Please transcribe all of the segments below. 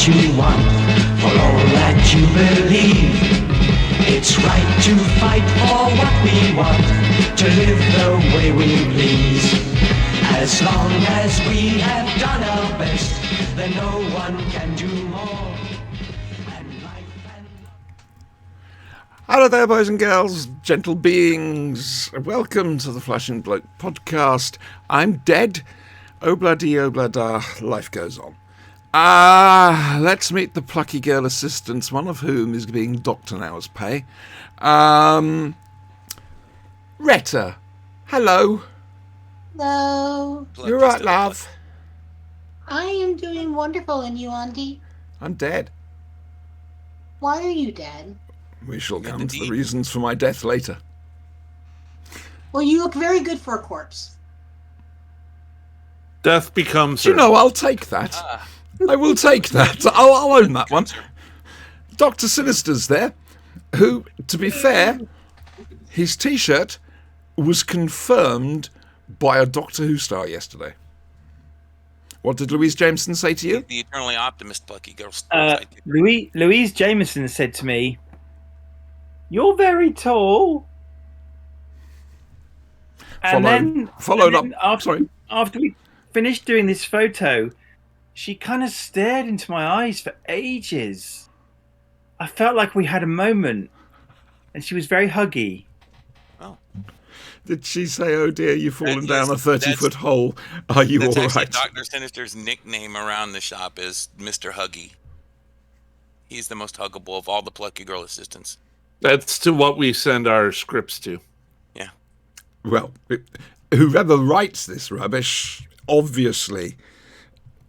what you want, for all that you believe. It's right to fight for what we want, to live the way we please. As long as we have done our best, then no one can do more. And life and Hello there, boys and girls, gentle beings. Welcome to the Flashing Bloke podcast. I'm dead. Obladi oblada, life goes on. Let's meet the plucky girl assistants, one of whom is being docked an hour's pay. Retta, hello. Hello. You're right, love. I am doing wonderful, and you, Andy? I'm dead. Why are you dead? We shall come to the reasons for my death later. Well, you look very good for a corpse. Death becomes her. You know, I'll take that. I will take that. I'll own that one. Dr. Sinister's there, who, to be fair, his T-shirt was confirmed by a Doctor Who star yesterday. What did Louise Jameson say to you? The eternally optimist plucky girl. Louise Jameson said to me, "You're very tall." Followed up. After we finished doing this photo, she kind of stared into my eyes for ages. I felt like we had a moment, and she was very huggy. Oh. Did she say, "Oh dear, you've fallen down a 30-foot hole. Are you all right?" Dr. Sinister's nickname around the shop is Mr. Huggy. He's the most huggable of all the plucky girl assistants. That's to what we send our scripts to. Yeah. Well, whoever writes this rubbish, obviously,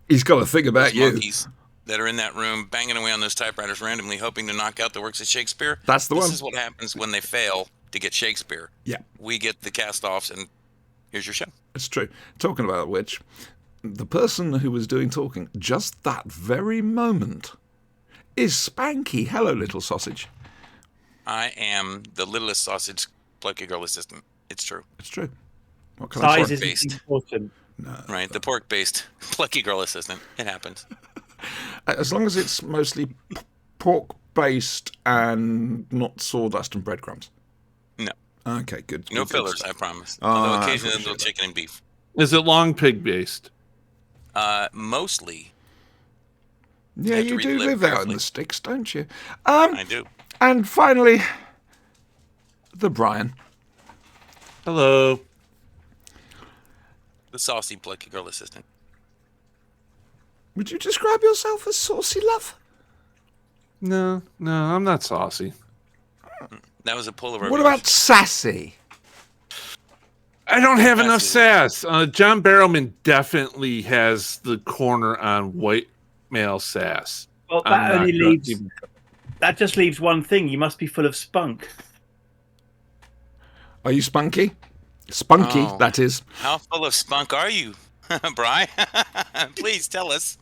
he's got a thing about Those you. monkeys that are in that room banging away on those typewriters randomly, hoping to knock out the works of Shakespeare. That's the one. This is what happens when they fail to get Shakespeare. Yeah. We get the cast-offs, and here's your show. It's true. Talking about which, the person who was doing talking just that very moment is Spanky. Hello, little sausage. I am the littlest sausage plucky girl assistant. It's true. It's true. What can I Size say? isn't Pork-based. important. No. Right, the pork-based plucky girl assistant. It happens. As long as it's mostly pork-based and not sawdust and breadcrumbs. No. Okay, good. No Good. fillers, I promise. Oh, Although I occasionally a appreciate little chicken and beef. Is it long pig based? Mostly, Yeah, have to you read do the lip live out in carefully. the sticks, don't you? I do. And finally, the Brian. Hello. The saucy plucky girl assistant. Would you describe yourself as saucy, love? No, I'm not saucy. That was a pull of our What viewers. about sassy? I don't have enough That's sass. John Barrowman definitely has the corner on white male sass. Well, I'm that not only gonna leaves. even- That just leaves one thing. You must be full of spunk. Are you spunky? Spunky, Oh. that is. How full of spunk are you, Bri? Please tell us.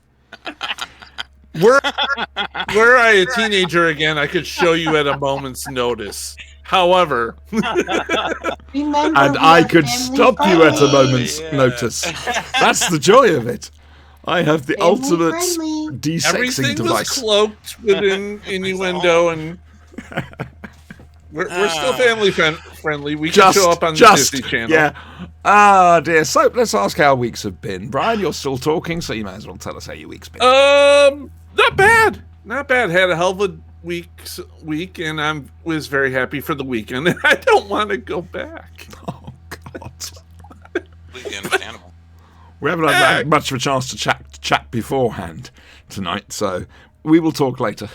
Were I a teenager again, I could show you at a moment's notice. However, Remember, And we I are could family stop you at a friendly. moment's Yeah. notice. That's the joy of it. I have the Family ultimate friendly. de-sexing everything was device. cloaked within innuendo, and we're still family friendly. We can show up on the Disney Channel. Yeah. Ah, dear. So let's ask how weeks have been. Brian, you're still talking, so you may as well tell us how your week's been. Not bad. Not bad. Had a hell of a week, and I was very happy for the weekend. And I don't want to go back. Oh, God. Completely understandable. We haven't had much of a chance to chat beforehand tonight, so we will talk later.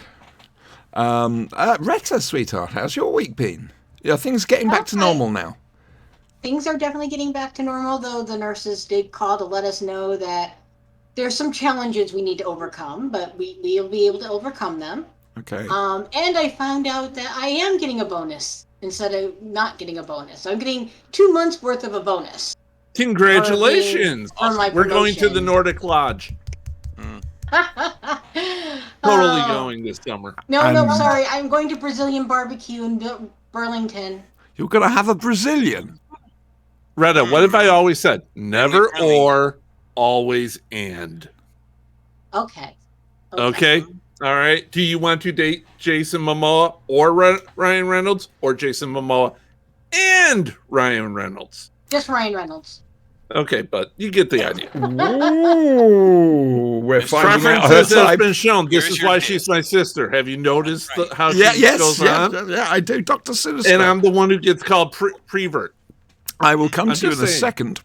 Retta, sweetheart, how's your week been? Are things getting back to Okay. normal now? Things are definitely getting back to normal, though the nurses did call to let us know that there's some challenges we need to overcome, but we'll be able to overcome them. Okay. And I found out that I am getting a bonus instead of not getting a bonus. I'm getting 2 months worth of a bonus. Congratulations. On my We're going to the promotion. Nordic Lodge. Totally going this summer. No, And- sorry. I'm going to Brazilian barbecue in Burlington. You're going to have a Brazilian. Retta, what have I always said? Never Friendly. or, always and. Okay. Okay. All right. Do you want to date Jason Momoa or Ryan Reynolds, or Jason Momoa and Ryan Reynolds? Just Ryan Reynolds. Okay, but you get the idea. Ooh, we're finding out her Preferences has type. been shown. This Here's is your why tip. she's my sister. Have you noticed how Yeah, she yes, goes yeah, on? yeah, I do, Dr. Sinister. And I'm the one who gets called prevert. I will come I'm to you in just a saying. second.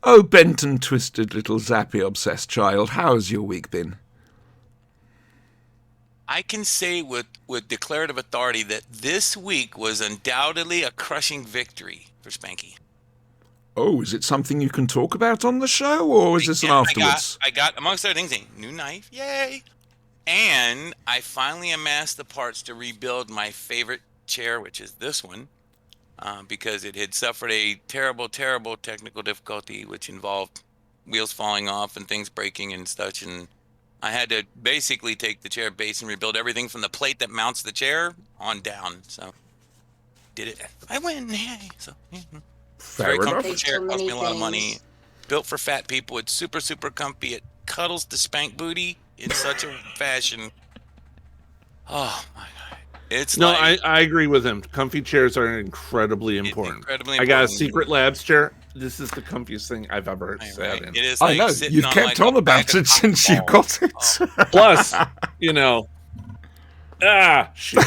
Oh, bent and twisted little zappy obsessed child, how's your week been? I can say with declarative authority that this week was undoubtedly a crushing victory for Spanky. Oh, is it something you can talk about on the show, or is this an afterwards? I got, amongst other things, a new knife, yay! And I finally amassed the parts to rebuild my favorite chair, which is this one, because it had suffered a terrible, terrible technical difficulty, which involved wheels falling off and things breaking and such. And I had to basically take the chair base and rebuild everything from the plate that mounts the chair on down. So, did it. I win, yay! So, yeah. Fair Very enough. comfortable Takes chair, so cost me many a lot of money. things. Built for fat people. It's super, super comfy. It cuddles the spank booty in such a fashion. Oh my god! It's No, like, I agree with him. Comfy chairs are incredibly it's important. incredibly I got a important. Secret Labs chair. This is the comfiest thing I've ever Right, sat right. in. It is I like know, sitting you've on kept like on a about bag of it since you cotton got it. balls. Plus, you know, shit.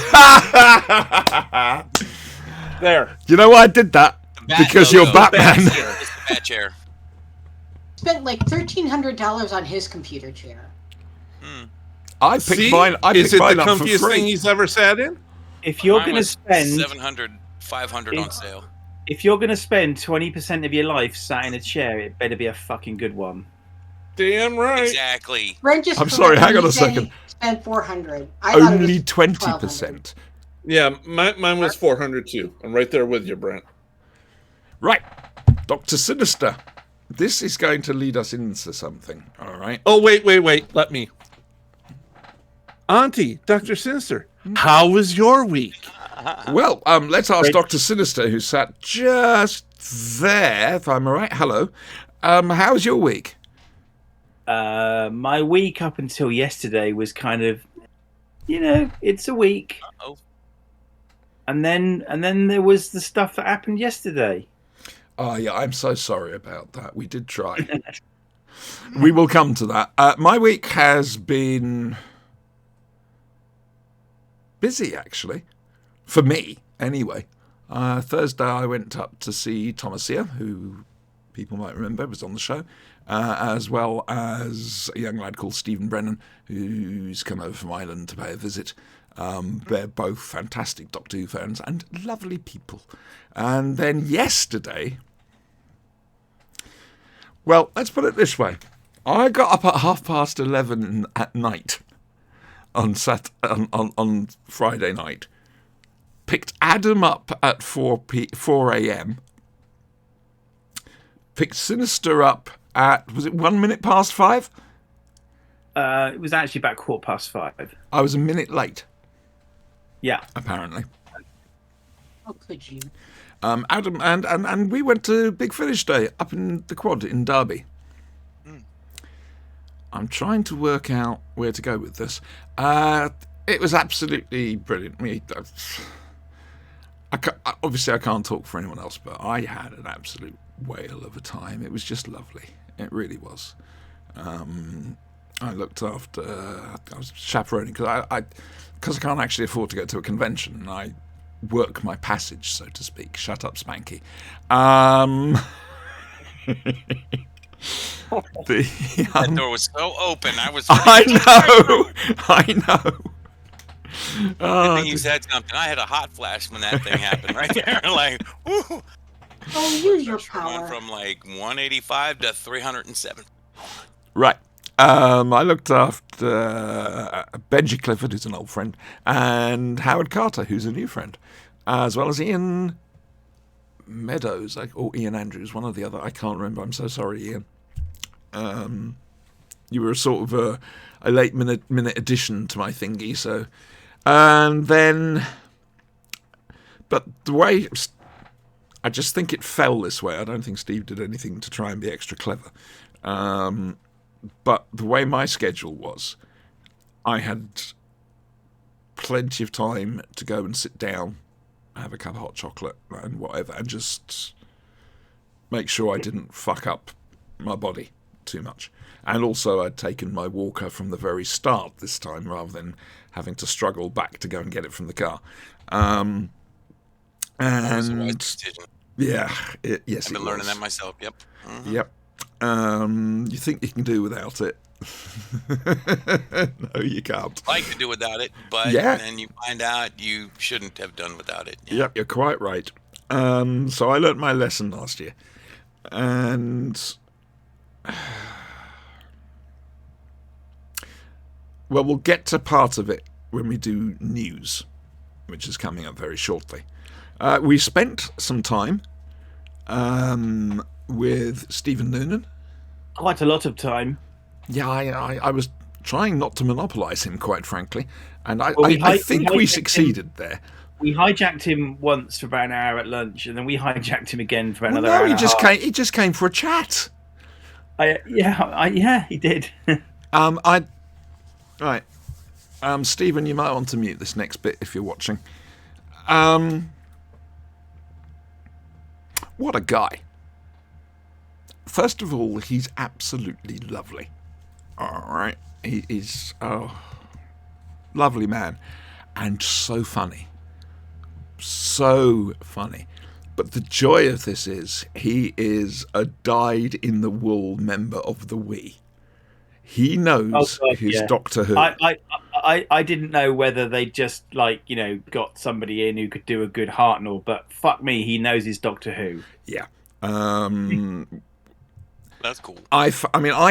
There. You know why I did that? The bat Because logo. you're Batman. It's the bat chair. Spent like $1,300 on his computer chair. I picked See? mine. I Is picked it the mine up for comfiest free. thing he's ever sat in? If you're Mine going to was spend 700, 500 on sale. if you're going to spend 20% of your life sat in a chair, it better be a fucking good one. Damn right. Exactly. Brent just I'm sorry, hang on a he said second. he spent 400. I thought it Only was 20%. Yeah, mine was 400 too. I'm right there with you, Brent. Right, Dr. Sinister. This is going to lead us into something, all right? Oh, wait. Let me. Auntie, Dr. Sinister, how was your week? Well, let's ask Dr. Sinister, who sat just there, if I'm all right. Hello. How's your week? My week up until yesterday was kind of, it's a week. Uh-oh. And then there was the stuff that happened yesterday. Oh, yeah, I'm so sorry about that. We did try. We will come to that. My week has been busy, actually. For me, anyway. Thursday, I went up to see Thomasia, who people might remember was on the show, as well as a young lad called Stephen Brennan, who's come over from Ireland to pay a visit. They're both fantastic Doctor Who fans and lovely people. And then yesterday, well, let's put it this way. I got up at 11:30 at night on Friday night, picked Adam up at 4 a.m., picked Sinister up at, was it 1 minute past 5? It was actually about 5:15. I was a minute late, Yeah. apparently. How could you? Adam and we went to Big Finish Day up in the Quad in Derby. I'm trying to work out where to go with this. It was absolutely brilliant. Obviously I can't talk for anyone else, but I had an absolute whale of a time. It was just lovely. It really was. I looked after. I was chaperoning because I can't actually afford to go to a convention, and I work my passage, so to speak. Shut up, Spanky. That door was so open. I was. I know. I think you said something. I had a hot flash when that thing happened right there. Like, woo. Oh, use your Went power. from like 185 to 307. Right. I looked after Benji Clifford, who's an old friend, and Howard Carter, who's a new friend, as well as Ian Meadows, or Ian Andrews, one or the other. I can't remember. I'm so sorry, Ian. You were sort of a late minute addition to my thingy, so. And then, but the way, I just think it fell this way. I don't think Steve did anything to try and be extra clever. But the way my schedule was, I had plenty of time to go and sit down, have a cup of hot chocolate and whatever, and just make sure I didn't fuck up my body too much. And also I'd taken my walker from the very start this time, rather than having to struggle back to go and get it from the car. That was a wise And decision. yeah, yes, I've been it learning was. that myself. Yep. Mhm. Yep. You think you can do without it? No, you can't. Like to do without it, but Yeah. then you find out you shouldn't have done without it. Yeah. Yep, you're quite right. So I learnt my lesson last year, and well, we'll get to part of it when we do news, which is coming up very shortly. We spent some time with Stephen Noonan. Quite a lot of time. Yeah, I was trying not to monopolise him, quite frankly, and I Well, I think we hijacked succeeded there. We hijacked him once for about an hour at lunch, and then we hijacked him again for Well, another no, hour. he and a just half. came. He just came for a chat. Yeah, he did. Right. Stephen, you might want to mute this next bit if you're watching. What a guy. First of all, he's absolutely lovely. All right. He is a lovely man and so funny. So funny. But the joy of this is he is a dyed-in-the-wool member of the We. He knows Oh, God, his yeah. Doctor Who. I didn't know whether they just got somebody in who could do a good Hartnell, but fuck me, he knows his Doctor Who. Yeah. That's cool. I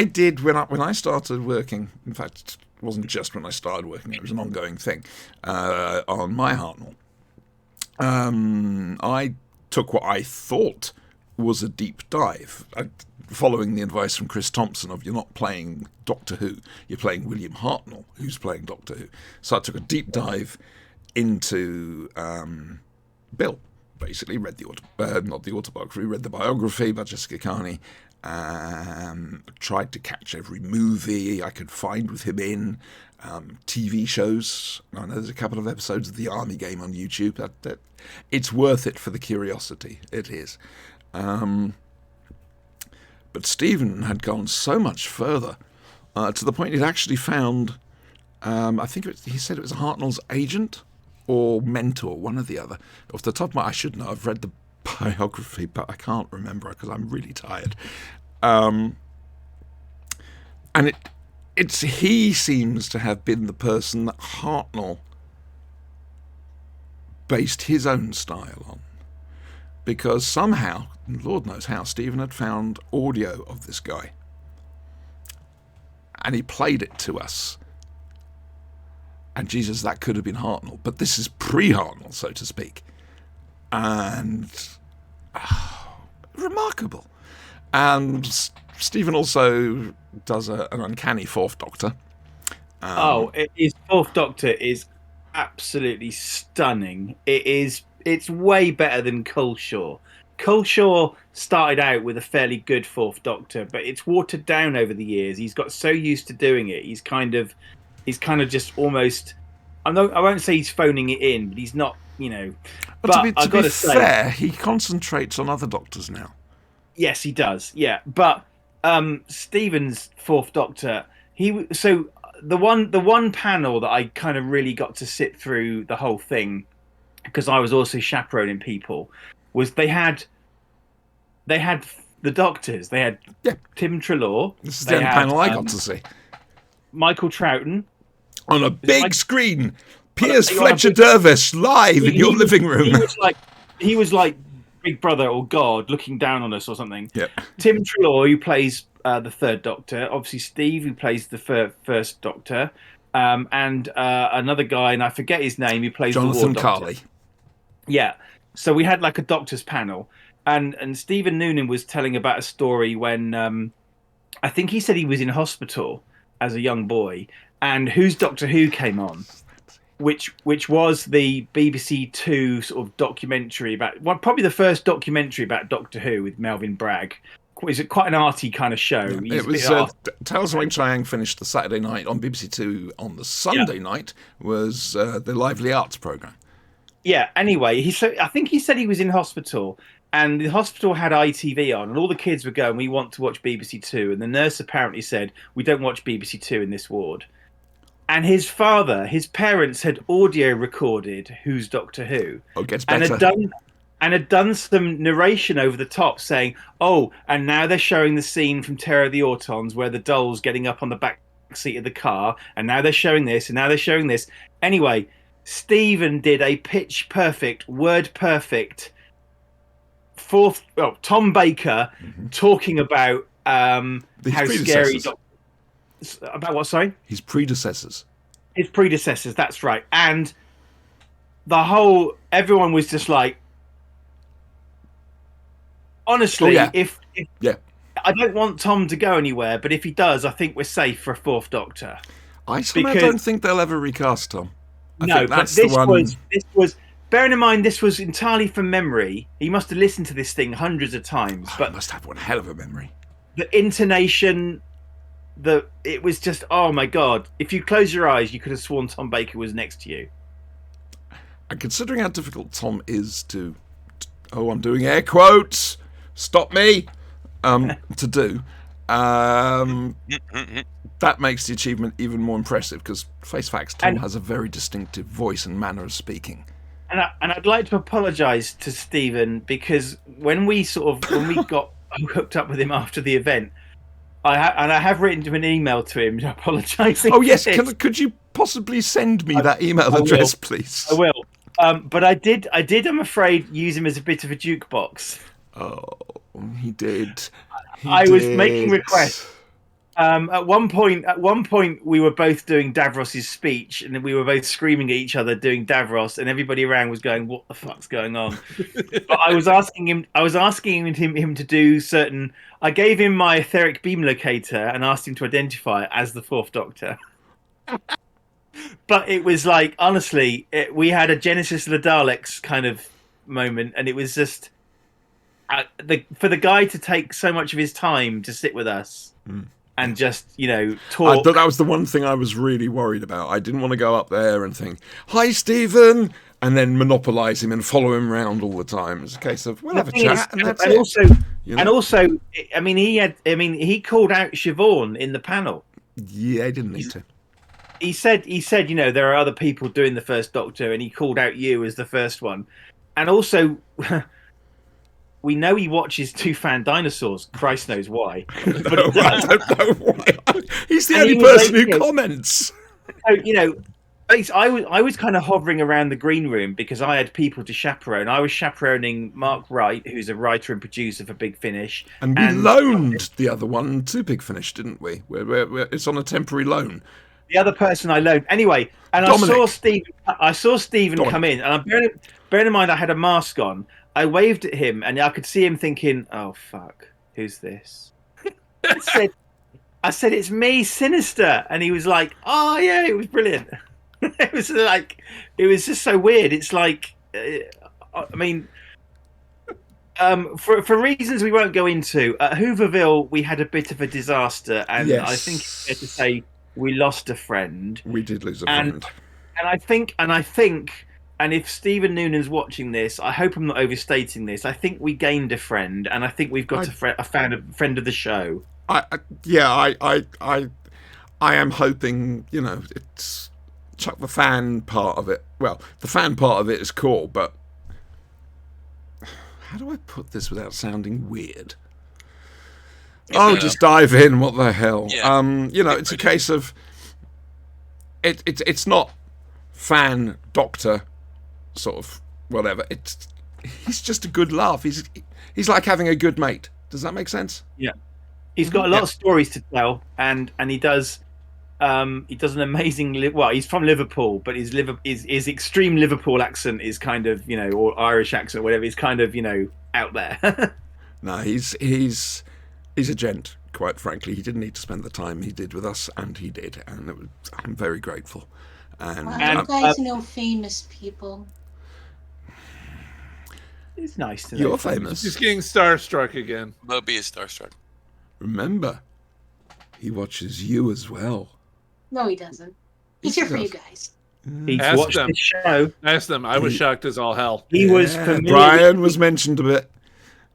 did when I started working. In fact, it wasn't just when I started working; it was an ongoing thing on my Hartnell. I took what I thought was a deep dive, following the advice from Chris Thompson of you're not playing Doctor Who, you're playing William Hartnell, who's playing Doctor Who. So I took a deep dive into Bill. Basically, read not the autobiography, read the biography by Jessica Carney. Tried to catch every movie I could find with him in. TV shows. I know there's a couple of episodes of The Army Game on YouTube. That it's worth it for the curiosity. It is. But Stephen had gone so much further to the point he'd actually found. I think he said it was Hartnell's agent or mentor, one or the other. Off the top of my, I should know. I've read the biography, but I can't remember because I'm really tired. And he seems to have been the person that Hartnell based his own style on, because somehow, Lord knows how, Stephen had found audio of this guy and he played it to us. And Jesus, that could have been Hartnell, but this is pre-Hartnell, so to speak. And remarkable. And Stephen also does an uncanny Fourth Doctor. His Fourth Doctor is absolutely stunning. It's way better than Culshaw. Culshaw started out with a fairly good Fourth Doctor, but it's watered down over the years. He's got so used to doing it. He's kind of just almost. I won't say he's phoning it in, but he's not. But to be fair, he concentrates on other Doctors now. Yes, he does. Yeah, but Stephen's Fourth Doctor, the one panel that I kind of really got to sit through the whole thing, because I was also chaperoning people, was they had the Doctors. They had Tim Treloar. This is the only panel I got to see. Michael Troughton on a big screen. Piers Fletcher Dervish live in your living room. He was like Big Brother or God looking down on us or something. Yep. Tim Treloar, who plays the Third Doctor. Obviously, Steve, who plays the First Doctor. And another guy, and I forget his name, who plays Jonathan the War Doctor. Carley. Yeah. So we had like a Doctor's panel. And Stephen Noonan was telling about a story when I think he said he was in hospital as a young boy, and Who's Doctor Who came on. Which was the BBC Two sort of documentary about, well, probably the first documentary about Doctor Who with Melvyn Bragg, is it quite an arty kind of show. He's It a bit was arty. Tales of Wing Chang finished the Saturday night on BBC Two. On the Sunday night was the Lively Arts programme. Yeah. Anyway, I think he said he was in hospital, and the hospital had ITV on, and all the kids were going, "We want to watch BBC Two," and the nurse apparently said, "We don't watch BBC Two in this ward." And his parents had audio recorded Who's Doctor Who, Oh, it gets and better. had done some narration over the top, saying, "Oh, and now they're showing the scene from Terror of the Autons where the doll's getting up on the back seat of the car, and now they're showing this, and now they're showing this." Anyway, Stephen did a pitch perfect, word perfect Tom Baker talking about His how scary predecessors. about what? Sorry, His predecessors. his predecessors. That's right, and everyone was just like, honestly, Oh, yeah. if Yeah. I don't want Tom to go anywhere, but if he does, I think we're safe for a fourth Doctor. I somehow Because- don't think they'll ever recast Tom. I No, think but that's this the one. was. Bearing in mind, this was entirely from memory. He must have listened to this thing hundreds of times, I but must have one hell of a memory. the intonation, it was just, oh my god! If you close your eyes, you could have sworn Tom Baker was next to you. And considering how difficult Tom is to, I'm doing air quotes, stop me, to do, that makes the achievement even more impressive because, face facts, Tom And- has a very distinctive voice and manner of speaking. And I'd like to apologise to Stephen because when we got hooked up with him after the event, I have written to an email to him apologising. Oh, yes, for this. could you possibly send me that email address, please? I will. But I did. I'm afraid, use him as a bit of a jukebox. Oh, he did. I was making requests. At one point, we were both doing Davros's speech, and we were both screaming at each other doing Davros, and everybody around was going, "What the fuck's going on?" But I was asking him to do certain. I gave him my etheric beam locator and asked him to identify it as the Fourth Doctor. But it was like, honestly, we had a Genesis of the Daleks kind of moment, and it was just for the guy to take so much of his time to sit with us. And just, I talk. thought that was the one thing I was really worried about. I didn't want to go up there and think, "Hi, Stephen," and then monopolise him and follow him around all the time. It's a case of, we'll have a chat, and that's it. Also, I mean, he called out Siobhan in the panel. Yeah, he didn't need to. He said, there are other people doing the First Doctor, and he called out you as the first one. And also, we know he watches Two Fan Dinosaurs. Christ knows why. No, I don't know why. He's the And only he was person like, who comments. So, I was kind of hovering around the green room because I had people to chaperone. I was chaperoning Mark Wright, who's a writer and producer for Big Finish. And we loaned the other one to Big Finish, didn't we? It's on a temporary loan. The other person I loaned. Anyway, and Dominic. I saw Stephen Dominic. come in, and bearing in mind I had a mask on, I waved at him, and I could see him thinking, "Oh fuck, who's this?" I said, "It's me, Sinister," and he was like, "Oh yeah, it was brilliant." It was just so weird. It's like, I mean, for reasons we won't go into, at Hooverville we had a bit of a disaster, and Yes. I think it's fair to say we lost a friend. We did lose a And- friend. And I think, and if Stephen Noonan's watching this, I hope I'm not overstating this. I think we gained a friend, and I think we've got a friend of the show. I am hoping, it's chuck the fan part of it. Well, the fan part of it is cool, but how do I put this without sounding weird? Just dive in. What the hell? Yeah. It's a case of it's not fan doctor sort of whatever. He's just a good laugh. He's like having a good mate. Does that make sense? Yeah, he's got a lot of stories to tell, and he does. He does an amazing. He's from Liverpool, but his extreme Liverpool accent is kind of, or Irish accent, or whatever. Is kind of, out there. No, he's a gent. Quite frankly, he didn't need to spend the time he did with us, and he did, and I'm very grateful. And Wow, you guys know famous people. it's nice to know. You're things. famous. He's getting starstruck again. Bubby is starstruck. Remember, he watches you as well. No, he doesn't. He's Yes, here he for you does. guys. He's Ask watched them. the show. Ask them. I was shocked as all hell. He was Yeah, familiar. Brian was mentioned a bit.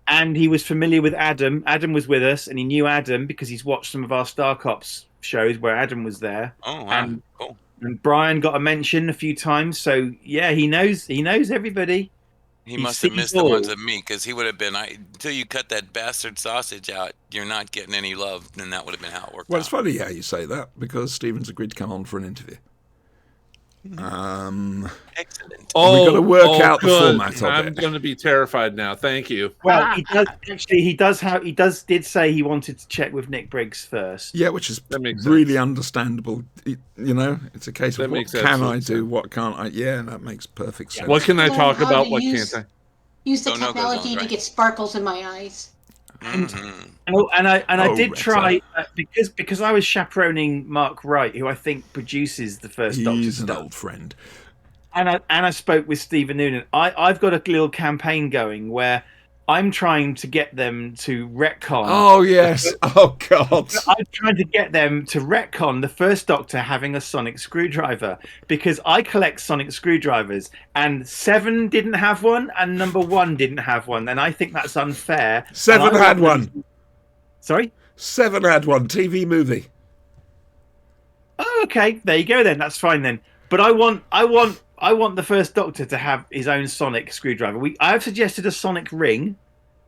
And he was familiar with Adam. Adam was with us, and he knew Adam because he's watched some of our Star Cops shows where Adam was there. Oh, wow. And- Cool. And Brian got a mention a few times, so yeah, he knows everybody. He He must have sees missed the ones all. of me because he would have been. Until you cut that bastard sausage out, you're not getting any love, and that would have been how it worked Well, out. it's funny how you say that because Stephen's agreed to come on for an interview. Excellent. Oh, gotta work out the good. format of I'm it. going to be terrified now. Thank you. Well, he does actually. Did say he wanted to check with Nick Briggs first. Yeah, which is That makes really sense. understandable. You know, it's a case That of what makes can I absolute do, sense. what can't I? Yeah, that makes perfect sense. What can I Learn talk how about? to What use- can't I? Use the Don't know goes technology on, to right? get sparkles in my eyes. Mhm. And I Oh, did Retta. try because I was chaperoning Mark Wright, who I think produces the first Doctor He's an stuff. old friend. And I spoke with Stephen Noonan. I've got a little campaign going where I'm trying to get them to retcon. Oh yes. Oh God. I'm trying to get them to retcon the first Doctor having a sonic screwdriver because I collect sonic screwdrivers and 7 didn't have one and number 1 didn't have one, and I think that's unfair. 7 And I had want them one. Sorry? 7 had one. TV movie. Oh, okay. There you go then. That's fine then. But I want the first Doctor to have his own sonic screwdriver. I have suggested a sonic ring.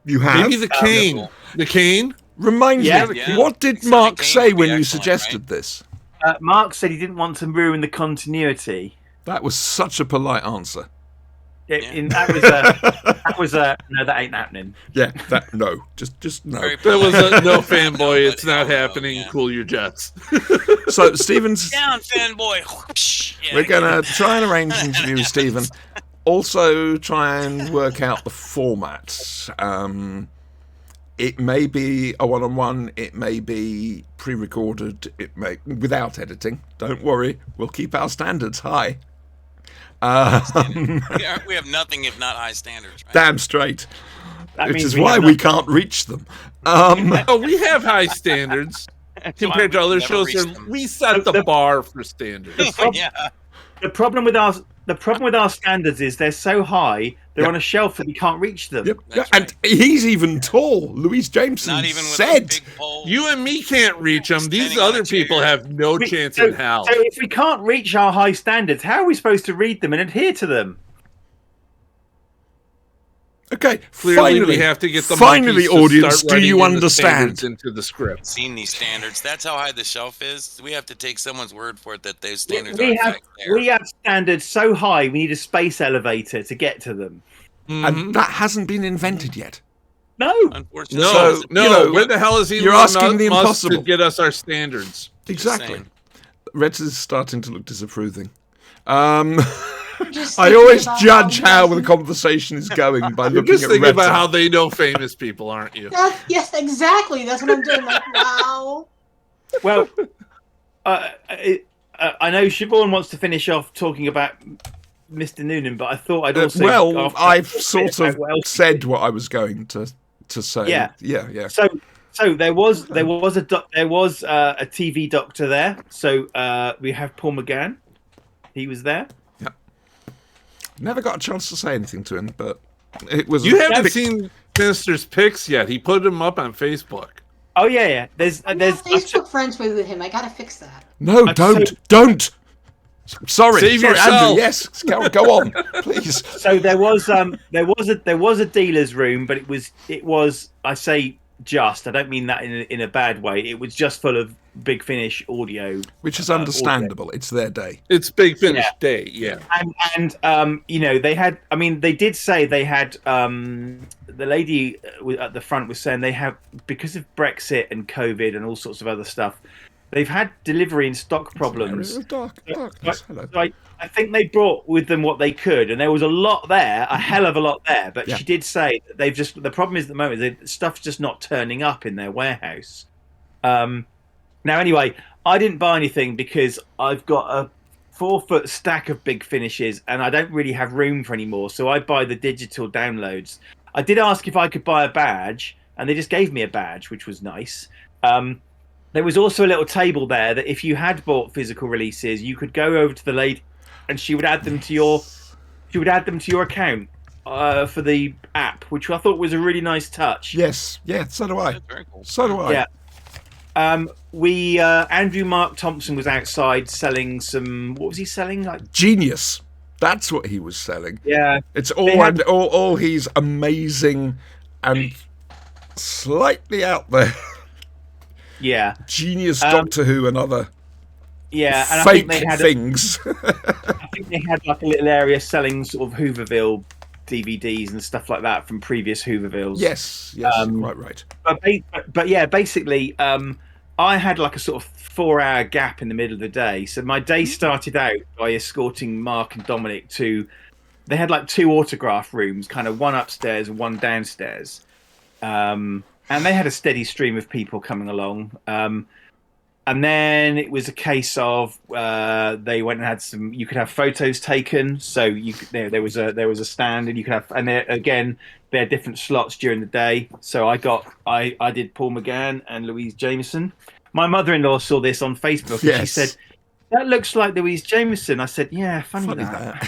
You have. Maybe the cane. The cane? Remind Yeah. me. Yeah. What did Sonic Mark Cane say would be when you excellent, suggested this? Mark said he didn't want to ruin the continuity. That was such a polite answer. That was a no. That ain't happening. Yeah. That no. Just no. Very That was a no No, fanboy. It's but- not oh, happening. yeah. Cool your jets. So Stephen's. Down, fanboy. Whoosh. Yeah, We're gonna try and arrange an interview with Stephen. Also, try and work out the format. It may be a one-on-one. It may be pre-recorded. It may without editing. Don't worry, we'll keep our standards high. We have nothing if not high standards. Right? Damn straight. That Which means is we why have we nothing. can't reach them. Oh, we have high standards compared to we other never shows. reach them. We set the bar for standards. Yeah. The problem with our standards is they're so high they're Yep. on a shelf that we can't reach them. Yep. That's And he's even tall. Louise Jameson Not even with said. a big pole. You and me can't reach them. These Standing on other a chair. people have no We- chance so, in hell. so if we can't reach our high standards, how are we supposed to read them and adhere to them? Okay, Clearly, finally, we have to get the finally, monkeys to audience, start do writing you in the standards understand? into the script? Seen these standards. That's how high the shelf is. We have to take someone's word for it that those standards We are in have fact there. we have standards so high we need a space elevator to get to them. And that hasn't been invented yet. No, Unfortunately, No, So, no. you know, where the hell is you're Elon asking the Musk impossible. to get us our standards? Exactly. saying. Reds is starting to look disapproving. Just I thinking always about judge you how guys- the conversation is going by You're looking just at thinking Reds. about how they know famous people, aren't you? Yes, exactly. That's what I'm doing. Like, wow. well, I know Siobhan wants to finish off talking about Mr. Noonan, but I thought I'd also. well, after- I've sort of what else- said what I was going to say. Yeah. Yeah. So there was a TV doctor there. So we have Paul McGann. He was there. Never got a chance to say anything to him, but it was. You haven't seen Minister's pics yet. He put them up on Facebook. Oh yeah. There's I'm not Facebook friends with him. I gotta fix that. No, don't. Sorry, Save sorry, yourself. Andrew. Yes, go on, please. so there was a dealer's room, but it was I say just I don't mean that in a bad way. It was just full of Big Finish audio. Which is understandable. It's their day. It's Big Finish Day, yeah. And you know they did say they had the lady at the front was saying they have, because of Brexit and COVID and all sorts of other stuff, they've had delivery and stock problems. Darkness. Hello. So I think they brought with them what they could, and there was a lot there, a hell of a lot there. But Yeah. she did say that the problem is at the moment stuff's just not turning up in their warehouse. Now, anyway, I didn't buy anything because I've got a 4-foot stack of Big Finishes, and I don't really have room for any more, so I buy the digital downloads. I did ask if I could buy a badge, and they just gave me a badge, which was nice. There was also a little table there that if you had bought physical releases, you could go over to the lady, and she would add them to your account for the app, which I thought was a really nice touch. Yes, yeah, so do I. That's very cool. So do I. Yeah. Andrew Mark Thompson was outside selling some. What was he selling? Like, Genius. That's what he was selling. yeah, It's They had- all he's amazing and slightly out there. yeah, Genius Doctor Who and other yeah. And I fake think they had. things. I think they had like a little area selling sort of Hooverville DVDs and stuff like that from previous Hoovervilles. yes, you're quite right. But yeah, basically, I had like a sort of 4-hour gap in the middle of the day. So my day started out by escorting Mark and Dominic to. They had like 2 autograph rooms, kind of one upstairs and one downstairs, and they had a steady stream of people coming along. And then it was a case of they went and had some. You could have photos taken, so you could, there was a stand, and you could have. And again, they had different slots during the day. So I did Paul McGann and Louise Jameson. My mother-in-law saw this on Facebook, and she Yes. said, "That looks like Louise Jameson." I said, "Yeah, funny that."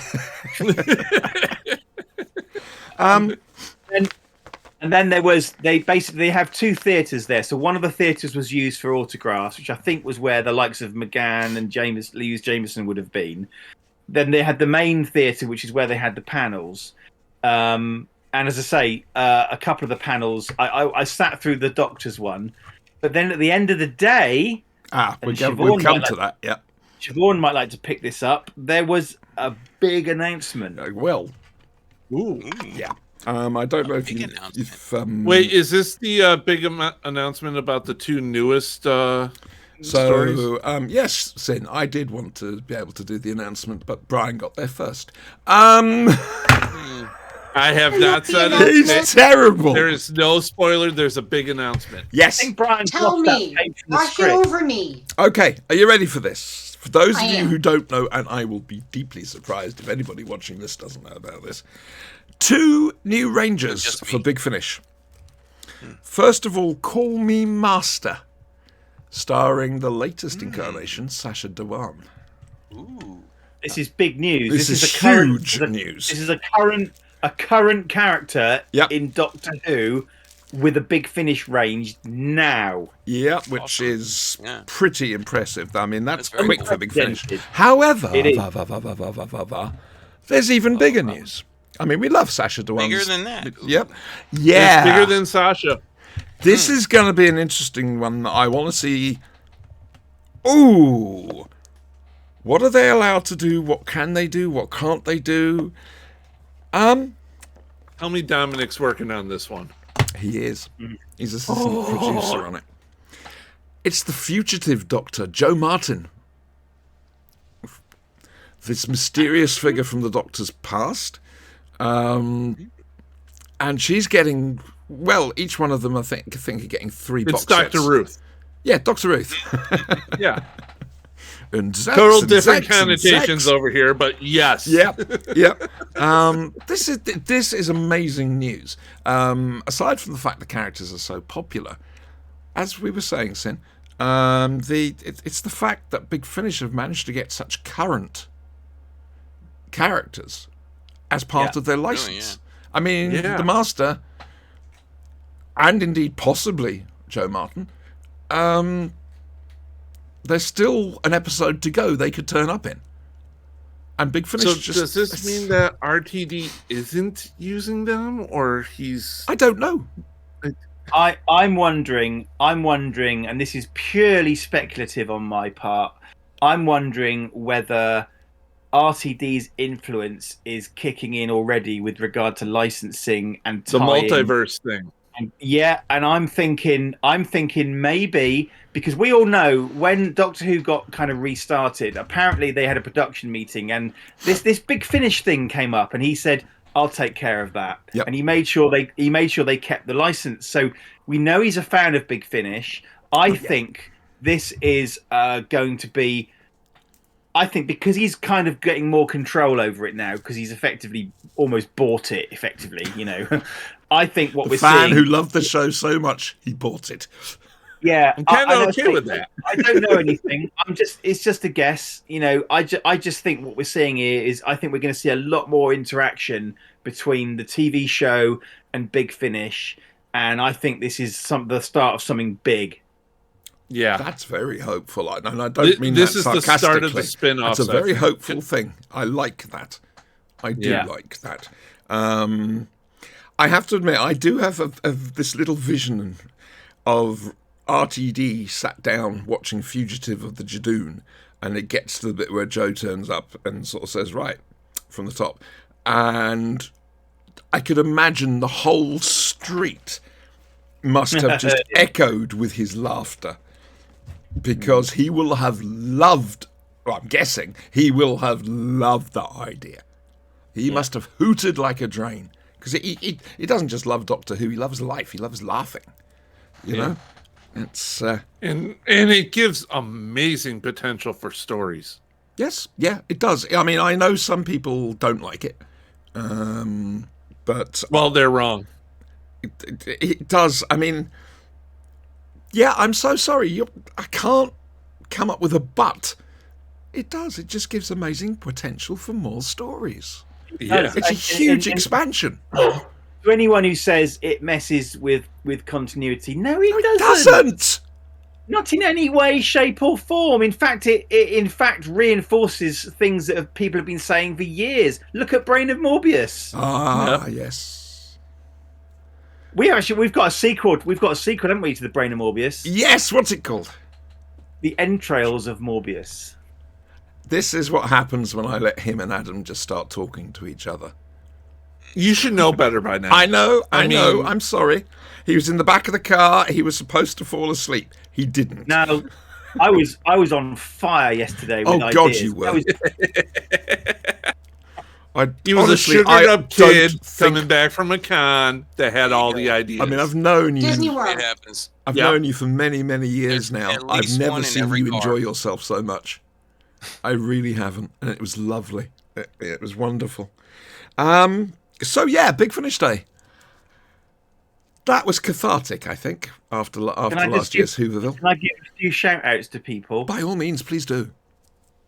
And then they have 2 theatres there. So one of the theatres was used for autographs, which I think was where the likes of McGann and Louise Jameson would have been. Then they had the main theatre, which is where they had the panels. And as I say, a couple of the panels, I sat through the Doctor's one, but then at the end of the day, We'll Siobhan come might to like- that. Yeah. Siobhan might like to pick this up. There was a big announcement. Well, Ooh. yeah. I don't know if Big you. announcement. If, Wait, is this the big announcement about the 2 newest stories? so, yes, Sin, I did want to be able to do the announcement, but Brian got there first. I have not said He's it. terrible. There is no spoiler. There's a big announcement. I Yes. think Brian Tell dropped that me. page from the Wash it script. over me. Okay, are you ready for this? For those of I you am. who don't know, and I will be deeply surprised if anybody watching this doesn't know about this, 2 new Rangers Just for me. Big Finish. First of all, Call Me Master, starring the latest incarnation, Sacha Dhawan. Ooh. This is big news. This is a current, huge news. This is a current character Yep. in Doctor Who with a Big Finish range now. Yeah, which Awesome. is Yeah. pretty impressive. I mean, that's That's very quick cool. for Big Finish. Unprecedented. However, It is. there's even bigger news. I mean, we love Sacha Dhawan. Bigger than that. Ooh. Yep. Yeah. It's bigger than Sasha. This is going to be an interesting one that I want to see. Ooh. What are they allowed to do? What can they do? What can't they do? Tell me Dominic's working on this one. He is. He's assistant producer on it. It's the fugitive Doctor, Joe Martin. This mysterious figure from the Doctor's past. And she's getting, well, each one of them, I think are getting 3 It's box Dr. sets. Ruth. Yeah, Dr. Ruth. Yeah. And Zax Total and different Zax and connotations Zax. over here, but yes. Yep, yep. This is amazing news. Aside from the fact the characters are so popular, as we were saying, Sin, it's the fact that Big Finish have managed to get such current characters as part Yeah. of their Really, license. I mean, Yeah. the Master, and indeed possibly Joe Martin, there's still an episode to go they could turn up in. And Big Finish So just... does this mean that RTD isn't using them, or he's? I don't know. I'm wondering, and this is purely speculative on my part. I'm wondering whether RTD's influence is kicking in already with regard to licensing and The tie-in. multiverse thing. Yeah, and I'm thinking maybe because we all know when Doctor Who got kind of restarted, apparently they had a production meeting and this Big Finish thing came up, and he said, "I'll take care of that." Yep. And he made sure they kept the license. So we know he's a fan of Big Finish. I think this is going to be. I think because he's kind of getting more control over it now, because he's effectively almost bought it. Effectively, I think what The we're fan seeing. who loved the show so much, he bought it. Yeah, I'm kind I of okay with that. I don't know anything. It's just a guess. I just think what we're seeing here is I think we're going to see a lot more interaction between the TV show and Big Finish, and I think this is the start of something big. Yeah. That's very hopeful, and I don't mean This that is the sarcastically. start of the spin-offs, It's a I very think. hopeful thing. I like that. I do Yeah. like that. I have to admit, I do have this little vision of RTD sat down watching Fugitive of the Jadoon, and it gets to the bit where Joe turns up and sort of says, right, from the top. And I could imagine the whole street must have just echoed with his laughter, because he will have loved, well, I'm guessing, he will have loved that idea. He must have hooted like a drain, because he doesn't just love Doctor Who, he loves life, he loves laughing, you know? It's And it gives amazing potential for stories. yes, yeah, it does. I mean, I know some people don't like it, but Well, they're wrong. it does. I mean, yeah, I'm so sorry. I can't come up with a but. It does. It just gives amazing potential for more stories. Yeah. It's a huge expansion. To anyone who says it messes with continuity, no, it It doesn't. doesn't. Not in any way, shape, or form. In fact, it in fact reinforces things that people have been saying for years. Look at Brain of Morbius. Yes. We've got a sequel. We've got a sequel, haven't we, to the Brain of Morbius? Yes, what's it called? The Entrails of Morbius. This is what happens when I let him and Adam just start talking to each other. You should know better by now. I know. I mean- I'm sorry. He was in the back of the car. He was supposed to fall asleep. He didn't. Now, I was on fire yesterday with Oh, ideas. God, you were. He was honestly, a sugared I up kid don't think- coming back from a con that had all the ideas. I mean, I've known Disney you. World. It happens. I've Yeah. known you for many, many years There's now. at I've least never one in seen every you car. enjoy yourself so much. I really haven't, and it was lovely. It was wonderful. So yeah, Big Finish Day. That was cathartic, I think, after I just last year's Hooverville. Can I give a few shout outs to people? By all means, please do.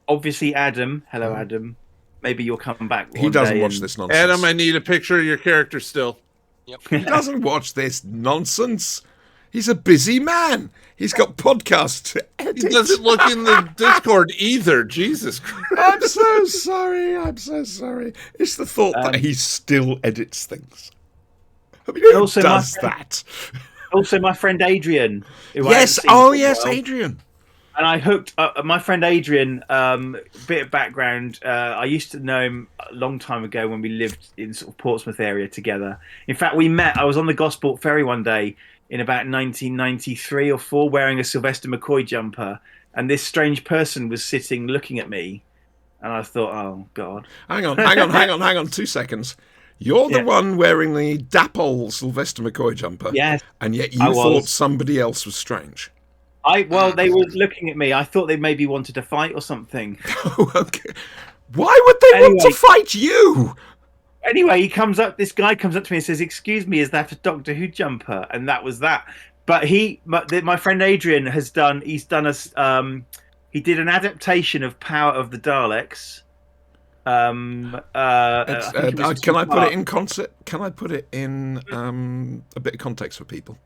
Obviously, Adam. Hello, Adam. Maybe you'll come back. He one doesn't day watch and- this nonsense. Adam, I need a picture of your character still. He doesn't watch this nonsense. He's a busy man. He's got podcasts to edit. He doesn't look in the Discord either. Jesus Christ. I'm so sorry. I'm so sorry. It's the thought that he still edits things. I mean, who also my does friend- that? Also, my friend Adrian. Who I Yes. haven't seen Oh, for a yes, while. Adrian. And I hooked my friend Adrian. Bit of background: I used to know him a long time ago when we lived in sort of Portsmouth area together. In fact, we met. I was on the Gosport ferry one day in about 1993 or 4, wearing a Sylvester McCoy jumper, and this strange person was sitting looking at me, and I thought, "Oh God." Hang on. 2 seconds. You're the Yeah. one wearing the dapple Sylvester McCoy jumper. Yes, And yet you I was. thought somebody else was strange. well, they were looking at me. I thought they maybe wanted to fight or something. Oh, okay. Why would they want to Anyway. fight you? Anyway, this guy comes up to me and says, "Excuse me, is that a Doctor Who jumper?" And that was that. But my friend Adrian he did an adaptation of Power of the Daleks. Can I put it in concert? Can I put it in a bit of context for people?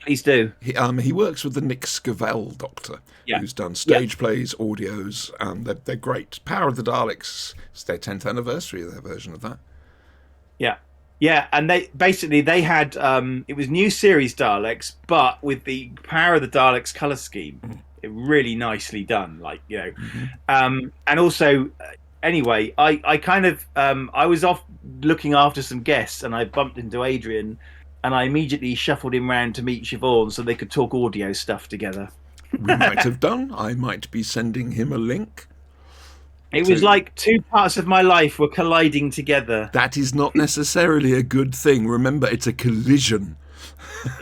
Please do. He works with the Nick Scovell Doctor, Yeah. who's done stage plays, audios. They're great. Power of the Daleks. It's their 10th anniversary of their version of that. Yeah, and they had it was new series Daleks, but with the Power of the Daleks color scheme, it really nicely done. And also. Anyway, I kind of I was off looking after some guests, and I bumped into Adrian, and I immediately shuffled him round to meet Siobhan so they could talk audio stuff together. We might have done. I might be sending him a link. It was like two parts of my life were colliding together. That is not necessarily a good thing. Remember, it's a collision.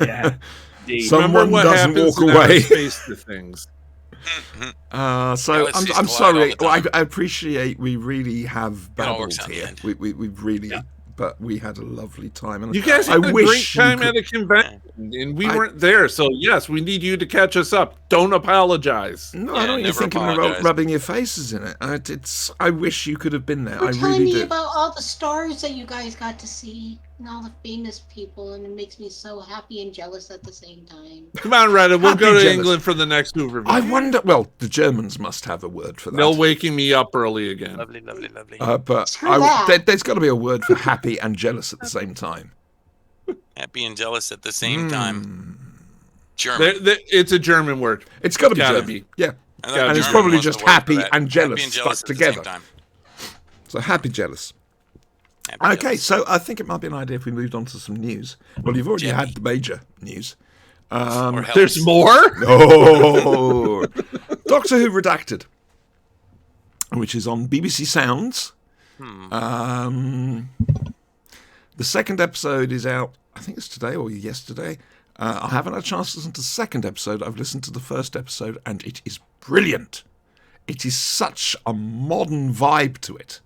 Yeah, indeed. Someone Remember what doesn't happens walk in outer away. space to things. So Galaxies I'm collide sorry. all the Well, time. I appreciate we really have It all babbled works out in the here. end. We've really, but we had a lovely time. And You guys I had a great wish you time could- at a convention, and we I- weren't there. So yes, we need you to catch us up. Don't apologize. No, Yeah, I don't want you never thinking about apologize. rubbing your faces in it. I wish you could have been there. You're I telling really me do. about all the stars that you guys got to see and all the famous people, and it makes me so happy and jealous at the same time. Come on, Reddit. We'll Happy go to jealous. England for the next Hoover. I wonder. Well, the Germans must have a word for that. They'll waking me up early again. Lovely, lovely, lovely. But Screw that. there's got to be a word for happy and jealous at the same time. Happy and jealous at the same Hmm. time. German. It's a German word. It's got to be Gotta German. be. Yeah. I thought And it's German probably was the just word for happy that. and jealous Happy and jealous stuck at the same together. time. So happy, jealous. Happy Okay, jealous. so I think it might be an idea if we moved on to some news. Well, you've already Jimmy. had the major news. Or health. There's more. Oh, Doctor Who Redacted, which is on BBC Sounds. The second episode is out, I think it's today or yesterday. I haven't had a chance to listen to the second episode. I've listened to the first episode, and it is brilliant. It is such a modern vibe to it.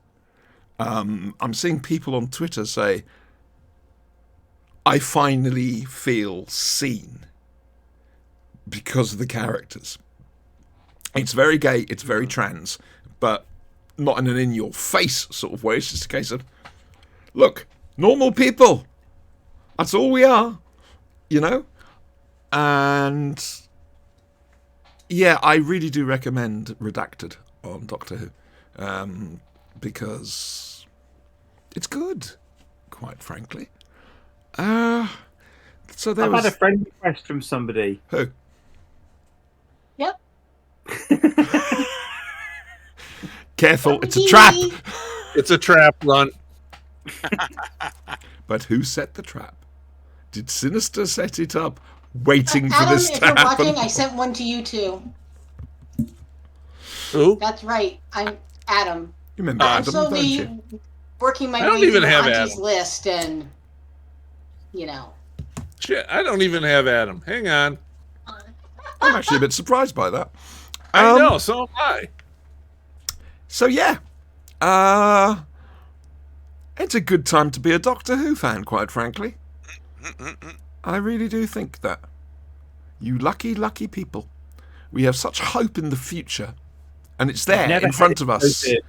I'm seeing people on Twitter say, I finally feel seen because of the characters. It's very gay, it's very trans, but not in an in-your-face sort of way. It's just a case of, look, normal people. That's all we are, you know? And yeah, I really do recommend Redacted on Doctor Who, because it's good, quite frankly. So there I've was had a friend request from somebody. who? Yep. Careful, it's a trap. It's a trap run. But who set the trap? Did Sinister set it up, waiting for Adam, this if to you're happen? watching, I sent one to you too. Who? That's right. I'm Adam. You remember I'm Adam, don't slowly you? working my I don't way even through have Auntie's Adam. list, and you know. Shit, I don't even have Adam. Hang on. I'm actually a bit surprised by that. I know, so am I. So yeah, it's a good time to be a Doctor Who fan, quite frankly. I really do think that. You lucky, lucky people. We have such hope in the future, and it's there Never in had front it of so us. good.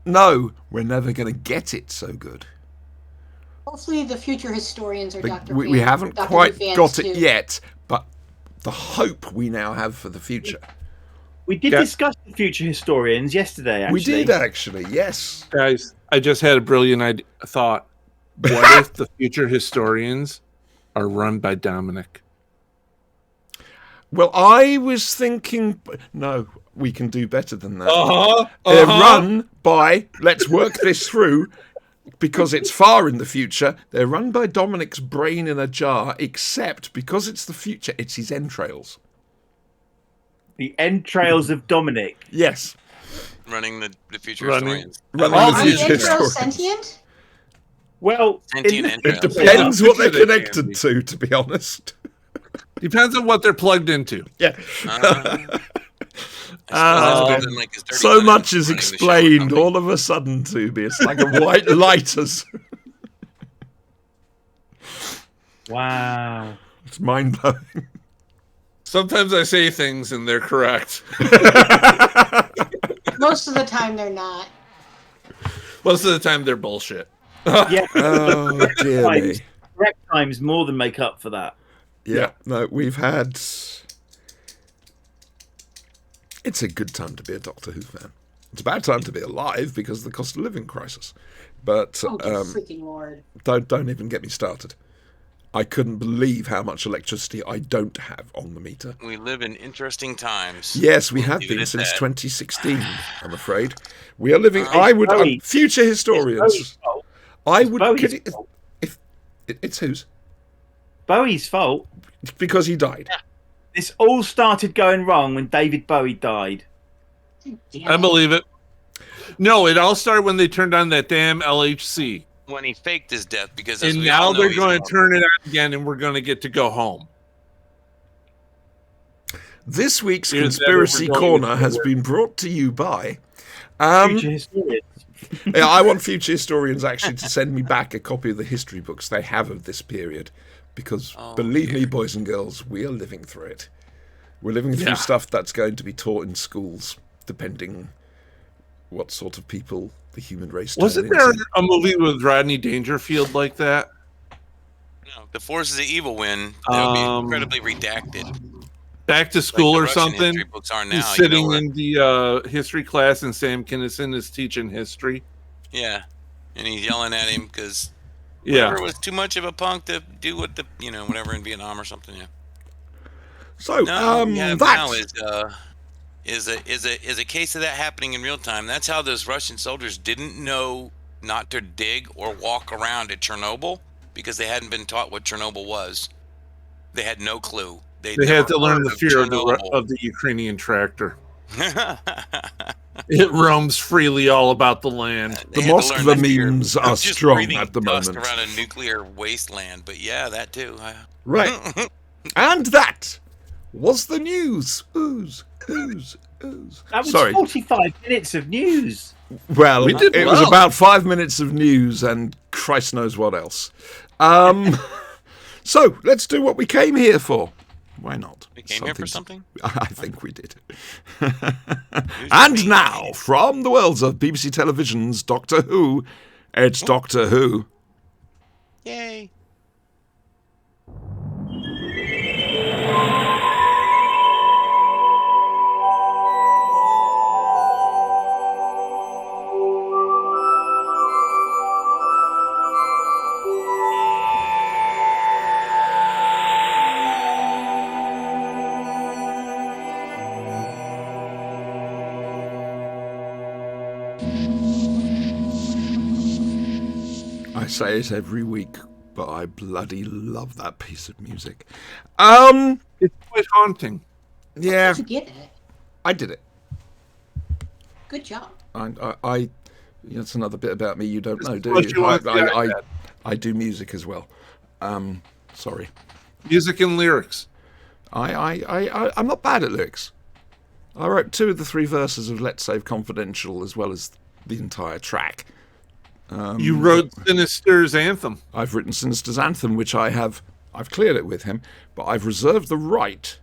No, we're never going to get it so good. Hopefully, the future historians are Doctor. We haven't Doctor quite Who fans got it too. yet, but the hope we now have for the future. We did Yeah. discuss the future historians yesterday, actually. We did actually, yes. Guys, I just had a brilliant thought. What if the future historians are run by Dominic? Well, I was thinking, no, we can do better than that. Uh-huh. They're run by, let's work this through, because it's far in the future. They're run by Dominic's brain in a jar, except because it's the future, it's his entrails. The entrails of Dominic. Yes. Running the future Running. historians. Running All the Are these the future intros historians. sentient? Well, Sentient in- It entrails. depends Yeah. what they're They can connected be. to be honest. Depends on what they're plugged into. Yeah. So So much is explained all of a sudden to me. It's like a white lighters. wow. It's mind blowing. Sometimes I say things and they're correct. Most of the time, they're not. Most of the time they're bullshit. Yeah, Oh dear me. times, correct times more than make up for that. Yeah, no, we've had. It's a good time to be a Doctor Who fan. It's a bad time to be alive because of the cost of living crisis. But Oh, dear freaking lord! don't even get me started. I couldn't believe how much electricity I don't have on the meter. We live in interesting times. Yes, we have Leave it been at since that. 2016. I'm afraid we are living. It's I would Bowie. future Bowie's historians. fault. I It's would. Bowie's Could it, fault. if it's whose? Bowie's fault. Because he died. This all started going wrong when David Bowie died. Damn I it. believe it. No, it all started when they turned on that damn LHC. When he faked his death, because as And we now all know, they're he's going to immortal. turn it on again and we're going to get to go home. This week's Either that or Conspiracy we're going Corner to has work. been brought to you by... Future historians. Yeah, I want future historians actually to send me back a copy of the history books they have of this period. Because, believe me, boys and girls, we are living through it. We're living through stuff that's going to be taught in schools, depending what sort of people the human race turn Wasn't there into. a movie with Rodney Dangerfield like that? No, the forces of evil win. They'll be incredibly redacted. Back to School the or Russian something? history books are now. He's you sitting know, in the history class and Sam Kinison is teaching history. Yeah, and he's yelling at him because Yeah. it was too much of a punk to do what the whatever in Vietnam or something. Yeah. So, No, what we have that... now is a case of that happening in real time. That's how those Russian soldiers didn't know not to dig or walk around at Chernobyl because they hadn't been taught what Chernobyl was. They had no clue. They never had to learn heard the fear of Chernobyl. the Ukrainian tractor. It roams freely all about the land. The They had to learn Moskva fear memes of are just strong breathing at the dust moment. around a nuclear wasteland. But yeah, that too. Right. And that was the news. Ooze, ooze, ooze. That was Sorry. 45 minutes of news. Well, We did it was well. about 5 minutes of news and Christ knows what else. So, let's do what we came here for. Why not? We came here for something? I think we did. And now, from the worlds of BBC Television's Doctor Who, it's Doctor Who. Yay. I say it every week, but I bloody love that piece of music. It's quite haunting. Yeah, Did you get it? I did it. Good job. That's another bit about me you don't know, do what you? you want the I iPad. I do music as well. Sorry. Music and lyrics. I'm not bad at lyrics. I wrote 2 of the 3 verses of Let's Save Confidential as well as the entire track. You wrote Sinister's anthem. I've written Sinister's Anthem, which I've cleared it with him, but I've reserved the right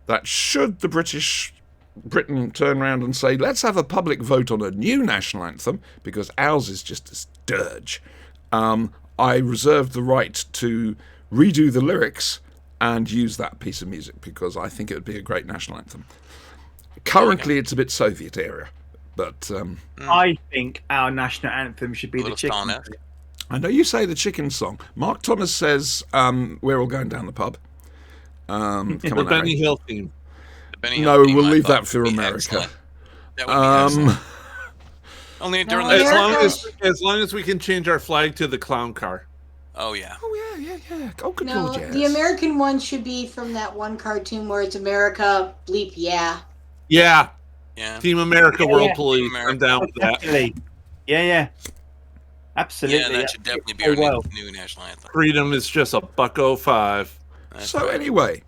that should Britain turn around and say, let's have a public vote on a new national anthem, because ours is just a dirge, I reserved the right to redo the lyrics and use that piece of music, because I think it would be a great national anthem. Currently, it's a bit Soviet era, but I think our national anthem should be A the little chicken. Stalin-esque. I know you say the chicken song. Mark Thomas says, we're all going down the pub. Come The on, Benny Harry. Hill theme. The Benny No, Hill theme, we'll I leave thought, that for would be America. excellent. That would be excellent. Only during No, the America- As long as we can change our flag to the clown car. Oh yeah. Oh, yeah. Oh, good No, Lord, yes. the American one should be from that one cartoon where it's America, bleep, yeah. Yeah. Yeah. Team America, Yeah, World yeah. Police. Team I'm down with that. Definitely. Yeah. Absolutely. Yeah, that should definitely be Oh, our well. new national anthem. Freedom is just a $1.05. That's So right. anyway,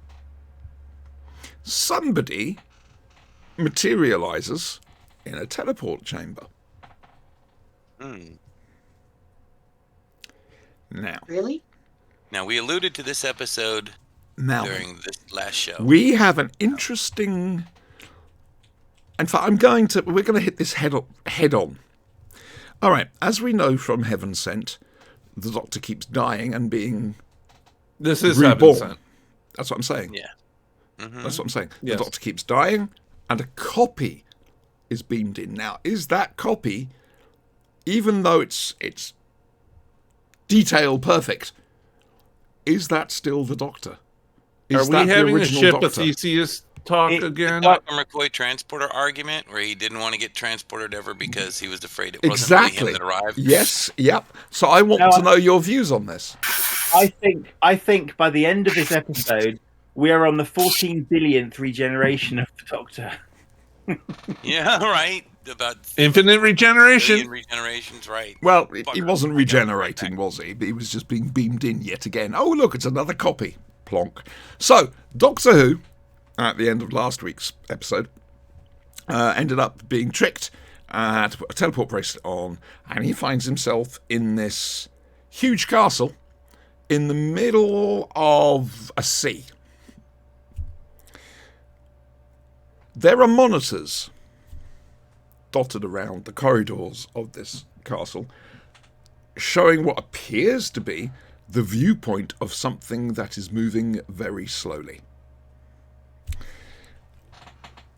somebody materializes in a teleport chamber. Hmm. Now, Now we alluded to this episode during this last show. we have an interesting. In fact, we're going to hit this head on. All right, as we know from Heaven Sent, the Doctor keeps dying and being This is reborn. Heaven Sent. That's what I'm saying. Yeah. Mhm. That's what I'm saying. Yes. The Doctor keeps dying, and a copy is beamed in. Now, is that copy, even though it's detail perfect, is that still the Doctor? Are Is we that the having a original ship Doctor? of Theseus talk It- again? Dr. McCoy transporter argument where he didn't want to get transported ever because he was afraid it wasn't really Exactly. him that arrived. Yes. Yep. So I want No, to know your views on this. I think by the end of this episode, we are on the 14 billionth regeneration of the Doctor. Yeah, right. About Infinite regeneration. billion regenerations, right. Well, he Fucker. wasn't regenerating, was he? He was just being beamed in yet again. Oh, look, it's another copy. Plonk. So, Doctor Who at the end of last week's episode, ended up being tricked to put a teleport bracelet on, and he finds himself in this huge castle in the middle of a sea. There are monitors dotted around the corridors of this castle, showing what appears to be the viewpoint of something that is moving very slowly.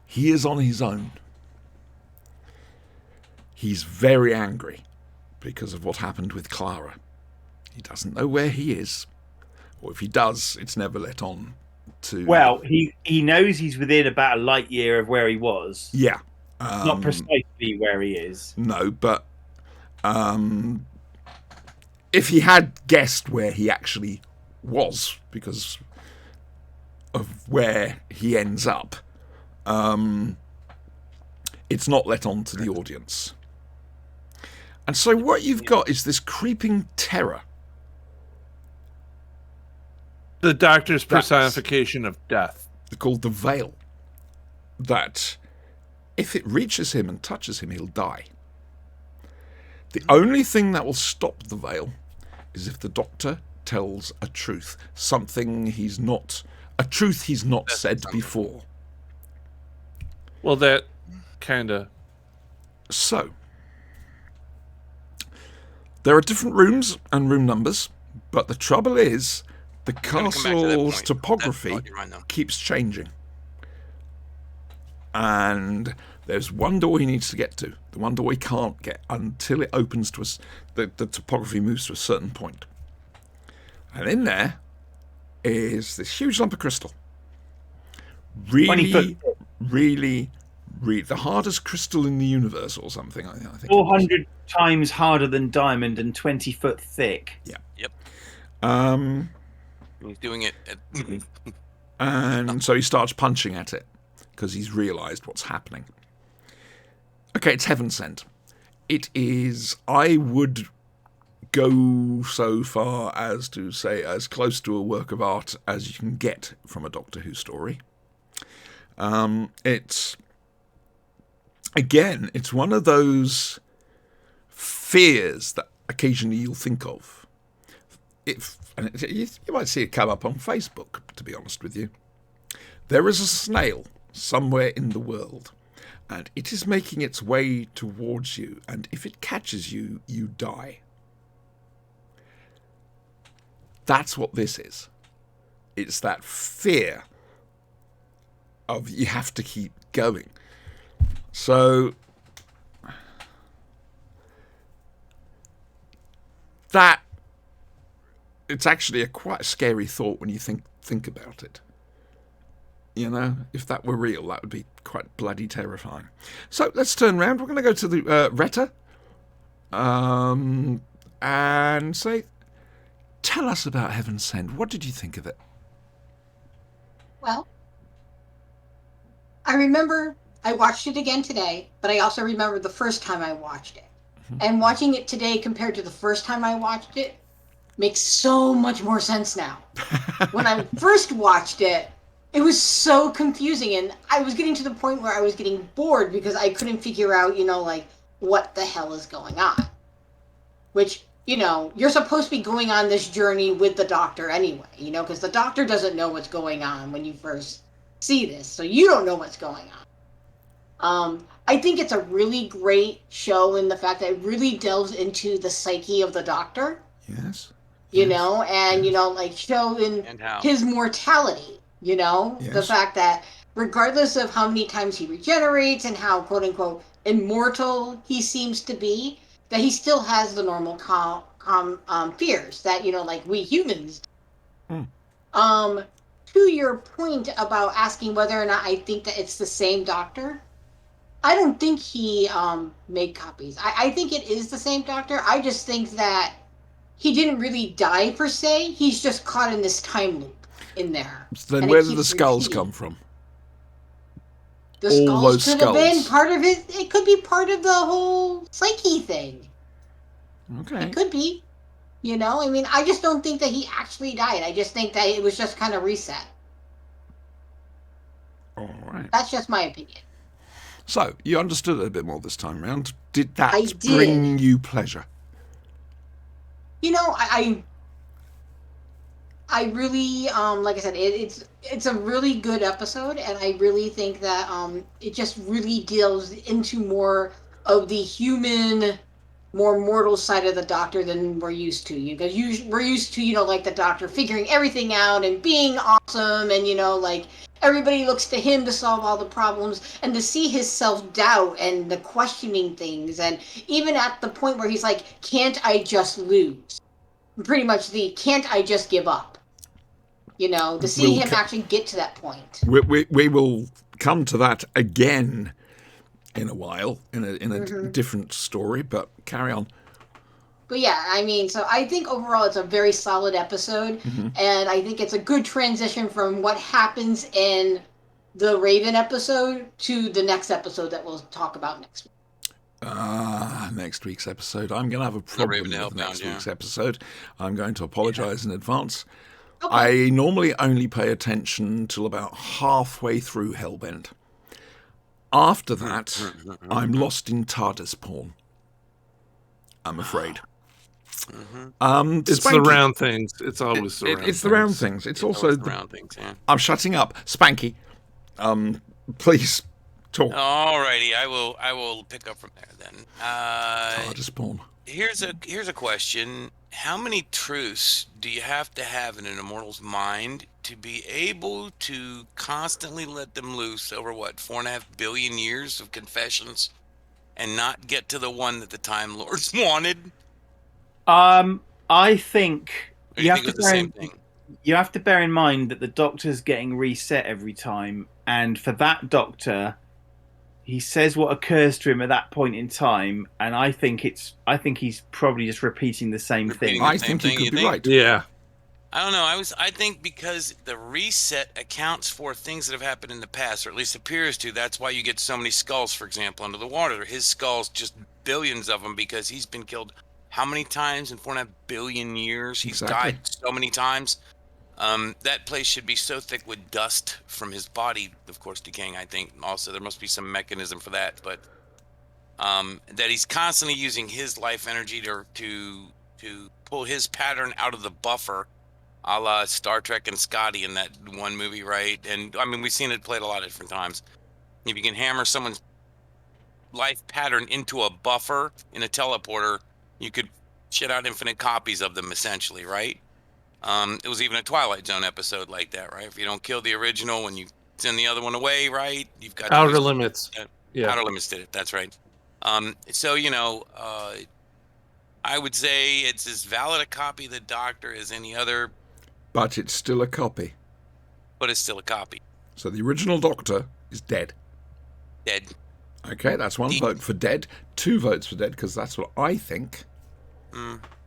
He is on his own. He's very angry because of what happened with Clara. He doesn't know where he is, or if he does, it's never let on to... Well, he knows he's within about a light year of where he was. Yeah. Not precisely where he is. No, but if he had guessed where he actually was, because of where he ends up, it's not let on to the audience. And so what you've got is this creeping terror. The Doctor's personification of death. Called the Veil. That if it reaches him and touches him, he'll die. The only thing that will stop the Veil is if the Doctor tells a truth. A truth he's not said before. Well, that kind of... So, there are different rooms and room numbers, but the trouble is, the castle's topography keeps changing. And there's one door he needs to get to, the one door he can't get until it opens to the topography moves to a certain point. And in there is this huge lump of crystal. Really, the hardest crystal in the universe or something, I think. 400 times harder than diamond and 20 foot thick. Yeah. Yep. He's doing it. And so he starts punching at it because he's realised what's happening. Okay, it's heaven sent. It is, I would go so far as to say, as close to a work of art as you can get from a Doctor Who story. It's one of those fears that occasionally you'll think of. You might see it come up on Facebook, to be honest with you. There is a snail somewhere in the world, and it is making its way towards you, and if it catches you, you die. That's what this is. It's that fear of you have to keep going. So that it's actually quite a scary thought when you think about it. You know, if that were real, that would be quite bloody terrifying. So let's turn around. We're going to go to the Retta and say, tell us about Heaven Sent. What did you think of it? Well, I remember I watched it again today, but I also remember the first time I watched it. Mm-hmm. And watching it today compared to the first time I watched it makes so much more sense now. When I first watched it, it was so confusing, and I was getting to the point where I was getting bored because I couldn't figure out, what the hell is going on. Which, you're supposed to be going on this journey with the Doctor anyway, because the Doctor doesn't know what's going on when you first see this, so you don't know what's going on. I think it's a really great show in the fact that it really delves into the psyche of the Doctor. Yes. Showing his mortality, the fact that regardless of how many times he regenerates and how quote unquote immortal he seems to be, that he still has the normal fears that, like we humans. To your point about asking whether or not I think that it's the same Doctor, I don't think he made copies. I think it is the same Doctor. I just think that he didn't really die per se. He's just caught in this time loop in there. So then where did the skulls come from? The skulls could have been part of it. It could be part of the whole psyche thing. Okay. It could be. I just don't think that he actually died. I just think that it was just kind of reset. All right. That's just my opinion. So, you understood it a bit more this time round. Did that I did. bring you pleasure? You know, I really, like I said, it's a really good episode, and I really think that it just really deals into more of the human, more mortal side of the Doctor than we're used to. Because we're used to, like the Doctor figuring everything out and being awesome, and like everybody looks to him to solve all the problems, and to see his self-doubt and the questioning things, and even at the point where he's like, "Can't I just lose?" Pretty much can't I just give up? To see him actually get to that point. We will come to that again in a while, in a different story, but carry on. But yeah, I mean, so I think overall it's a very solid episode, and I think it's a good transition from what happens in the Raven episode to the next episode that we'll talk about next week. Next week's episode. I'm going to have a problem with next week's episode. I'm going to apologise in advance. Okay. I normally only pay attention till about halfway through Hellbent. After that, I'm lost in TARDIS porn. I'm afraid. It's the round things. It's always the round things. It's the round things. It's also the round things, yeah. I'm shutting up. Spanky, please talk. Alrighty, I will pick up from there then. TARDIS porn. Here's a question. How many truths do you have to have in an immortal's mind to be able to constantly let them loose over 4.5 billion years of confessions and not get to the one that the Time Lords wanted? I think you have to you have to bear in mind that the Doctor's getting reset every time, and for that Doctor, he says what occurs to him at that point in time, and I think he's probably just repeating the same thing. I think he could be right. Yeah. I don't know. I think because the reset accounts for things that have happened in the past, or at least appears to. That's why you get so many skulls, for example, under the water. His skulls, just billions of them, because he's been killed how many times in 4.5 billion years? He's died so many times. That place should be so thick with dust from his body, of course, decaying. I think also there must be some mechanism for that, but that he's constantly using his life energy to pull his pattern out of the buffer, a la Star Trek and Scotty in that one movie, right? And I mean, we've seen it played a lot of different times. If you can hammer someone's life pattern into a buffer in a teleporter, you could shit out infinite copies of them, essentially, right? It was even a Twilight Zone episode like that, right? If you don't kill the original when you send the other one away, right? You've got Outer Limits. Yeah, Outer Limits did it. That's right. So I would say it's as valid a copy of the Doctor as any other. But it's still a copy. But it's still a copy. So the original Doctor is dead. Dead. Okay, that's one vote for dead. 2 votes for dead, because that's what I think.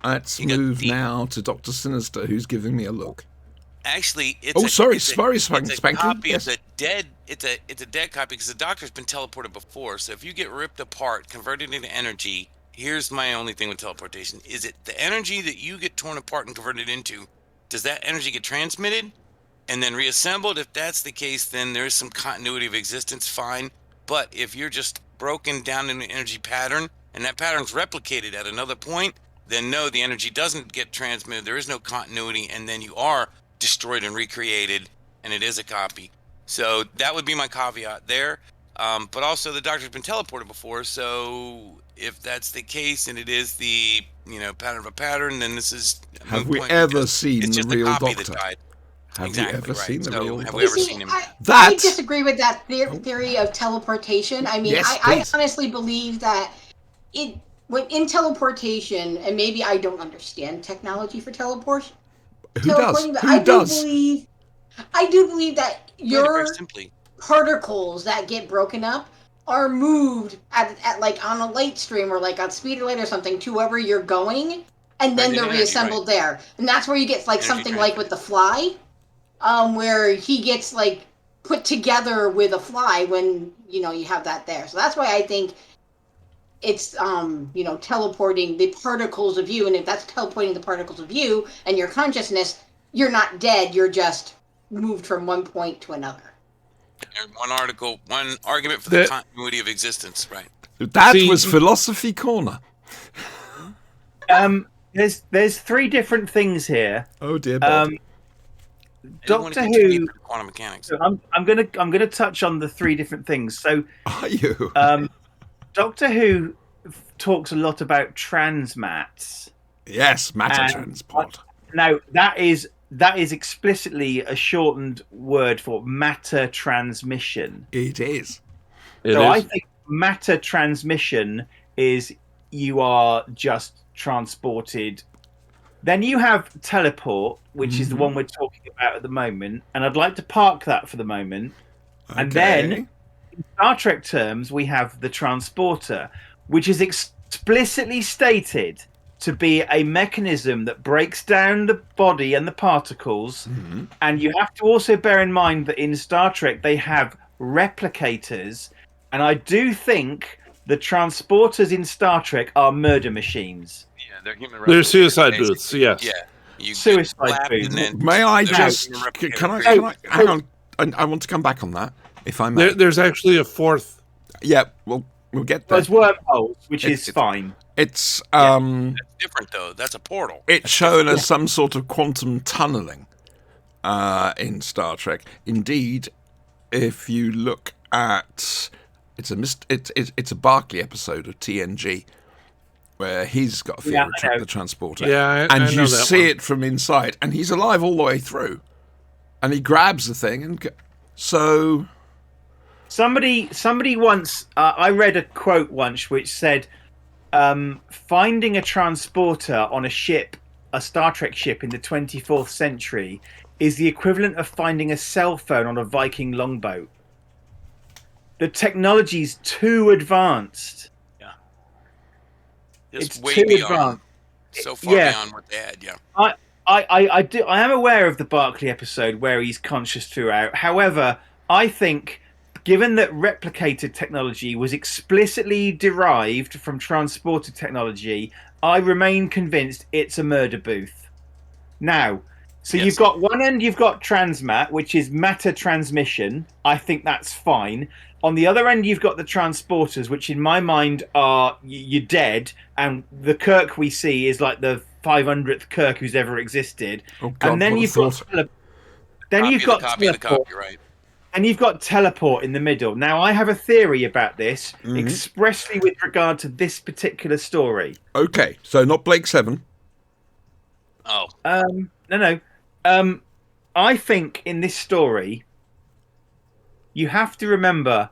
Let's move now to Dr. Sinister, who's giving me a look. Actually, it's Spanky. a copy yes. of the dead. It's a dead copy because the Doctor's been teleported before. So if you get ripped apart, converted into energy, here's my only thing with teleportation: is it the energy that you get torn apart and converted into? Does that energy get transmitted and then reassembled? If that's the case, then there's some continuity of existence. Fine, but if you're just broken down in an energy pattern and that pattern's replicated at another point, then no, the energy doesn't get transmitted. There is no continuity, and then you are destroyed and recreated, and it is a copy. So that would be my caveat there. But also, the Doctor's been teleported before, so if that's the case and it is the pattern of a pattern, then this is. Have we ever seen the real Doctor? Have you ever seen the real Doctor? Have we ever seen him? I disagree with that theory of teleportation. I mean, yes, I honestly believe that when in teleportation, and maybe I don't understand technology for teleportation. Who does? But I do believe that your particles that get broken up are moved at like on a light stream or like on speed of light or something to wherever you're going, and then they're reassembled there. And that's where you get like something like with the Fly, where he gets like put together with a fly when you have that there. So that's why I think it's teleporting the particles of you, and if that's teleporting the particles of you and your consciousness, you're not dead, you're just moved from one point to another. There's one article, one argument for the That- continuity of existence, right? That See- was Philosophy Corner. There's three different things here. Oh dear, Bob. Um, I didn't want to Doctor get too Who. deep into quantum mechanics. So I'm gonna touch on the three different things. So Are you? Doctor Who talks a lot about transmats. Yes, matter and- transport. Now that is explicitly a shortened word for matter transmission. It is. I think matter transmission is you are just transported. Then you have teleport, which is the one we're talking about at the moment, and I'd like to park that for the moment. And then, Okay. in Star Trek terms, we have the transporter, which is explicitly stated to be a mechanism that breaks down the body and the particles. And you have to also bear in mind that in Star Trek they have replicators, and I do think the transporters in Star Trek are murder machines. Yeah, they're human. They're replicators, suicide basically. booths, yes. Yeah. You Suicide get clapped booths. and then May I they're just? human Can replicators. I? Hang on. I want to come back on that, if I may. There's actually a fourth. Yeah, we'll get there. There's wormholes, which It's- is fine. It's That's different though. That's a portal. it's shown as some sort of quantum tunneling in Star Trek. Indeed, if you look at it's a Barclay episode of TNG where he's got a fear Yeah, of I know. the transporter. Yeah, I and know you that see one. it from inside, and he's alive all the way through, and he grabs the thing, and so Somebody once, I read a quote once which said, finding a transporter on a ship, a Star Trek ship in the 24th century, is the equivalent of finding a cell phone on a Viking longboat. The technology's too advanced. Just It's way too beyond, advanced. so far Yeah. beyond what they had. Yeah. I am aware of the Barclay episode where he's conscious throughout. However, I think, given that replicated technology was explicitly derived from transporter technology, I remain convinced it's a murder booth. Now, so Yes. you've got one end, you've got transmat, which is matter transmission. I think that's fine. On the other end, you've got the transporters, which in my mind are you're dead, and the Kirk we see is like the 500th Kirk who's ever existed. oh god, And then what a you've got thought. Copy of the copy, right? and you've got teleport in the middle. Now, I have a theory about this, expressly with regard to this particular story. Okay, so not Blake 7. Oh, No. I think in this story, you have to remember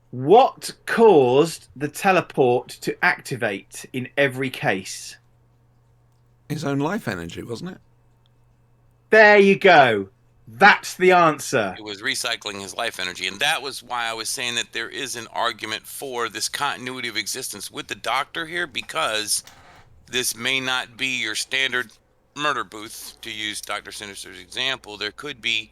what caused the teleport to activate in every case. His own life energy, wasn't it? There you go. That's the answer. it was recycling his life energy, and that was why I was saying that there is an argument for this continuity of existence with the Doctor here, because this may not be your standard murder booth, to use Dr. Sinister's example. There could be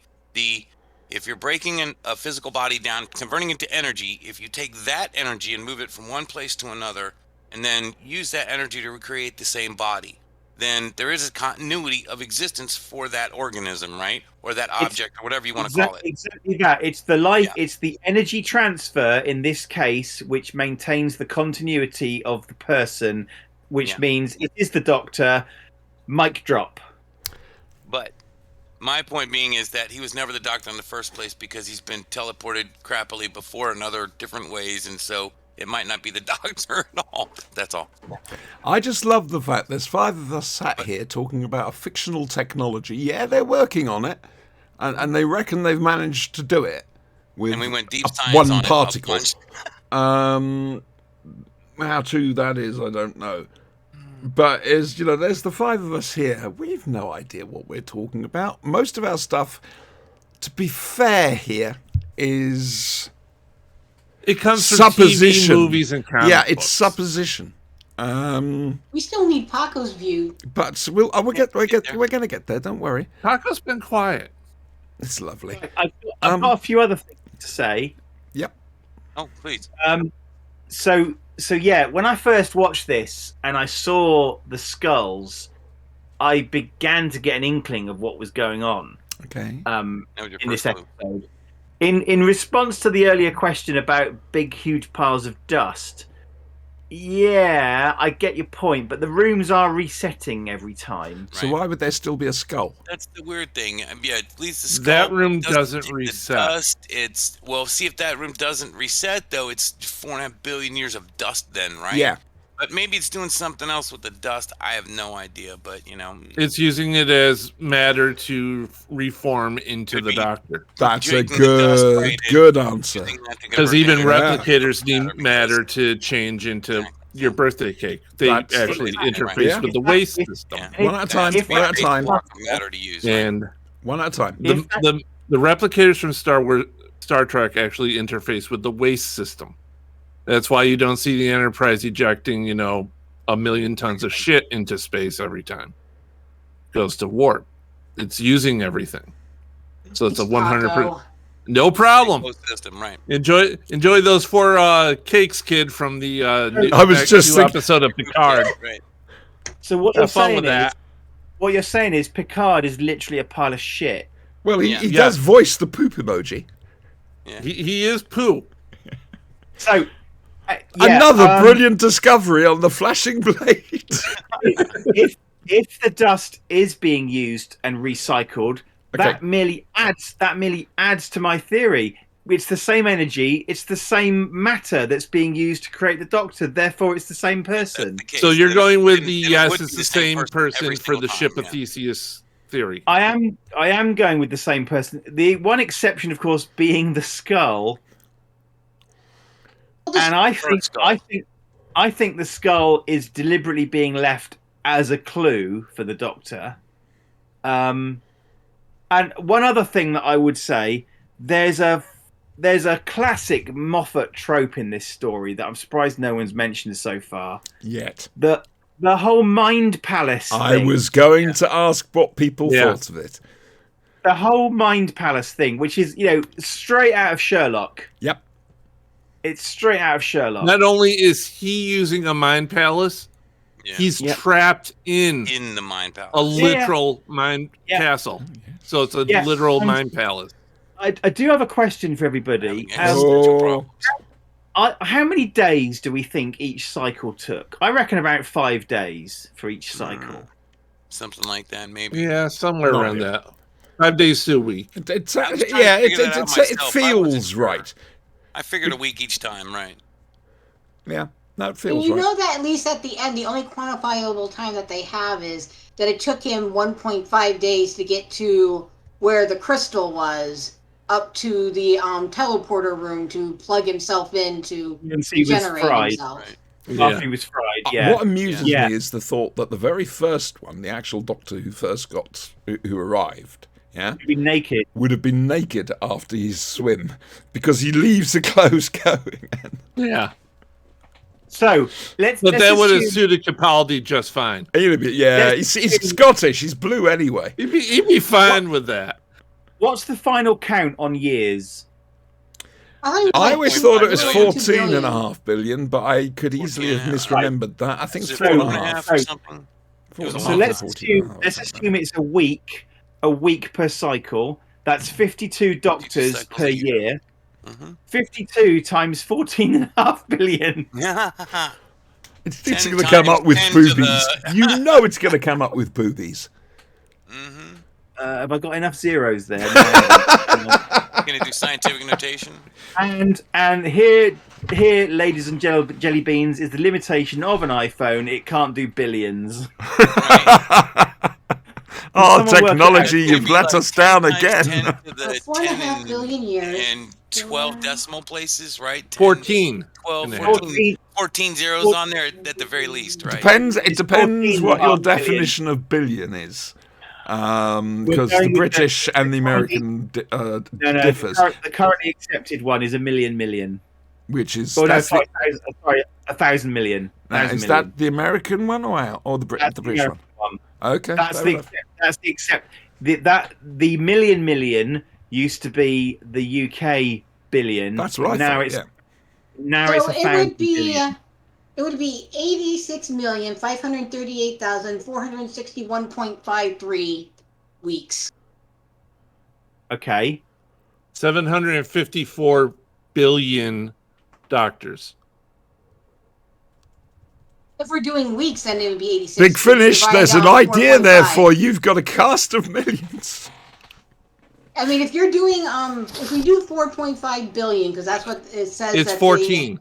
if you're breaking a physical body down, converting it to energy, if you take that energy and move it from one place to another, and then use that energy to recreate the same body, then there is a continuity of existence for that organism, right? Or that object, or whatever you want to call it. Exactly that. It's the life. Yeah. It's the energy transfer in this case, which maintains the continuity of the person, which Yeah. means it is the Doctor. Mic drop. But my point being is that he was never the Doctor in the first place, because he's been teleported crappily before in other different ways, and so it might not be the Doctor at all. That's all. I just love the fact there's five of us sat here talking about a fictional technology. Yeah, they're working on it, and they reckon they've managed to do it with And we went deep science one on it a particle. bunch. How true that is, I don't know. But there's the five of us here. We've no idea what we're talking about. Most of our stuff, to be fair here, is It comes from supposition. TV, movies, and comic yeah, it's books. supposition. We still need Paco's view. But we're going to get there. Don't worry. Taco's been quiet. It's lovely. I've got a few other things to say. Yep. Oh, please. So yeah, when I first watched this and I saw the skulls, I began to get an inkling of what was going on. Okay. That was your In this first clue. episode. In response to the earlier question about big, huge piles of dust, yeah, I get your point, but the rooms are resetting every time. So Right. why would there still be a skull? That's the weird thing. Yeah, at least the skull That room take doesn't the reset. Dust. It's see if that room doesn't reset though. It's 4.5 billion years of dust then, right? Yeah. But maybe it's doing something else with the dust. I have no idea. But It's using it as matter to reform into Could the be. Doctor. That's a Drinking the dust, good, right, good answer. using that to Because convert even it Yeah. replicators need because- matter to change into Exactly. your birthday cake. They That's- actually Right. interface Yeah. with the waste system. Yeah. One at a time. If- One at a time. Block of matter to use. Right? And One at a time. If the replicators from Star Trek actually interface with the waste system. That's why you don't see the Enterprise ejecting, 1 million tons of shit into space every time. Goes to warp. It's using everything. So it's a 100%. Taco. No problem. Closed system, right? Enjoy those 4 cakes, kid, from the I was just new thinking- episode of Picard. Right. So what Have you're fun saying with that. what you're saying is Picard is literally a pile of shit. Well, he Yeah. does voice the poop emoji. He is poo. So Another brilliant discovery on the flashing blade. if the dust is being used and recycled, Okay. that merely adds to my theory. It's the same energy, it's the same matter that's being used to create the Doctor. Therefore, it's the same person. That's the case. So you're Then going with then the it yes, would it's be the same person every for the single ship time, of Theseus theory. I am going with the same person. The one exception, of course, being the skull. And I think the skull is deliberately being left as a clue for the Doctor. And one other thing that I would say, there's a classic Moffat trope in this story that I'm surprised no one's mentioned so far. Yet. The whole Mind Palace thing. I was going to ask what people thought of it. The whole Mind Palace thing, which is, straight out of Sherlock. Yep. It's straight out of Sherlock. Not only is he using a mind palace, Yeah. he's Yep. trapped in in the mind palace. a literal mind castle. So it's a Yeah. literal And- mind palace. I do have a question for everybody. Yeah, Oh. How many days do we think each cycle took? I reckon about 5 days for each cycle. Something like that, maybe. Yeah, somewhere No, around yeah. that. 5 days to a week. It I was trying to it figure that out it myself. I feels wasn't sure. right. I figured a week each time, right? Yeah, no, it And feels you right. know that at least at the end, the only quantifiable time that they have is that it took him 1.5 days to get to where the crystal was, up to the teleporter room to plug himself in to And he was regenerate fried. himself. Right. After he was fried, yeah. What amuses Yeah. me is the thought that the very first one, the actual Doctor who arrived, yeah, He'd be naked. would have been naked after his swim because he leaves the clothes going. Yeah. So let's. But let's that would have assume- suited Capaldi just fine. Yeah, he's Scottish. He's blue anyway. He'd be fine with that. What's the final count on years? I I always thought it was 1.5 billion. 14.5 billion, but I could easily have 14.5. misremembered that. I think Is it's it 4.5. 4.5 or something? Four and a So half let's or assume 14.5. let's assume it's a week per cycle. That's 52 doctors cycles per a year. year. Mhm. 52 times 14.5 billion. It's 10 going to come up with 10 to the- boobies. You know it's going to come up with boobies. Mm-hmm. Have I got enough zeros there? No. Gonna do scientific notation. and here, ladies and jelly beans, is the limitation of an iPhone. It can't do billions. Right. Oh, someone work it technology, out? you've Maybe let like us down 10 times again. 10 to the That's 4.5 10 billion years. and 12 decimal places, right? 10, 14. 12, And a half. 14, 14 zeros on there at the very least, right? It depends 14.5 what your billion. definition of billion is. Because going the with British and the American No, differs, the currently accepted one is a million. which is... Oh no, that's the- sorry, 1,000 million. now, 1,000 is million. that the American one or the That's the British one? American one? Okay. That's fair the enough. the million used to be the UK billion. That's what I now thought, it's yeah. now So it's it 1,000 would be billion. it would be 86,538,461.53 weeks. Okay. 754 billion doctors. If we're doing weeks, then it would be 86. Big Finish, Divided there's an down to idea 4.5. there for you. You've got a cast of millions. I mean, if you're doing, if we do 4.5 billion, because that's what it says. It's that 14.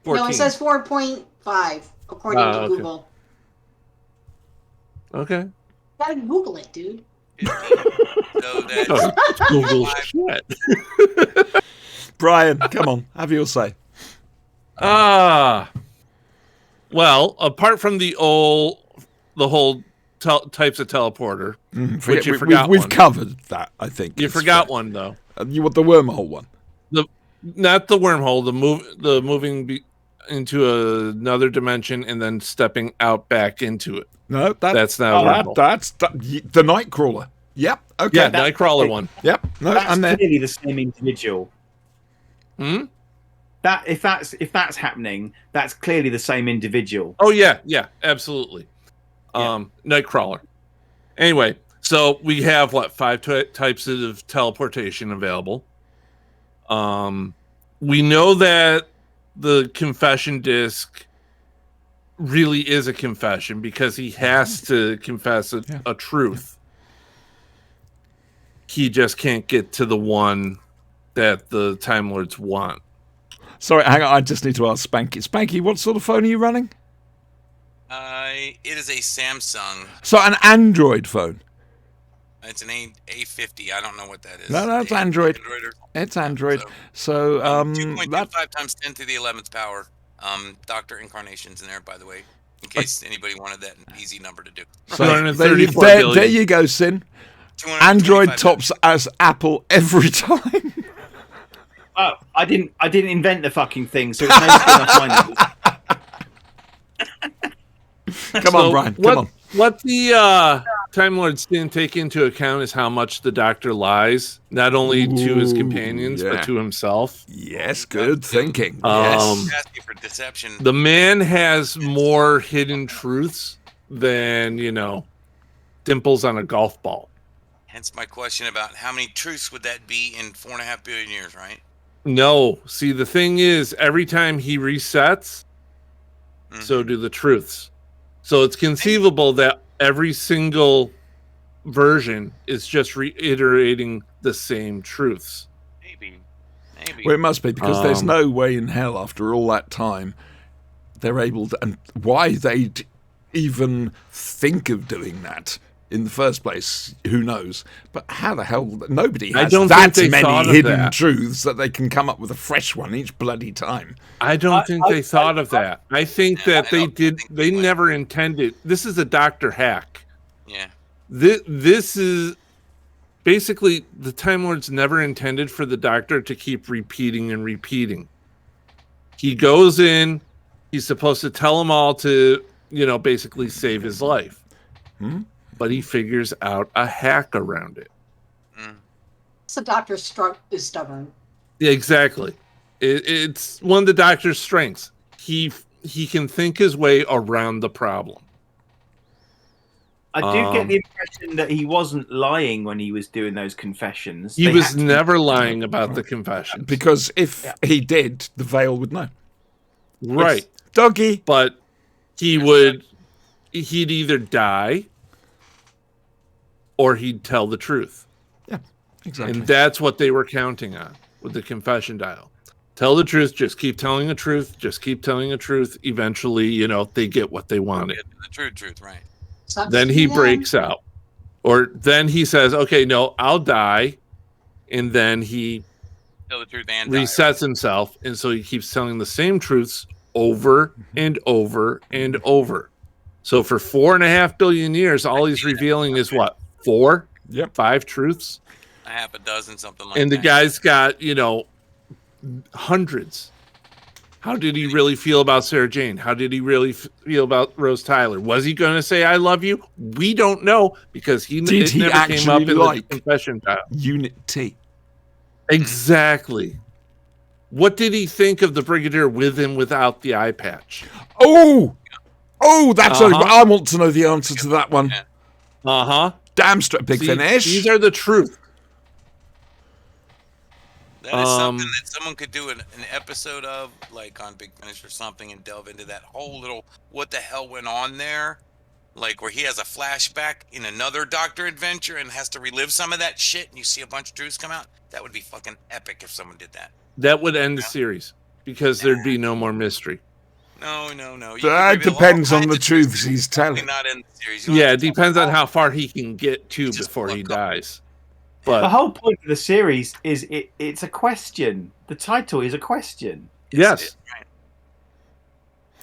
No, it says 4.5 according to okay. Google. Okay. Gotta Google it, dude. 15. So that's Google five- shit. Brian, come on, have your say. Well, apart from the whole types of teleporter, which you forgot We've one. covered that, I think. You It's forgot fair. one though. You want the wormhole one? Not the wormhole. The moving into another dimension and then stepping out back into it. No, That's not a wormhole. that's the Nightcrawler. Yep. Okay. Yeah, Nightcrawler one. Yep. No, That's I'm there. clearly the same individual. Hmm? That if that's happening, that's clearly the same individual. Oh yeah, absolutely. Nightcrawler. Anyway, so we have what 5 types of teleportation available. We know that the confession disc really is a confession because he has to confess a truth. He just can't get to the one that the Time Lords want. Sorry, hang on. I just need to ask Spanky. Spanky, what sort of phone are you running? It is a Samsung. So an Android phone. It's an A50. I don't know what that is. No, it's Android. or It's Android. So, So 2.25 times 10 to the 11th power. Dr. Incarnation's in there, by the way, in case anybody wanted that easy number to do. So there, 234 there billion. you go, Sin. 225 Android tops as Apple every time. Oh, I didn't invent the fucking thing, so it's no skin off my nose. Come on, Brian. Come on. What the Time Lords didn't take into account is how much the Doctor lies, not only to his companions, yeah. but to himself. Yes, good thinking. Um, Yes. Asking for deception. The man has more hidden truths than, dimples on a golf ball. Hence my question about how many truths would that be in 4.5 billion years, right? No. See, the thing is, every time he resets, Mhm. so do the truths. So it's conceivable that every single version is just reiterating the same truths. Maybe. Well, it must be because there's Um, no way in hell after all that time they're able to, and why they'd even think of doing that in the first place, who knows? But how the hell? Nobody I has don't that think they thought many of hidden that. truths that they can come up with a fresh one each bloody time. I don't think they thought of that. I think Yeah, that I they don't did. think They they would. never intended. This is a Doctor hack. Yeah. This is basically the Time Lords never intended for the Doctor to keep repeating and repeating. He goes in. He's supposed to tell them all to, basically save his life. But he figures out a hack around it. So Doctor is stubborn. Yeah, exactly. It's one of the Doctor's strengths. He can think his way around the problem. I do get the impression that he wasn't lying when he was doing those confessions. He They was had to be- never lying about the confession. Because if he did, the Veil would know. Right. Doggy. But he'd either die or he'd tell the truth. Yeah, exactly. And that's what they were counting on with the confession dial. Tell the truth, just keep telling the truth, just keep telling the truth. Eventually, they get what they wanted. The truth, right. Sucks Then to he be them. breaks out. Or then he says, okay, no, I'll die. And then he Tell the truth and die, resets himself. And so he keeps telling the same truths over and over and over. So for 4.5 billion years, all he's revealing is what? 4? Yep. 5 truths? A half a dozen, something like And that. the guy's got, hundreds. How did he really feel about Sarah Jane? How did he really feel about Rose Tyler? Was he going to say "I love you"? We don't know because Did it he never came actually up in like- the confession dial. Unit T. Exactly. What did he think of the Brigadier with and without the eye patch? Oh, that's Uh-huh. I want to know the answer to that one. Yeah. Uh huh. Damn straight, Big Finish. These are the truth. That is something that someone could do an episode of, like on Big Finish or something, and delve into that whole little what the hell went on there. Like where he has a flashback in another Doctor adventure and has to relive some of that shit, and you see a bunch of truths come out. That would be fucking epic if someone did that. That would end the series because there'd be no more mystery. No. That depends on the truths he's telling. Not in the series. Yeah, it depends on how far he can get to before he dies. The But whole point of the series is it's a question. The title is a question. yes,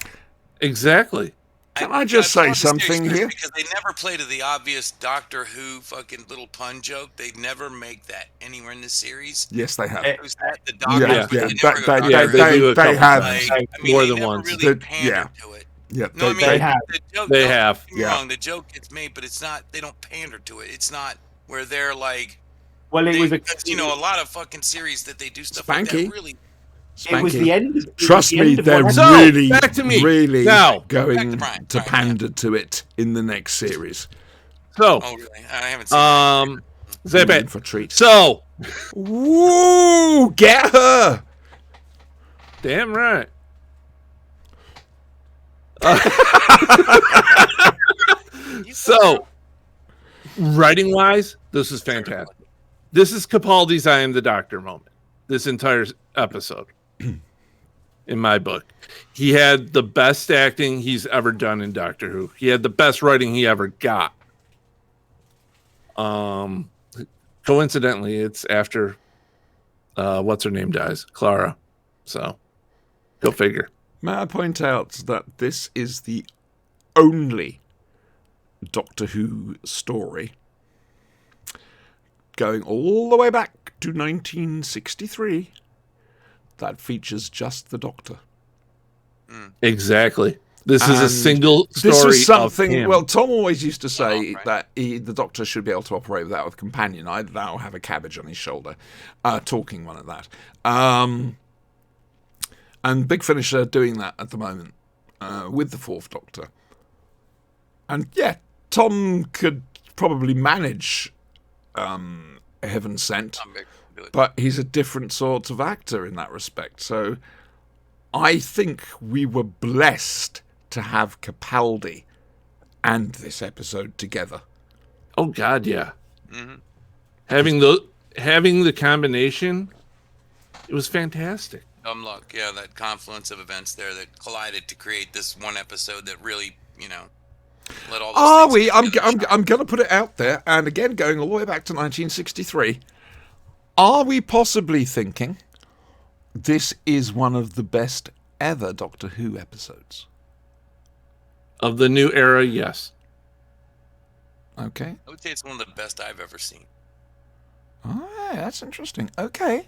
Right. exactly. Can I just say love the series something here? Because they never play to the obvious Doctor Who fucking little pun joke. They never make that anywhere in the series. Yes, they have. Who's that? The Doctor. Yeah, but yeah, they never go, they "Doctor they do a they couple have. times. Like, I mean, More they than never once. really They- pander yeah. to it. Yeah, No, I mean, they have. the joke, They don't have. get me Yeah. wrong, the joke gets made, but it's not. They don't pander to it. It's not where they're like. Well, it was a because, a lot of fucking series that they do stuff Spanky. like that. Really, it was the end. It was Trust the me, end of they're one So, really, back to me. really Now, going back to Brian. to Brian, pander to it in the next series. So, oh really? I haven't seen. zip You're it. in for treats. So, Woo! Get her! damn right. So, writing wise, this is fantastic. This is Capaldi's I Am the Doctor moment. This entire episode, in my book. He had the best acting he's ever done in Doctor Who. He had the best writing he ever got. Coincidentally, it's after what's her name dies, Clara. So, go figure. May I point out that this is the only Doctor Who story going all the way back to 1963 that features just the Doctor. Exactly. This is a And single story. This was of something. him. Well, Tom always used to say right. that the Doctor should be able to operate without a companion. I'd now have a cabbage on his shoulder, talking one at that. And Big Finish are doing that at the moment with the Fourth Doctor. And yeah, Tom could probably manage Heaven Sent, but he's a different sort of actor in that respect. So I think we were blessed to have Capaldi and this episode together. Oh God, yeah. Mhm. Having the combination, it was fantastic. Dumb luck, yeah, that confluence of events there that collided to create this one episode that really, let all. Those Are things we? come together. I'm going to put it out there, and again, going all the way back to 1963. Are we possibly thinking this is one of the best ever Doctor Who episodes? Of the new era, yes. Okay. I would say it's one of the best I've ever seen. Oh, yeah, that's interesting. Okay,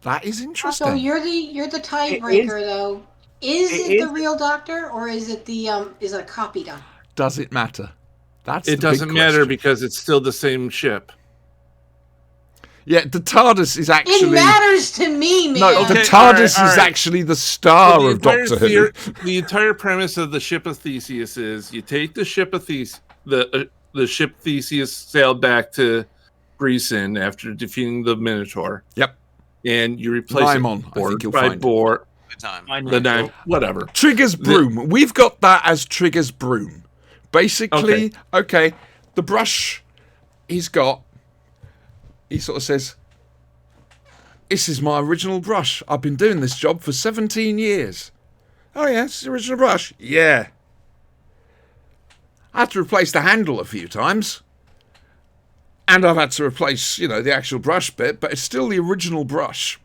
that is interesting. So you're the tiebreaker though. Is it the real Doctor or is it is it a copy Doctor? Does it matter? That's It the doesn't big matter question. because it's still the same ship. Yeah, the TARDIS is It actually matters to me, man. no. The Okay, TARDIS all right. is actually the star So of Doctor Who. The entire premise of the ship of Theseus is you take the ship of Theseus, the ship Theseus sailed back to Greason after defeating the Minotaur. Yep. And you replace Raimon, I it think you'll by find. Boar, Good time. the nine, whatever. Trigger's broom. We've got that as Trigger's broom. Basically, okay, the brush he's got, he sort of says, "This is my original brush. I've been doing this job for 17 years. Oh, yeah, it's the original brush. Yeah. I had to replace the handle a few times. And I've had to replace, the actual brush bit, but it's still the original brush.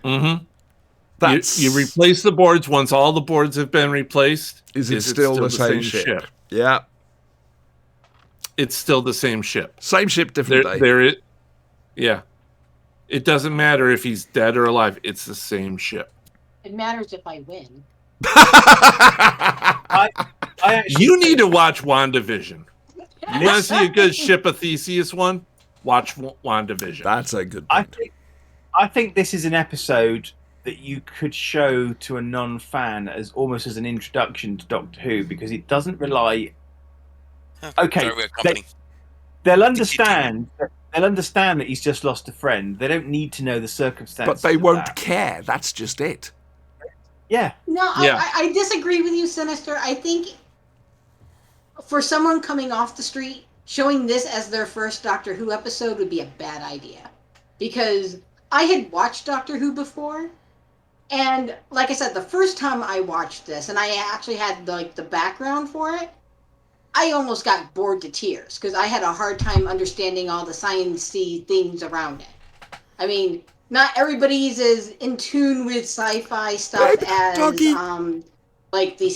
Mm-hmm. That's You replace the boards once all the boards have been replaced. Is it still the same ship? Yeah. It's still the same ship. Same ship, different day. Yeah. It doesn't matter if he's dead or alive. It's the same ship. It matters if I win. I actually You need to watch WandaVision. You want to see a good ship of Theseus one? Watch WandaVision. That's a good I point. think this is an episode that you could show to a non-fan as almost as an introduction to Doctor Who because it doesn't rely. Okay, Sorry, we're a company. they'll understand They'll understand that he's just lost a friend. They don't need to know the circumstances. But they of won't that. care. That's just it. Yeah. No, Yeah. I disagree with you, Sinister. I think for someone coming off the street, showing this as their first Doctor Who episode would be a bad idea. Because I had watched Doctor Who before, and like I said, the first time I watched this, and I actually had the background for it, I almost got bored to tears because I had a hard time understanding all the science-y things around it. I mean, not everybody's as in tune with sci-fi stuff as doggy. like the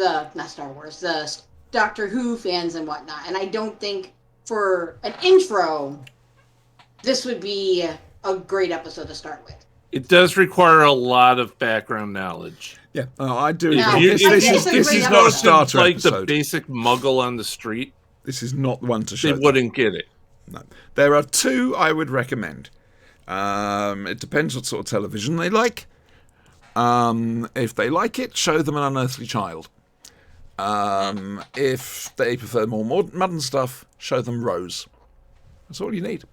the Doctor Who fans and whatnot. And I don't think for an intro, this would be a great episode to start with. It does require a lot of background knowledge. Yeah, I do. No, agree. I This think is it's a not a great starter like the episode. basic muggle on the street. This is not the one to They show them. wouldn't get it. No. There are two I would recommend. It depends what sort of television they like. If they like it, show them An Unearthly Child. If they prefer more modern stuff, show them Rose. That's all you need.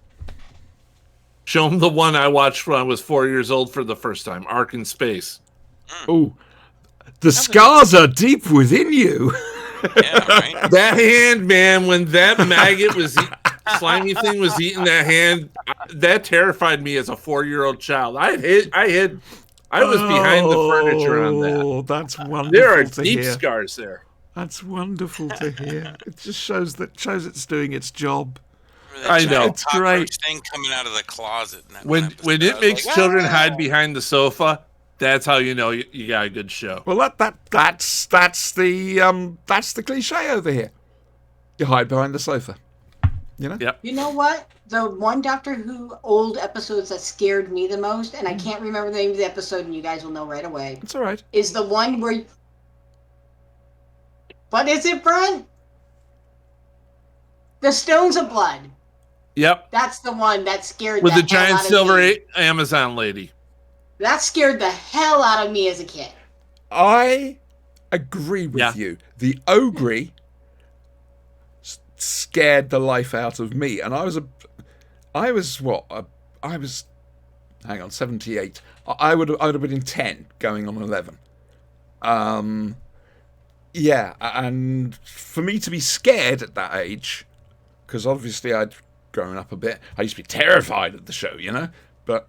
Show them the one I watched when I was 4 years old for the first time, Ark in Space. Ooh, the scars are deep within you. Yeah, right. That hand, man, when that maggot was slimy thing was eating that hand, that terrified me as a 4-year-old child. I was behind the furniture on that. Oh, that's wonderful. There are to deep hear. scars there. That's wonderful to hear. It just shows it's doing its job. Remember that I know. giant It's cockroach great. thing coming out of the closet. In that When one episode. when I it was makes like, children "Wow." hide behind the sofa, that's how you know you got a good show. Well, that's the cliche over here. You hide behind the sofa. You know. Yep. You know what? The one Doctor Who old episodes that scared me the most, and I can't remember the name of the episode, and you guys will know right away, It's all right. is the one where... What is it, Brent? The Stones of Blood. Yep. That's the one that scared With the the hell giant out of silver me. Amazon lady. That scared the hell out of me as a kid. I agree with Yeah. you. The Ogre scared the life out of me, and I was 78. I would have been in 10, going on 11. Yeah, and for me to be scared at that age, because obviously I'd grown up a bit, I used to be terrified of the show, you know, but